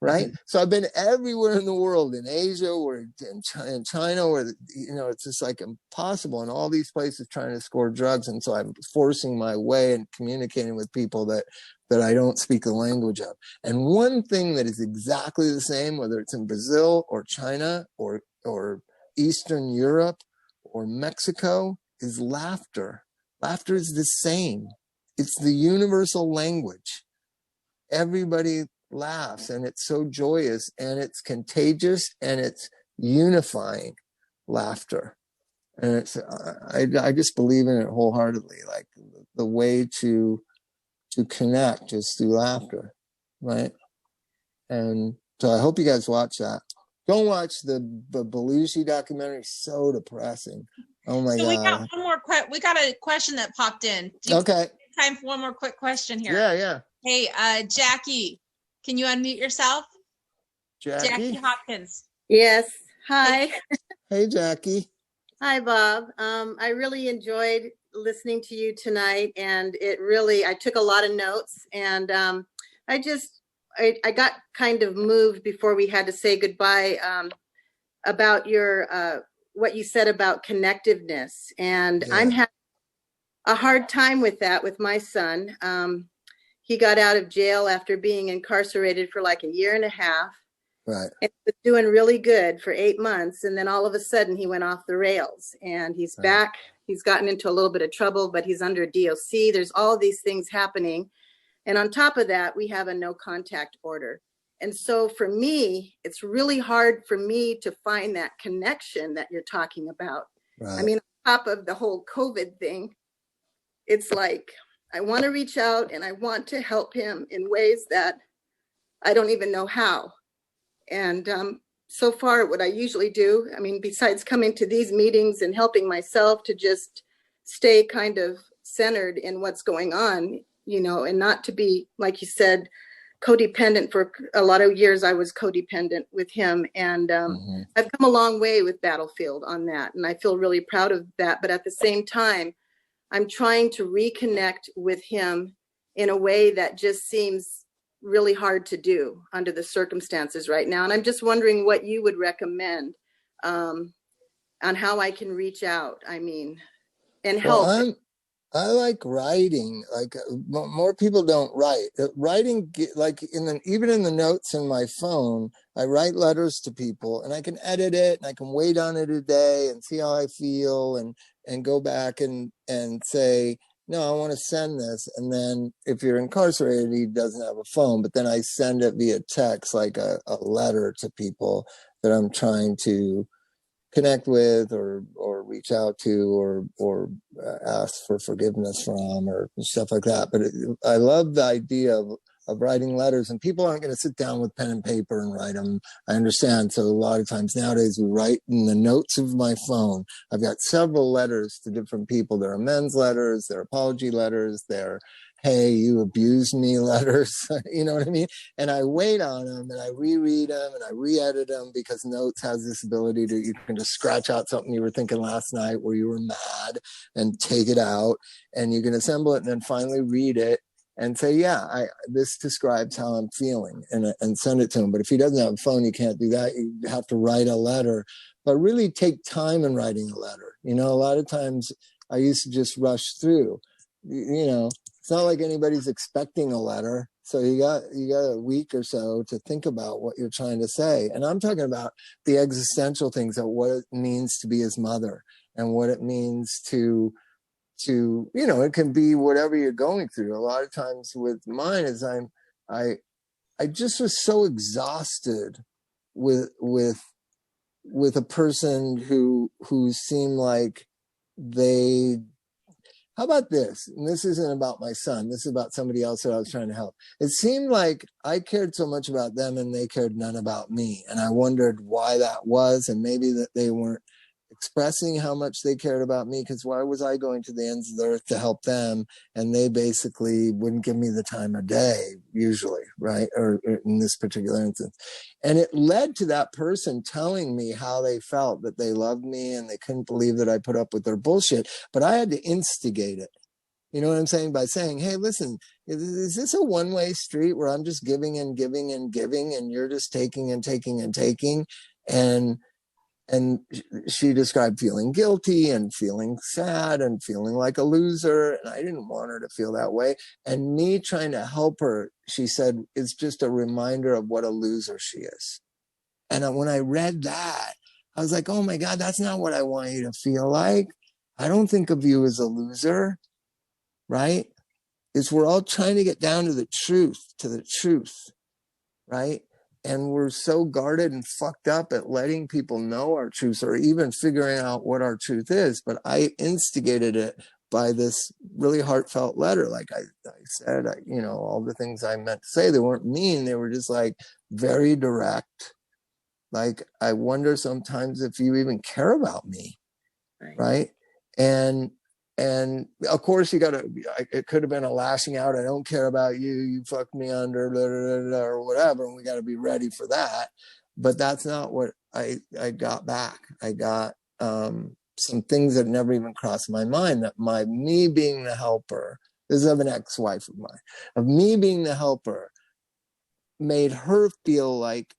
Right? So I've been everywhere in the world, in Asia, or in China, where you know it's just like impossible. In all these places, trying to score drugs, and so I'm forcing my way and communicating with people that I don't speak the language of. And one thing that is exactly the same, whether it's in Brazil or China or Eastern Europe or Mexico, is laughter. Laughter is the same. It's the universal language. Everybody laughs, and it's so joyous, and it's contagious, and it's unifying laughter. And it's I just believe in it wholeheartedly. Like the way to connect is through laughter, right? And so I hope you guys watch that. Don't watch the Belushi documentary. So depressing. Oh my So God. We got a question that popped in. Do you Okay. have time for one more quick question here? Yeah. Hey, Jackie, can you unmute yourself? Jackie Hopkins. Yes. Hi. Hey, Jackie. Hi, Bob. I really enjoyed listening to you tonight, and I took a lot of notes, and I got kind of moved before we had to say goodbye about your what you said about connectiveness, and Yeah. I'm having a hard time with that with my son. He got out of jail after being incarcerated for like a year and a half. Right. And was doing really good for 8 months, and then all of a sudden he went off the rails, and he's back. He's gotten into a little bit of trouble, but he's under DOC. There's all these things happening. And on top of that, we have a no contact order. And so for me, it's really hard for me to find that connection that you're talking about. Right. I mean, on top of the whole COVID thing, it's like, I want to reach out and I want to help him in ways that I don't even know how. And so far, what I usually do, I mean, besides coming to these meetings and helping myself to just stay kind of centered in what's going on, you know, and not to be, like you said, codependent. For a lot of years, I was codependent with him. And I've come a long way with Battlefield on that. And I feel really proud of that. But at the same time, I'm trying to reconnect with him in a way that just seems really hard to do under the circumstances right now. And I'm just wondering what you would recommend on how I can reach out, I mean, and help. Well, I like writing. Like more people don't write. Writing, like even in the notes in my phone, I write letters to people, and I can edit it, and I can wait on it a day and see how I feel, and go back and say, no, I want to send this. And then if you're incarcerated, he doesn't have a phone, but then I send it via text, like a letter to people that I'm trying to connect with or reach out to or ask for forgiveness from or stuff like that. But I love the idea of writing letters, and people aren't going to sit down with pen and paper and write them. I understand. So a lot of times nowadays we write in the notes of my phone. I've got several letters to different people. There are amends letters, there are apology letters, there are, hey, you abused me letters, you know what I mean? And I wait on them, and I reread them, and I re-edit them, because notes has this ability to, you can just scratch out something you were thinking last night where you were mad and take it out, and you can assemble it and then finally read it and say, yeah, this describes how I'm feeling, and send it to him. But if he doesn't have a phone, you can't do that. You have to write a letter, but really take time in writing a letter. You know, a lot of times I used to just rush through, you know, It's not like anybody's expecting a letter. So you got a week or so to think about what you're trying to say. And I'm talking about the existential things of what it means to be his mother and what it means to it can be whatever you're going through. A lot of times with mine is I just was so exhausted with a person who seemed like they. How about this? And this isn't about my son. This is about somebody else that I was trying to help. It seemed like I cared so much about them and they cared none about me. And I wondered why that was, and maybe that they weren't expressing how much they cared about me, because why was I going to the ends of the earth to help them? And they basically wouldn't give me the time of day, usually, right? Or in this particular instance. And it led to that person telling me how they felt, that they loved me and they couldn't believe that I put up with their bullshit. But I had to instigate it. You know what I'm saying? By saying, hey, listen, is this a one-way street where I'm just giving and giving and giving and you're just taking and taking and taking? And she described feeling guilty and feeling sad and feeling like a loser. And I didn't want her to feel that way. And me trying to help her, she said, it's just a reminder of what a loser she is. And when I read that, I was like, oh my God, that's not what I want you to feel like. I don't think of you as a loser, right? We're all trying to get down to the truth, right? And we're so guarded and fucked up at letting people know our truth or even figuring out what our truth is. But I instigated it by this really heartfelt letter. Like I said, all the things I meant to say, they weren't mean. They were just like very direct. Like, I wonder sometimes if you even care about me. Right. And of course it could have been a lashing out. I don't care about you. You fucked me under, blah, blah, blah, or whatever. And we got to be ready for that. But that's not what I got back. I got some things that never even crossed my mind, that me being the helper, this is of an ex-wife of mine, of me being the helper made her feel like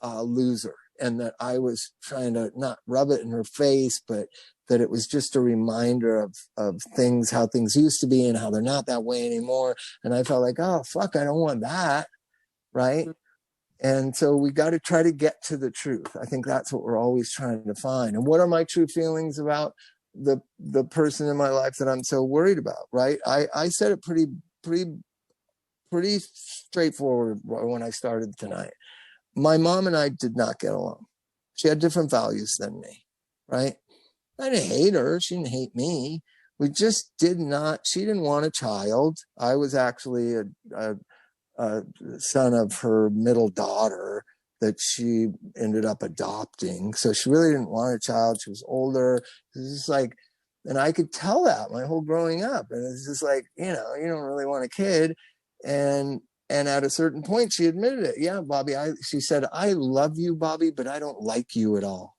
a loser. And that I was trying to not rub it in her face, but that it was just a reminder of things, how things used to be and how they're not that way anymore. And I felt like, oh, fuck, I don't want that, right? And so we got to try to get to the truth. I think that's what we're always trying to find. And what are my true feelings about the person in my life that I'm so worried about, right? I said it pretty straightforward when I started tonight. My mom and I did not get along. She had different values than me, right? I didn't hate her. She didn't hate me. We just did not. She didn't want a child. I was actually a son of her middle daughter that she ended up adopting. So she really didn't want a child. She was older. It was just like, and I could tell that my whole growing up. And it's just like, you don't really want a kid. And at a certain point, she admitted it. Yeah, Bobby, she said, I love you, Bobby, but I don't like you at all.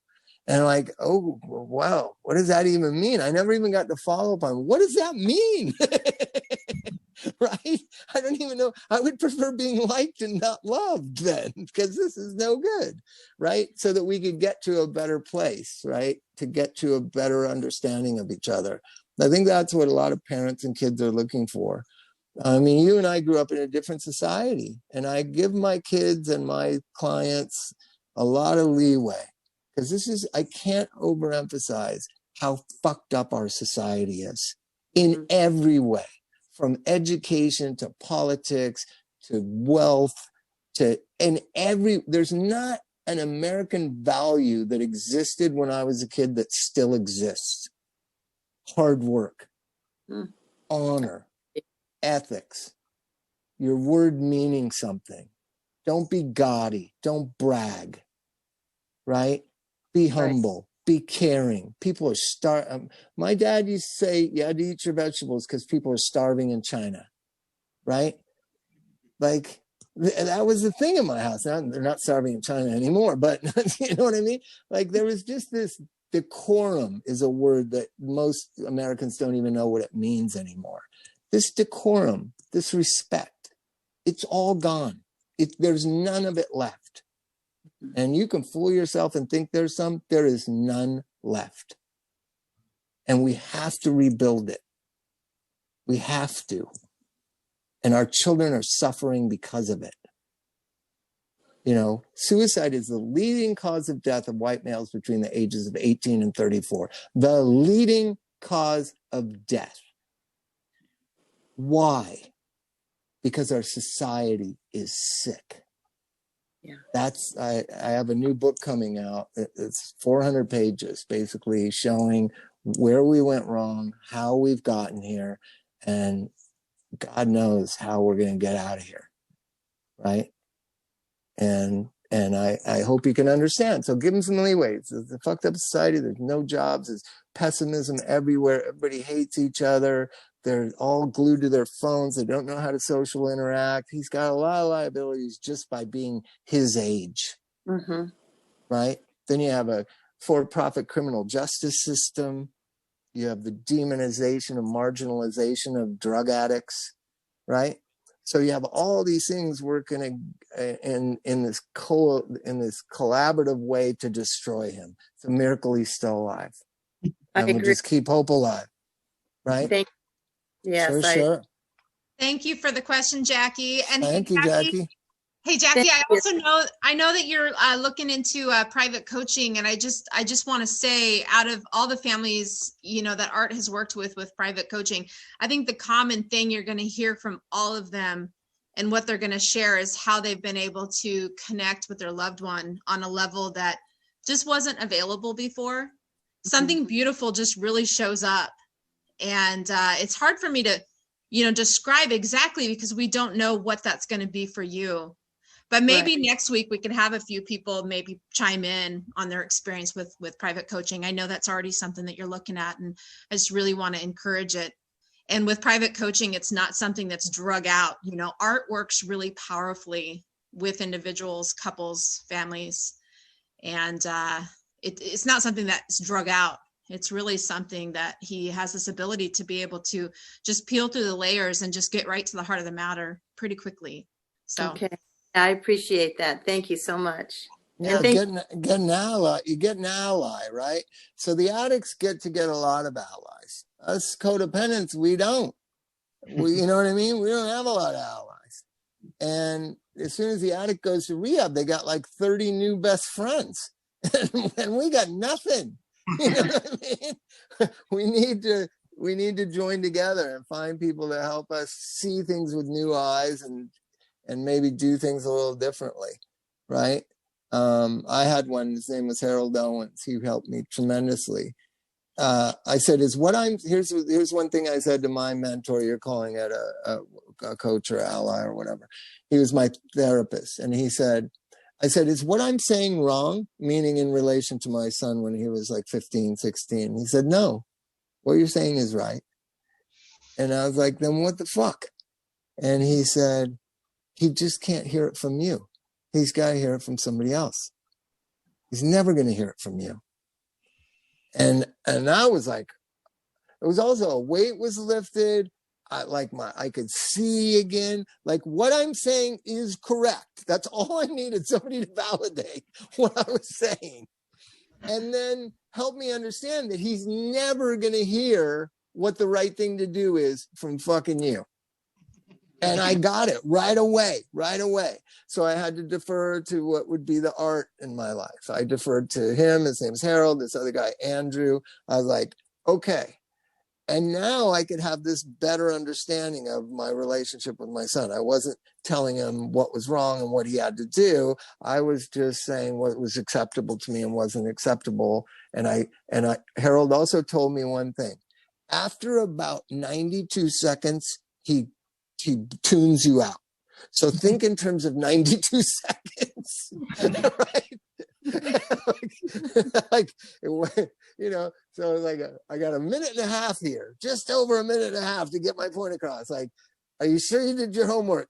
And like, oh, wow, what does that even mean? I never even got to follow up on, what does that mean? Right? I don't even know. I would prefer being liked and not loved then, because this is no good, right? So that we could get to a better place, right? To get to a better understanding of each other. I think that's what a lot of parents and kids are looking for. I mean, you and I grew up in a different society, and I give my kids and my clients a lot of leeway, because I can't overemphasize how fucked up our society is in every way, from education to politics to wealth there's not an American value that existed when I was a kid that still exists. Hard work, honor, ethics, your word meaning something. Don't be gaudy. Don't brag, right? Be humble. Be caring. People are starving. My dad used to say, you had to eat your vegetables because people are starving in China, right? Like, that was the thing in my house. Now, they're not starving in China anymore, but you know what I mean? Like, there was just this decorum is a word that most Americans don't even know what it means anymore. This decorum, this respect, it's all gone. There's none of it left. And you can fool yourself and think there is none left. And we have to rebuild it. We have to. And our children are suffering because of it. You know, suicide is the leading cause of death of white males between the ages of 18 and 34. The leading cause of death. Why? Because our society is sick. Yeah. That's, I have a new book coming out. It's 400 pages, basically showing where we went wrong, how we've gotten here, and God knows how we're going to get out of here. Right? And I hope you can understand. So give them some leeway. It's a fucked up society. There's no jobs. There's pessimism everywhere. Everybody hates each other. They're all glued to their phones. They don't know how to social interact. He's got a lot of liabilities just by being his age. Mm-hmm. Right? Then you have a for-profit criminal justice system. You have the demonization and marginalization of drug addicts. Right? So you have all these things working in this collaborative way to destroy him. It's a miracle he's still alive. I And we'll agree. just keep hope alive. Right? Yes, Sure. Thank you for the question, Jackie. And Thank you, Jackie. Hey, Jackie, Thank I you. also know that you're looking into private coaching, and I just want to say, out of all the families, you know, that Art has worked with private coaching, I think the common thing you're going to hear from all of them and what they're going to share is how they've been able to connect with their loved one on a level that just wasn't available before. Something beautiful just really shows up, and it's hard for me to, you know, describe exactly because we don't know what that's going to be for you. But maybe next week we can have a few people maybe chime in on their experience with private coaching. I know that's already something that you're looking at, and I just really want to encourage it. And with private coaching, it's not something that's drug out. You know, Art works really powerfully with individuals, couples, families, and it's not something that's drug out. It's really something that he has this ability to be able to just peel through the layers and just get right to the heart of the matter pretty quickly. So. Okay. I appreciate that. Thank you so much. Yeah, And get an ally. You get an ally, right? So the addicts get a lot of allies. Us codependents, we don't. You know what I mean? We don't have a lot of allies. And as soon as the addict goes to rehab, they got like 30 new best friends. And we got nothing. You know what I mean? We need to join together and find people to help us see things with new eyes and maybe do things a little differently, right? I had one, his name was Harold Owens. He helped me tremendously. I said, here's one thing I said to my mentor, you're calling it a coach or ally or whatever. He was my therapist. And I said, is what I'm saying wrong? Meaning in relation to my son when he was like 15, 16. He said, no, what you're saying is right. And I was like, then what the fuck? And he said, he just can't hear it from you. He's got to hear it from somebody else. He's never going to hear it from you. And I was like, it was also a weight was lifted. I could see again, like what I'm saying is correct. That's all I needed, somebody to validate what I was saying. And then help me understand that he's never going to hear what the right thing to do is from fucking you. And I got it right away. So I had to defer to what would be the Art in my life. I deferred to him. His name's Harold. This other guy, Andrew. I was like, okay. And now I could have this better understanding of my relationship with my son. I wasn't telling him what was wrong and what he had to do. I was just saying what was acceptable to me and wasn't acceptable. And Harold also told me one thing. After about 92 seconds, he tunes you out. So think in terms of 92 seconds, right? like, you know, so like I got a minute and a half here, just over a minute and a half to get my point across. Like, are you sure you did your homework?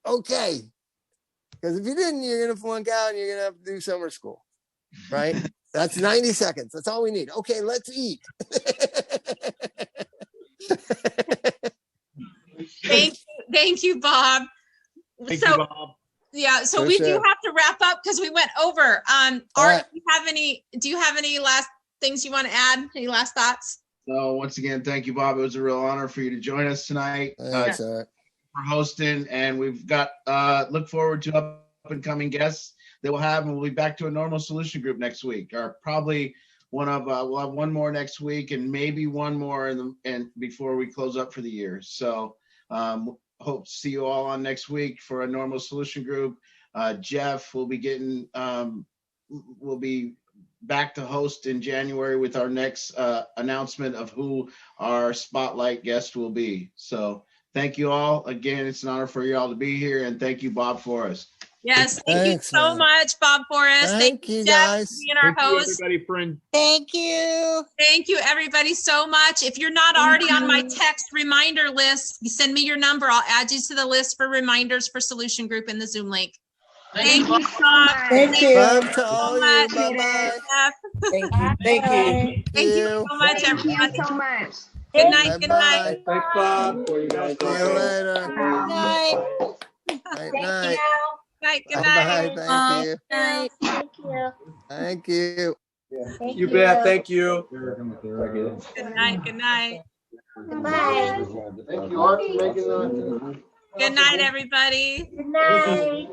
Okay. Because if you didn't, you're going to flunk out and you're going to have to do summer school, right? That's 90 seconds. That's all we need. Okay, let's eat. Thank you, Bob. Thank you, Bob. Yeah, so For we sure. do have to wrap up because we went over. Art, right. do you have any last things you want to add? Any last thoughts? So once again, thank you, Bob. It was a real honor for you to join us tonight. That's all right. for hosting, and we've got look forward to up and coming guests that we'll have, and we'll be back to a normal solution group next week, or probably we'll have one more next week, and maybe one more and before we close up for the year. So hope to see you all on next week for a normal solution group. Jeff will be getting will be back to host in January with our next announcement of who our spotlight guest will be. So thank you all again. It's an honor for you all to be here, and thank you, Bob Forrest. Yes, thank Thanks, you so man. much, Bob Forrest. Thank you, Jeff, guys. for being our host. Everybody, friend. Thank you. Thank you, everybody, so much. If you're not already on my text reminder list, you send me your number. I'll add you to the list for reminders for Solution Group in the Zoom link. Thank you, Bob. Thank you. Love to all so you. much. Bye-bye. Jeff. Thank you. Thank you. Thank you so much, everybody. so much. Good night. Good night. Bye-bye. Thanks, Bob. For you guys. See you later. Night. Night, night. Night. Good Bye-bye. night. Thank you. Thank you. Thank you. You bet. Thank you. Good night. Good night. Bye. Thank you, Art, for making that. Good night, everybody. Good night.